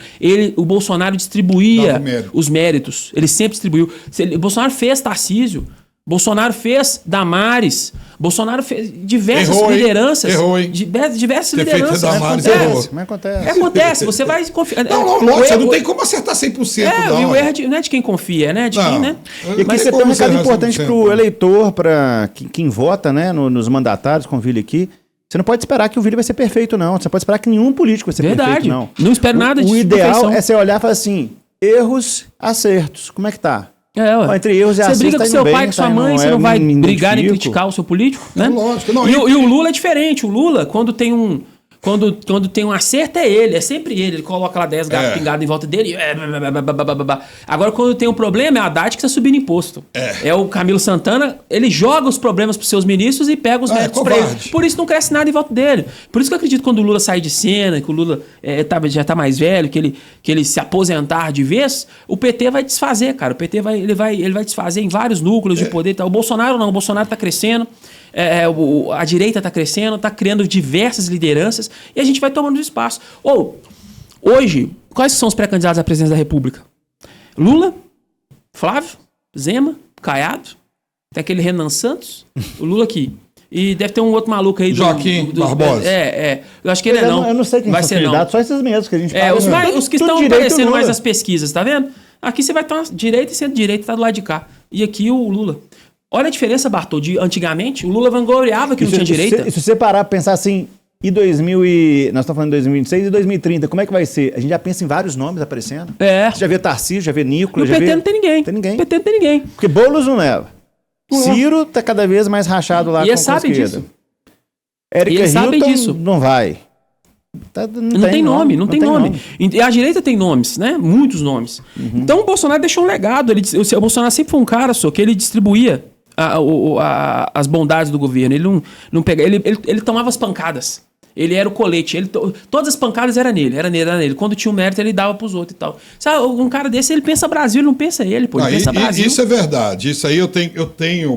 O Bolsonaro distribuía os méritos. Ele sempre distribuiu. O Bolsonaro fez Tarcísio. Bolsonaro fez Damares. Bolsonaro fez diversas lideranças. Errou, hein? Diversas lideranças. Damares, Mas acontece. Acontece, você vai confiar. Não, você não tem como acertar 100%. E o erro não é de quem confia, né? De quem, né? Mas você tem um recado importante para o eleitor, para quem vota, né, nos mandatários com o Vili aqui. Você não pode esperar que o Vili vai ser perfeito, não. Você pode esperar que nenhum político vai ser perfeito, não. Não espero nada de O ideal perfeição. é você olhar e falar assim, erros, acertos. Como é que tá? Entre erros e acertos, você briga com seu pai, com sua mãe, você não vai brigar nem criticar o seu político, né? Lógico, não. E o Lula é diferente. O Lula, quando tem um acerto, é ele. É sempre ele. Ele coloca lá 10 gatos pingados em volta dele. Agora, quando tem um problema, é a Haddad que está subindo imposto. É o Camilo Santana, ele joga os problemas para os seus ministros e pega os méritos para ele. Por isso não cresce nada em volta dele. Por isso que eu acredito que quando o Lula sair de cena, que o Lula já está mais velho, que ele se aposentar de vez, o PT vai desfazer, cara. O PT vai desfazer em vários núcleos de poder. O Bolsonaro não. O Bolsonaro está crescendo. A direita está crescendo, está criando diversas lideranças e a gente vai tomando espaço. Hoje, quais são os pré-candidatos à presidência da República? Lula, Flávio, Zema, Caiado, tem aquele Renan Santos, o Lula aqui. E deve ter um outro maluco aí. Joaquim Barbosa. Eu acho que ele não. Eu não sei quem vai são ser candidatos, só esses mesmos que a gente fala. Os que estão aparecendo mais nas pesquisas, tá vendo? Aqui você vai estar direita e centro-direita, tá do lado de cá. E aqui o Lula. Olha a diferença, Bartô, de antigamente, o Lula vangloriava que não tinha direita. E se você parar pra pensar assim, nós estamos falando de 2026 e 2030, como é que vai ser? A gente já pensa em vários nomes aparecendo. Você já vê Tarcísio, já vê Nicolas, o PT não tem ninguém. O PT não tem ninguém. Porque Boulos não leva. Ciro tá cada vez mais rachado lá com a esquerda. Disso. Érica Hilton não vai. Não tem nome. E a direita tem nomes, né? Muitos nomes. Então o Bolsonaro deixou um legado. O Bolsonaro sempre foi um cara que ele distribuía as bondades do governo. Ele não pegava. Ele tomava as pancadas. Ele era o colete. Todas as pancadas eram nele. Quando tinha o mérito, ele dava pros outros e tal. Sabe, um cara desse, ele pensa Brasil, ele não pensa ele, pô. Ele pensa Brasil. Isso é verdade. Isso aí eu tenho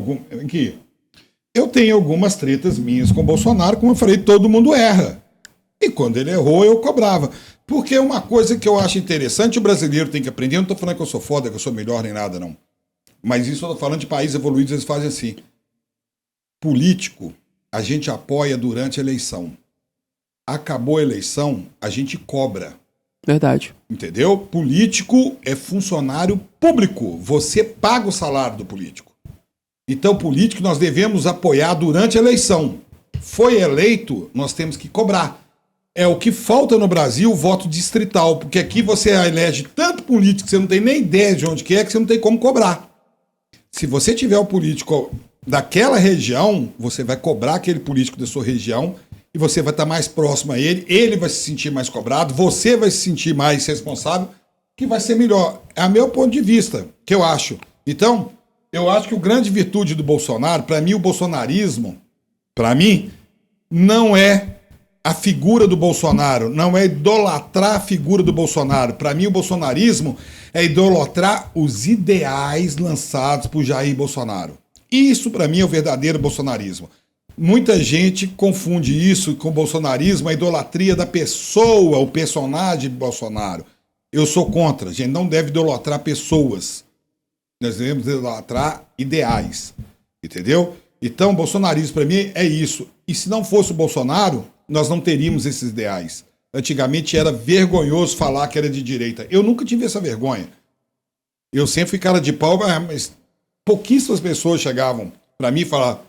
algumas tretas minhas com o Bolsonaro. Como eu falei, todo mundo erra. E quando ele errou, eu cobrava. Porque uma coisa que eu acho interessante, o brasileiro tem que aprender. Eu não estou falando que eu sou foda, que eu sou melhor nem nada, não. Mas isso eu estou falando de países evoluídos, eles fazem assim. Político, a gente apoia durante a eleição. Acabou a eleição, a gente cobra. Verdade. Entendeu? Político é funcionário público. Você paga o salário do político. Então, político nós devemos apoiar durante a eleição. Foi eleito, nós temos que cobrar. É o que falta no Brasil, o voto distrital. Porque aqui você elege tanto político que você não tem nem ideia de onde que você não tem como cobrar. Se você tiver o político daquela região, você vai cobrar aquele político da sua região e você vai estar mais próximo a ele vai se sentir mais cobrado, você vai se sentir mais responsável, que vai ser melhor. É o meu ponto de vista, que eu acho. Então, eu acho que a grande virtude do Bolsonaro, para mim, o bolsonarismo, para mim, não é a figura do Bolsonaro, não é idolatrar a figura do Bolsonaro. Para mim, o bolsonarismo é idolatrar os ideais lançados por Jair Bolsonaro. Isso, para mim, é o verdadeiro bolsonarismo. Muita gente confunde isso com o bolsonarismo, a idolatria da pessoa, o personagem de Bolsonaro. Eu sou contra. A gente não deve idolatrar pessoas. Nós devemos idolatrar ideais. Entendeu? Então, o bolsonarismo, para mim, é isso. E se não fosse o Bolsonaro, nós não teríamos esses ideais. Antigamente era vergonhoso falar que era de direita. Eu nunca tive essa vergonha. Eu sempre fui cara de pau, mas pouquíssimas pessoas chegavam para mim e falavam: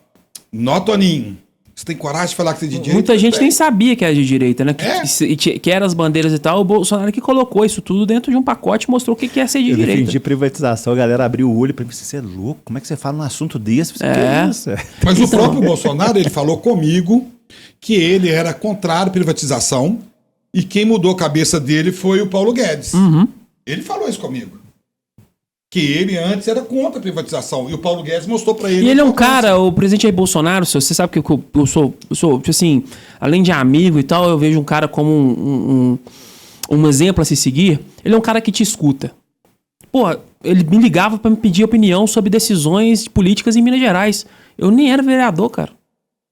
"Nó, Toninho, você tem coragem de falar que você é de direita?" Muita gente nem sabia que era de direita, né? Que eram as bandeiras e tal. O Bolsonaro que colocou isso tudo dentro de um pacote e mostrou o que é ser de direita. Eu defendi privatização, a galera abriu o olho e falou: "Você é louco? Como é que você fala num assunto desse?" Que é isso? Mas o próprio Bolsonaro, ele falou comigo que ele era contrário à privatização e quem mudou a cabeça dele foi o Paulo Guedes. Ele falou isso comigo. Que ele antes era contra a privatização. E o Paulo Guedes mostrou para ele. E ele é um cara, o presidente Jair Bolsonaro, você sabe que eu sou, tipo assim, além de amigo e tal, eu vejo um cara como um exemplo a se seguir. Ele é um cara que te escuta. Pô, ele me ligava para me pedir opinião sobre decisões políticas em Minas Gerais. Eu nem era vereador, cara.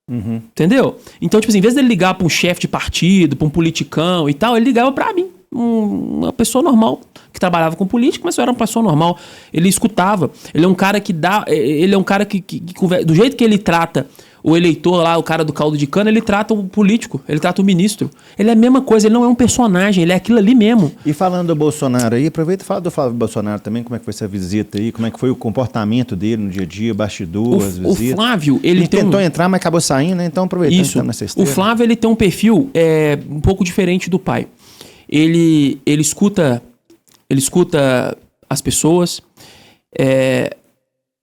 Entendeu? Então, tipo assim, em vez dele ligar pra um chefe de partido, pra um politicão e tal, ele ligava pra mim, uma pessoa normal, que trabalhava com política, mas eu era uma pessoa normal. Ele escutava. Ele é um cara que dá... Ele é um cara que conversa... Do jeito que ele trata o eleitor lá, o cara do caldo de cana, ele trata o político, ele trata o ministro. Ele é a mesma coisa, ele não é um personagem, ele é aquilo ali mesmo. E falando do Bolsonaro aí, aproveita e fala do Flávio Bolsonaro também, como é que foi essa visita aí, como é que foi o comportamento dele no dia a dia, bastidor, as visitas. O Flávio, ele tentou entrar, mas acabou saindo, né? Então aproveitando que tá nessa esteira. O Flávio, ele tem um perfil um pouco diferente do pai. Ele escuta as pessoas.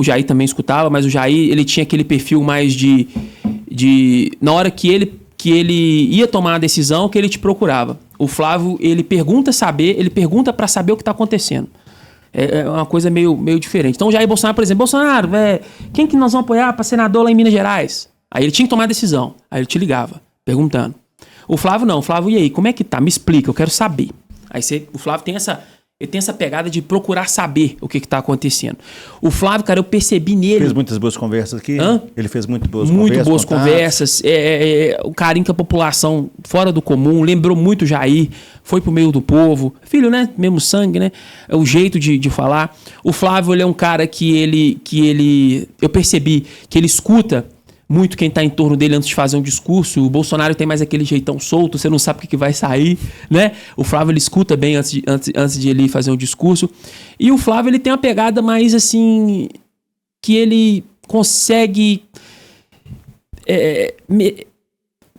O Jair também escutava, mas o Jair, ele tinha aquele perfil mais de na hora que ele ia tomar a decisão, que ele te procurava. O Flávio, ele pergunta para saber o que está acontecendo. É uma coisa meio diferente. Então o Jair Bolsonaro, por exemplo, Bolsonaro, quem que nós vamos apoiar para senador lá em Minas Gerais? Aí ele tinha que tomar a decisão. Aí ele te ligava, perguntando. O Flávio não. O Flávio, e aí, como é que tá? Me explica, eu quero saber. Aí o Flávio tem essa pegada de procurar saber o que está acontecendo. O Flávio, cara, eu percebi nele... Fez muitas boas conversas aqui? Ele fez muito boas conversas. O carinho com a população fora do comum, lembrou muito o Jair, foi pro meio do povo. Filho, né? Mesmo sangue, né? É o jeito de falar. O Flávio, ele é um cara que eu percebi que ele escuta muito quem tá em torno dele antes de fazer um discurso. O Bolsonaro tem mais aquele jeitão solto, você não sabe o que vai sair, né? O Flávio, ele escuta bem antes de ele fazer um discurso. E o Flávio, ele tem uma pegada mais assim, que ele consegue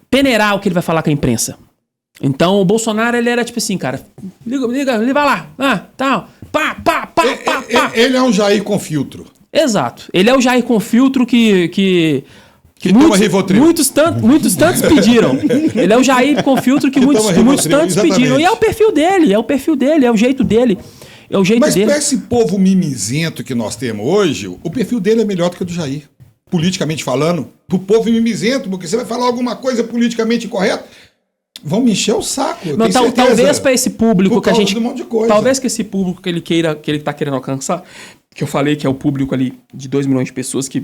peneirar o que ele vai falar com a imprensa. Então, o Bolsonaro, ele era tipo assim, cara, liga, vai lá, tal, pá. Ele é um Jair com filtro. Exato. Ele é o Jair com filtro que muitos tantos pediram. Ele é o Jair com filtro que muitos tantos pediram. E é o perfil dele, é o jeito dele. Mas para esse povo mimizento que nós temos hoje, o perfil dele é melhor do que o do Jair. Politicamente falando, pro povo mimizento, porque você vai falar alguma coisa politicamente incorreta, vão me encher o saco. Talvez para esse público que a gente... Um monte de coisa. Talvez que esse público que ele tá querendo alcançar, que eu falei que é o público ali de 2 milhões de pessoas que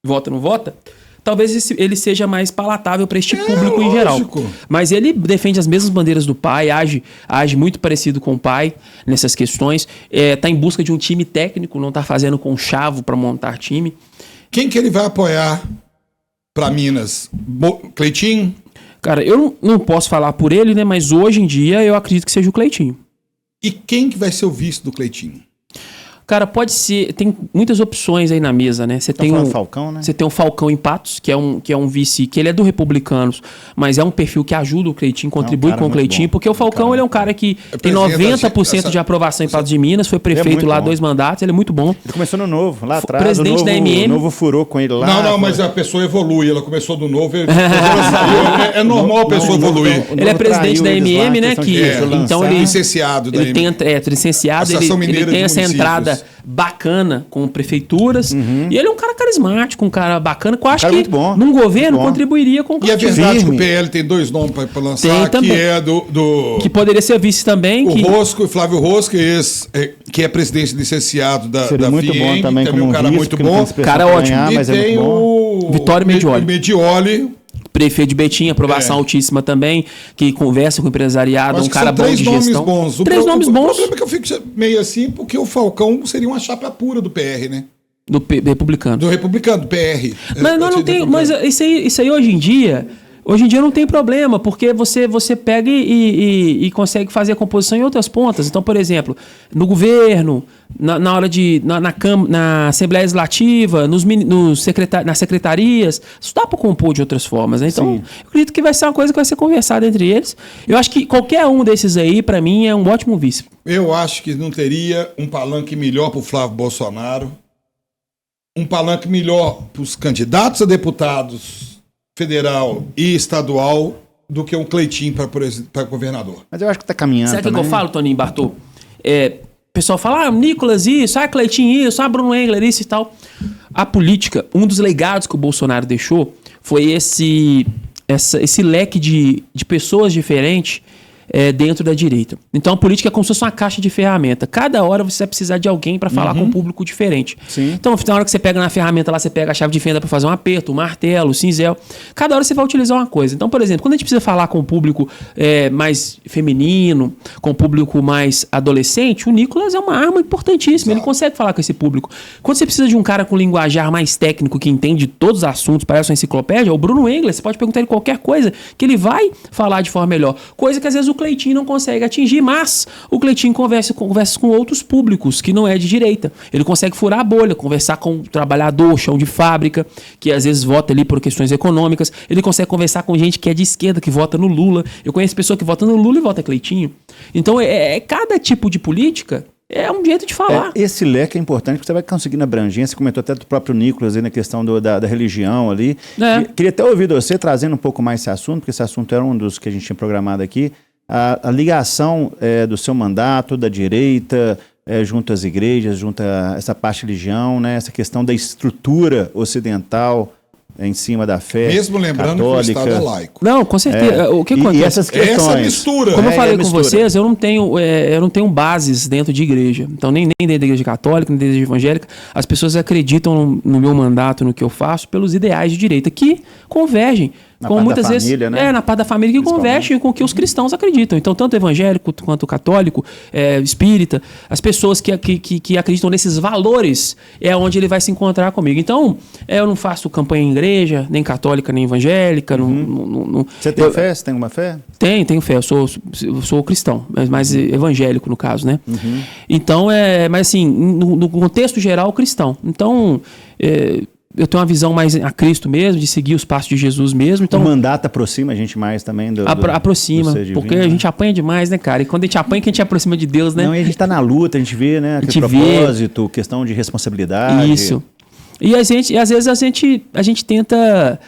vota ou não vota, talvez ele seja mais palatável para este público em geral. Mas ele defende as mesmas bandeiras do pai, age muito parecido com o pai nessas questões, tá em busca de um time técnico, não tá fazendo conchavo para montar time. Quem que ele vai apoiar para Minas? Cleitinho? Cara, eu não posso falar por ele, né? Mas hoje em dia eu acredito que seja o Cleitinho. E quem que vai ser o vice do Cleitinho? Cara, pode ser. Tem muitas opções aí na mesa, né? Você tem o Falcão, né? Você tem o Falcão em Patos, que é um vice, que ele é do Republicanos, mas é um perfil que ajuda o Cleitinho, contribui com o Cleitinho, porque o Falcão ele é um cara que tem 90% de aprovação em Patos de Minas, foi prefeito lá 2 mandatos, ele é muito bom. Ele começou no Novo, lá atrás. Presidente da MM. O Novo furou com ele lá. Não, mas a pessoa evolui, ela começou do Novo, é normal a pessoa evoluir. Ele é presidente da MM, né? Então ele licenciado da MM. Licenciado, ele tem essa entrada bacana com prefeituras. E ele é um cara carismático, um cara bacana, que eu acho que num governo contribuiria com o Cleitinho. E é verdade que o PL tem 2 nomes para lançar, tem também, que é do... Que poderia ser vice também. O Flávio Rosco, que é presidente licenciado da muito FIENG, bom também como um cara muito bom. Cara ótimo. E tem o Vitório Medioli. Prefeito de Betim, aprovação altíssima também, que conversa com o empresariado, um cara bom de gestão. 3 nomes bons. O problema é que eu fico meio assim, porque o Falcão seria uma chapa pura do PR, né? Do Republicano. Do Republicano, do PR. Mas não tem. Mas isso aí hoje em dia não tem problema, porque você pega e consegue fazer a composição em outras pontas. Então, por exemplo, no governo, na Assembleia Legislativa, nas secretarias, isso dá para compor de outras formas. Né? Então, eu acredito que vai ser uma coisa que vai ser conversada entre eles. Eu acho que qualquer um desses aí, para mim, é um ótimo vice. Eu acho que não teria um palanque melhor para o Flávio Bolsonaro, um palanque melhor para os candidatos a deputados federal e estadual do que um Cleitinho para governador. Mas eu acho que está caminhando. Sabe o que eu falo, Toninho Bartô? pessoal fala, Nicolas isso, Cleitinho isso, Bruno Engler isso e tal. A política, um dos legados que o Bolsonaro deixou foi esse leque de pessoas diferentes dentro da direita. Então a política é como se fosse uma caixa de ferramenta. Cada hora você vai precisar de alguém para falar com um público diferente. Sim. Então na hora que você pega na ferramenta lá, você pega a chave de fenda para fazer um aperto, o martelo, o cinzel. Cada hora você vai utilizar uma coisa. Então, por exemplo, quando a gente precisa falar com o público mais feminino, com o público mais adolescente, o Nicolas é uma arma importantíssima. Ele consegue falar com esse público. Quando você precisa de um cara com linguajar mais técnico, que entende todos os assuntos, parece uma enciclopédia, o Bruno Engler, você pode perguntar ele qualquer coisa, que ele vai falar de forma melhor. Coisa que às vezes o Cleitinho não consegue atingir, mas o Cleitinho conversa com outros públicos que não é de direita. Ele consegue furar a bolha, conversar com o trabalhador, chão de fábrica, que às vezes vota ali por questões econômicas. Ele consegue conversar com gente que é de esquerda, que vota no Lula. Eu conheço pessoa que vota no Lula e vota Cleitinho. Então, cada tipo de política é um jeito de falar. Esse leque é importante, porque você vai conseguindo abrangência. Você comentou até do próprio Nicolas aí na questão da religião ali. Queria até ouvir você trazendo um pouco mais esse assunto, porque esse assunto era um dos que a gente tinha programado aqui. A ligação do seu mandato, da direita, junto às igrejas, junto a essa parte de religião, né? Essa questão da estrutura ocidental em cima da fé mesmo lembrando católica. que o Estado é laico. Não, com certeza. O que acontece? E essas questões. Essa mistura. Como eu falei com vocês, eu não tenho bases dentro de igreja. Então, nem dentro da igreja católica, nem dentro da igreja evangélica. As pessoas acreditam no meu mandato, no que eu faço, pelos ideais de direita, que convergem. Na como parte muitas da vezes família, né? na parte da família, que convergem com o que os cristãos acreditam. Então, tanto evangélico quanto católico, espírita, as pessoas que acreditam nesses valores é onde ele vai se encontrar comigo. Então, eu não faço campanha em igreja, nem católica, nem evangélica. Você tem fé? Você tem alguma fé? Tenho fé. Eu sou cristão, mas evangélico, no caso, né? Então, mas assim, no contexto geral, cristão. Então, eu tenho uma visão mais a Cristo mesmo, de seguir os passos de Jesus mesmo. Então, o mandato aproxima a gente mais também aproxima, do ser divino, porque a gente apanha demais, né, cara? E quando a gente apanha, que a gente aproxima de Deus, né? Não, e a gente tá na luta, a gente vê, né? Aquele propósito, questão de responsabilidade. Isso. E às vezes a gente tenta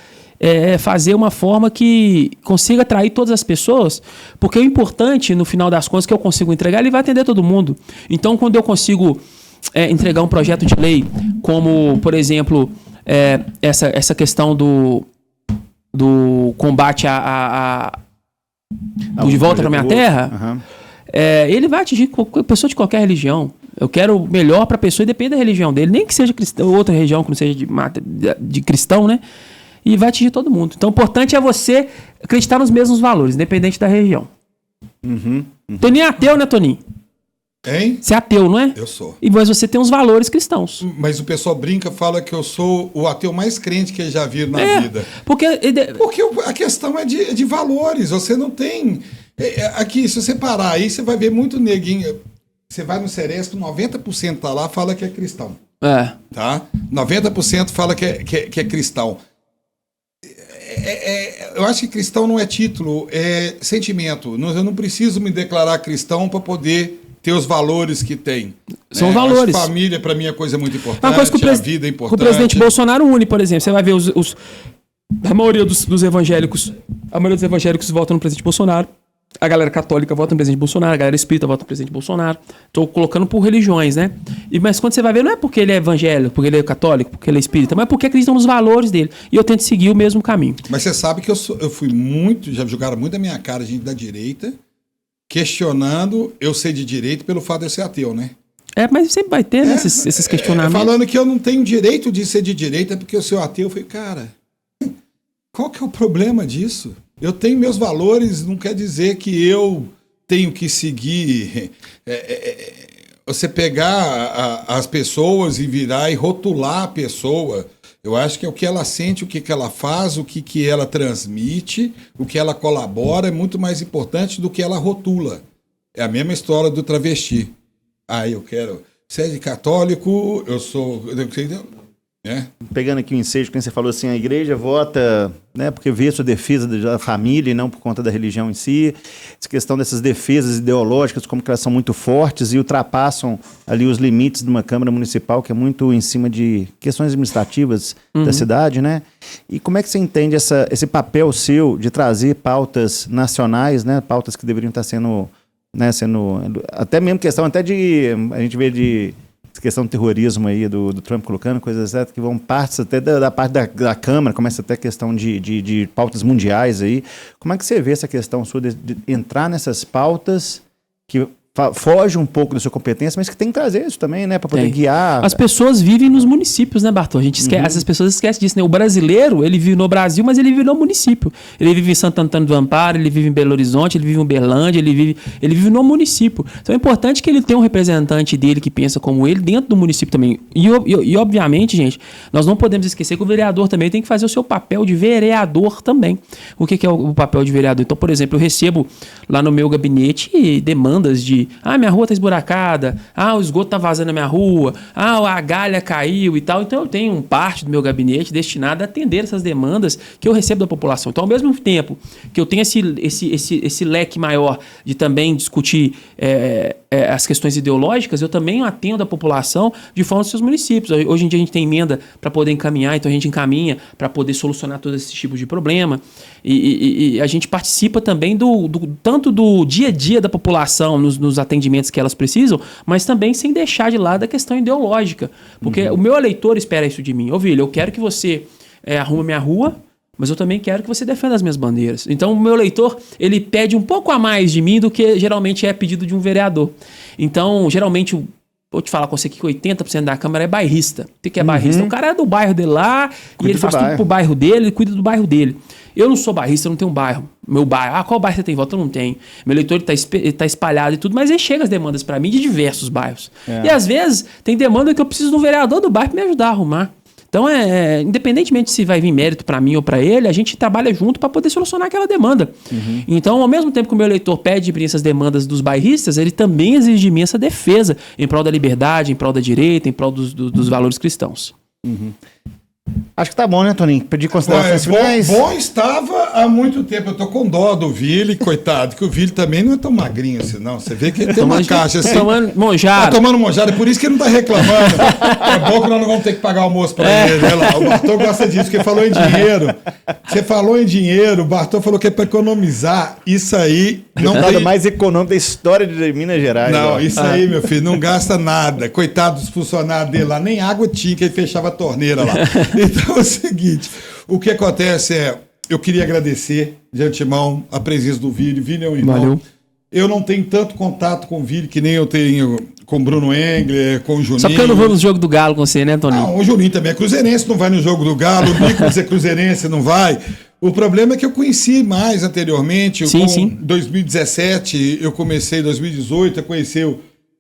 fazer uma forma que consiga atrair todas as pessoas, porque o importante, no final das contas, que eu consigo entregar, ele vai atender todo mundo. Então, quando eu consigo entregar um projeto de lei, como, por exemplo, essa questão do combate do De Volta para Minha Terra, ele vai atingir pessoa de qualquer religião. Eu quero o melhor para a pessoa e depende da religião dele, nem que seja cristão, outra religião que não seja de cristão, né? E vai atingir todo mundo. Então, o importante é você acreditar nos mesmos valores, independente da região. Toninho é ateu, né, Toninho? Hein? Você é ateu, não é? Eu sou. Mas você tem uns valores cristãos. Mas o pessoal brinca, fala que eu sou o ateu mais crente que eles já viram na vida. Porque a questão é de valores. Você não tem... Aqui, se você parar aí, você vai ver muito neguinho. Você vai no Seresta, 90% tá lá, fala que é cristão. Tá? 90% fala que é cristão. Eu acho que cristão não é título, é sentimento. Eu não preciso me declarar cristão para poder ter os valores que tem. São valores. A família, para mim, é coisa muito importante. Uma coisa que a vida é importante. O presidente Bolsonaro une, por exemplo. Você vai ver a maioria dos evangélicos. A maioria dos evangélicos votam no presidente Bolsonaro. A galera católica vota no presidente Bolsonaro. A galera espírita vota no presidente Bolsonaro. Estou colocando por religiões, né? Mas quando você vai ver, não é porque ele é evangélico, porque ele é católico, porque ele é espírita, mas porque acreditam nos valores dele. E eu tento seguir o mesmo caminho. Mas você sabe que eu fui muito... Já jogaram muito na minha cara gente da direita, questionando eu ser de direita pelo fato de eu ser ateu, né? Mas sempre vai ter esses questionamentos. Falando que eu não tenho direito de ser de direita porque eu sou ateu. Eu falei, cara, qual que é o problema disso? Eu tenho meus valores, não quer dizer que eu tenho que seguir... Você pegar as pessoas e virar e rotular a pessoa... Eu acho que é o que ela sente, o que ela faz, o que ela transmite, o que ela colabora é muito mais importante do que ela rotula. É a mesma história do travesti. Eu quero ser católico, eu sou... Pegando aqui o ensejo, quando você falou assim, a igreja vota, né, porque vê a sua defesa da família e não por conta da religião em si. Essa questão dessas defesas ideológicas, como que elas são muito fortes e ultrapassam ali os limites de uma Câmara Municipal, que é muito em cima de questões administrativas da cidade, né? E como é que você entende esse papel seu de trazer pautas nacionais, né, pautas que deveriam estar sendo né, até mesmo questão até de, a gente vê de questão do terrorismo aí, do Trump colocando coisas que vão partes até da parte da Câmara, começa até a questão de pautas mundiais aí. Como é que você vê essa questão sua de entrar nessas pautas que foge um pouco da sua competência, mas que tem que trazer isso também, né? Para poder guiar. As pessoas vivem nos municípios, né, Bartô? A gente esquece, essas pessoas esquecem disso, né? O brasileiro, ele vive no Brasil, mas ele vive no município. Ele vive em Santo Antônio do Amparo, ele vive em Belo Horizonte, ele vive em Uberlândia, ele vive no município. Então é importante que ele tenha um representante dele que pensa como ele dentro do município também. E obviamente, gente, nós não podemos esquecer que o vereador também tem que fazer o seu papel de vereador também. O que é o papel de vereador? Então, por exemplo, eu recebo lá no meu gabinete demandas de minha rua tá esburacada, o esgoto tá vazando na minha rua, a galha caiu e tal. Então eu tenho parte do meu gabinete destinado a atender essas demandas que eu recebo da população. Então, ao mesmo tempo que eu tenho esse leque maior de também discutir as questões ideológicas, eu também atendo a população de forma dos seus municípios. Hoje em dia a gente tem emenda para poder encaminhar, então a gente encaminha para poder solucionar todos esses tipos de problema. E a gente participa também tanto do dia a dia da população nos atendimentos que elas precisam, mas também sem deixar de lado a questão ideológica. Porque o meu eleitor espera isso de mim. Ô, Vílio, eu quero que você arrume minha rua, mas eu também quero que você defenda as minhas bandeiras. Então, o meu eleitor, ele pede um pouco a mais de mim do que geralmente é pedido de um vereador. Então, geralmente, vou te falar com você que 80% da Câmara é bairrista. O que é bairrista? O cara é do bairro dele lá, e ele faz tudo pro bairro dele, ele cuida do bairro dele. Eu não sou bairrista, eu não tenho um bairro. Meu bairro, qual bairro você tem voto? Eu não tenho. Meu eleitor tá espalhado e tudo, mas aí chega as demandas para mim de diversos bairros. E às vezes tem demanda que eu preciso de um vereador do bairro para me ajudar a arrumar. Então, independentemente se vai vir mérito para mim ou para ele, a gente trabalha junto para poder solucionar aquela demanda. Então, ao mesmo tempo que o meu eleitor pede de mim essas demandas dos bairristas, ele também exige de mim essa defesa em prol da liberdade, em prol da direita, em prol dos valores cristãos. Acho que tá bom, né, Toninho? Pedir considerações finais. Bom estava há muito tempo. Eu tô com dó do Vili, coitado, que o Vili também não é tão magrinho assim, não. Você vê que ele tem uma caixa assim. Tomando monjada. Tá tomando monjada, é por isso que ele não tá reclamando. É bom que nós não vamos ter que pagar almoço pra ele. Olha lá. O Bartô gosta disso, porque falou em dinheiro. Você falou em dinheiro, o Bartô falou que é pra economizar. Isso aí não tem... Nada mais econômico da história de Minas Gerais. Não, isso aí, meu filho, não gasta nada. Coitado dos funcionários dele lá, nem água tinha, que ele fechava a torneira lá. Então é o seguinte, o que acontece eu queria agradecer de antemão a presença do Vili. Vili é um irmão. Valeu. Eu não tenho tanto contato com o Vili que nem eu tenho com o Bruno Engler, com o Juninho. Só porque eu não vou no jogo do Galo com você, né, Toninho? Não, o Juninho também é cruzeirense, não vai no jogo do Galo, o Nicolas é cruzeirense, não vai. O problema é que eu conheci mais anteriormente. Sim. 2017, eu comecei em 2018 a conhecer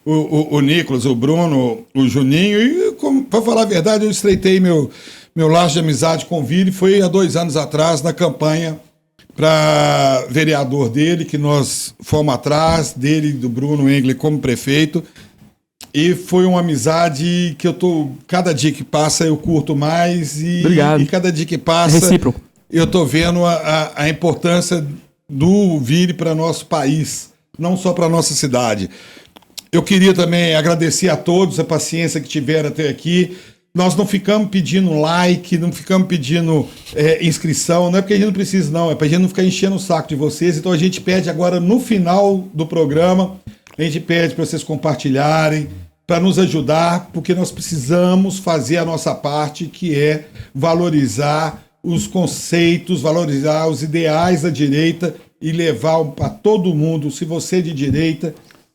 o Nicolas, o Bruno, o Juninho, e, para falar a verdade, eu estreitei meu laço de amizade com o Vili, foi há 2 anos atrás, na campanha para vereador dele, que nós fomos atrás dele, do Bruno Engler, como prefeito, e foi uma amizade que cada dia que passa eu curto mais, e cada dia que passa recíproco. Eu estou vendo a importância do Vili para nosso país, não só para nossa cidade. Eu queria também agradecer a todos a paciência que tiveram até aqui. Nós não ficamos pedindo like, não ficamos pedindo inscrição, não é porque a gente não precisa, não, é para a gente não ficar enchendo o saco de vocês. Então a gente pede agora, no final do programa, a gente pede para vocês compartilharem, para nos ajudar, porque nós precisamos fazer a nossa parte, que é valorizar os conceitos, valorizar os ideais da direita e levar para todo mundo. Se você é de direita,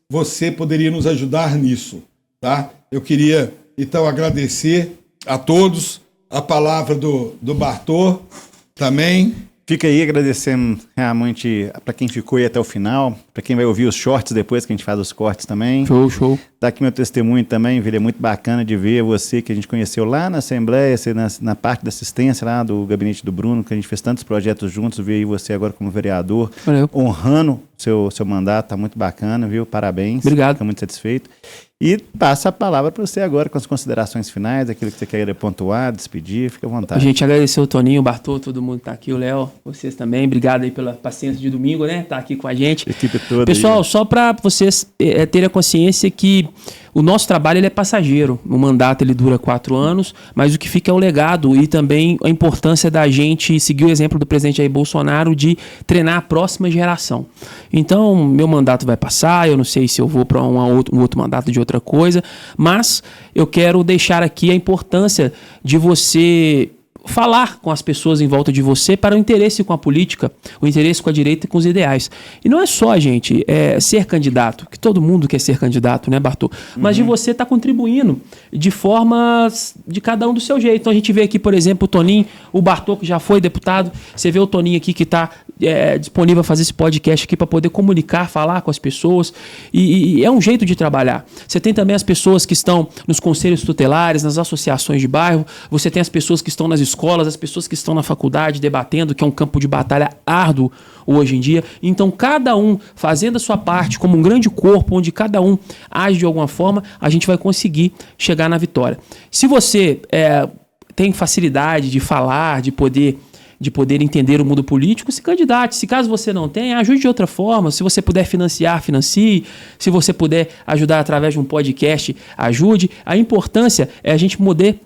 você poderia nos ajudar nisso, tá? Eu queria, então, agradecer a todos, a palavra do Bartô também. Fica aí agradecendo realmente para quem ficou aí até o final, para quem vai ouvir os shorts depois, que a gente faz os cortes também. Show. Tá aqui meu testemunho também, Vili, é muito bacana de ver você, que a gente conheceu lá na Assembleia, na parte da assistência lá do gabinete do Bruno, que a gente fez tantos projetos juntos, ver aí você agora como vereador, honrando seu mandato, tá muito bacana, viu? Parabéns. Obrigado. Fico muito satisfeito. E passa a palavra para você agora com as considerações finais, aquilo que você quer pontuar, despedir, fica à vontade. A gente agradecer o Toninho, o Bartô, todo mundo tá aqui, o Léo, vocês também. Obrigado aí pela paciência de domingo, né? Tá aqui com a gente. A equipe toda. Pessoal, aí, só para vocês terem a consciência que o nosso trabalho ele é passageiro. O mandato ele dura 4 anos, mas o que fica é o legado e também a importância da gente seguir o exemplo do presidente Jair Bolsonaro de treinar a próxima geração. Então, meu mandato vai passar, eu não sei se eu vou para um outro mandato de outra coisa, mas eu quero deixar aqui a importância de você falar com as pessoas em volta de você para o interesse com a política, o interesse com a direita e com os ideais. E não é só, gente, ser candidato, que todo mundo quer ser candidato, né, Bartô? Mas de você estar contribuindo de formas de cada um do seu jeito. Então a gente vê aqui, por exemplo, o Toninho, o Bartô, que já foi deputado, você vê o Toninho aqui que está disponível a fazer esse podcast aqui para poder comunicar, falar com as pessoas, e é um jeito de trabalhar. Você tem também as pessoas que estão nos conselhos tutelares, nas associações de bairro, você tem as pessoas que estão nas escolas, as pessoas que estão na faculdade debatendo, que é um campo de batalha árduo hoje em dia. Então, cada um fazendo a sua parte como um grande corpo, onde cada um age de alguma forma, a gente vai conseguir chegar na vitória. Se você tem facilidade de falar, de poder entender o mundo político, se candidate. Se caso você não tem, ajude de outra forma. Se você puder financiar, financie. Se você puder ajudar através de um podcast, ajude. A importância é a gente poder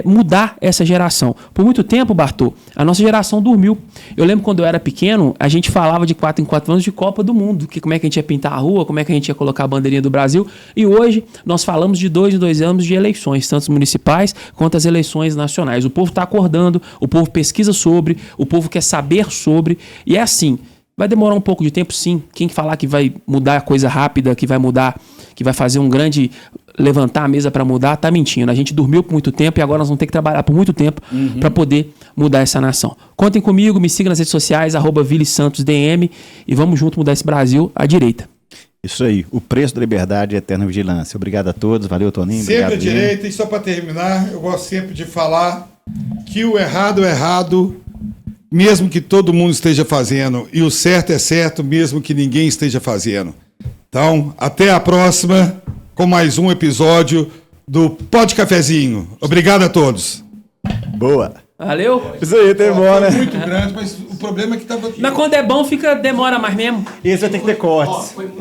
mudar essa geração. Por muito tempo, Bartô, a nossa geração dormiu. Eu lembro quando eu era pequeno, a gente falava de 4 em 4 anos de Copa do Mundo, que como é que a gente ia pintar a rua, como é que a gente ia colocar a bandeirinha do Brasil. E hoje nós falamos de 2 em 2 anos de eleições, tanto as municipais quanto as eleições nacionais. O povo está acordando, o povo pesquisa sobre, o povo quer saber sobre, e é assim, vai demorar um pouco de tempo, sim. Quem falar que vai mudar coisa rápida, que vai mudar, que vai fazer um grande levantar a mesa para mudar, tá mentindo. A gente dormiu por muito tempo e agora nós vamos ter que trabalhar por muito tempo para poder mudar essa nação. Contem comigo, me sigam nas redes sociais, @ViliSantosDM, e vamos junto mudar esse Brasil à direita. Isso aí, o preço da liberdade é eterna vigilância. Obrigado a todos, valeu, Toninho. Sempre obrigado, à direita, e só para terminar, eu gosto sempre de falar que o errado é errado, mesmo que todo mundo esteja fazendo, e o certo é certo, mesmo que ninguém esteja fazendo. Então, até a próxima, com mais um episódio do Pod Cafezinho. Obrigado a todos. Boa. Valeu? Isso aí, tem bom, né? Muito grande, mas o problema é que estava... Mas quando é bom, demora mais mesmo. Esse vai ter que ter cortes.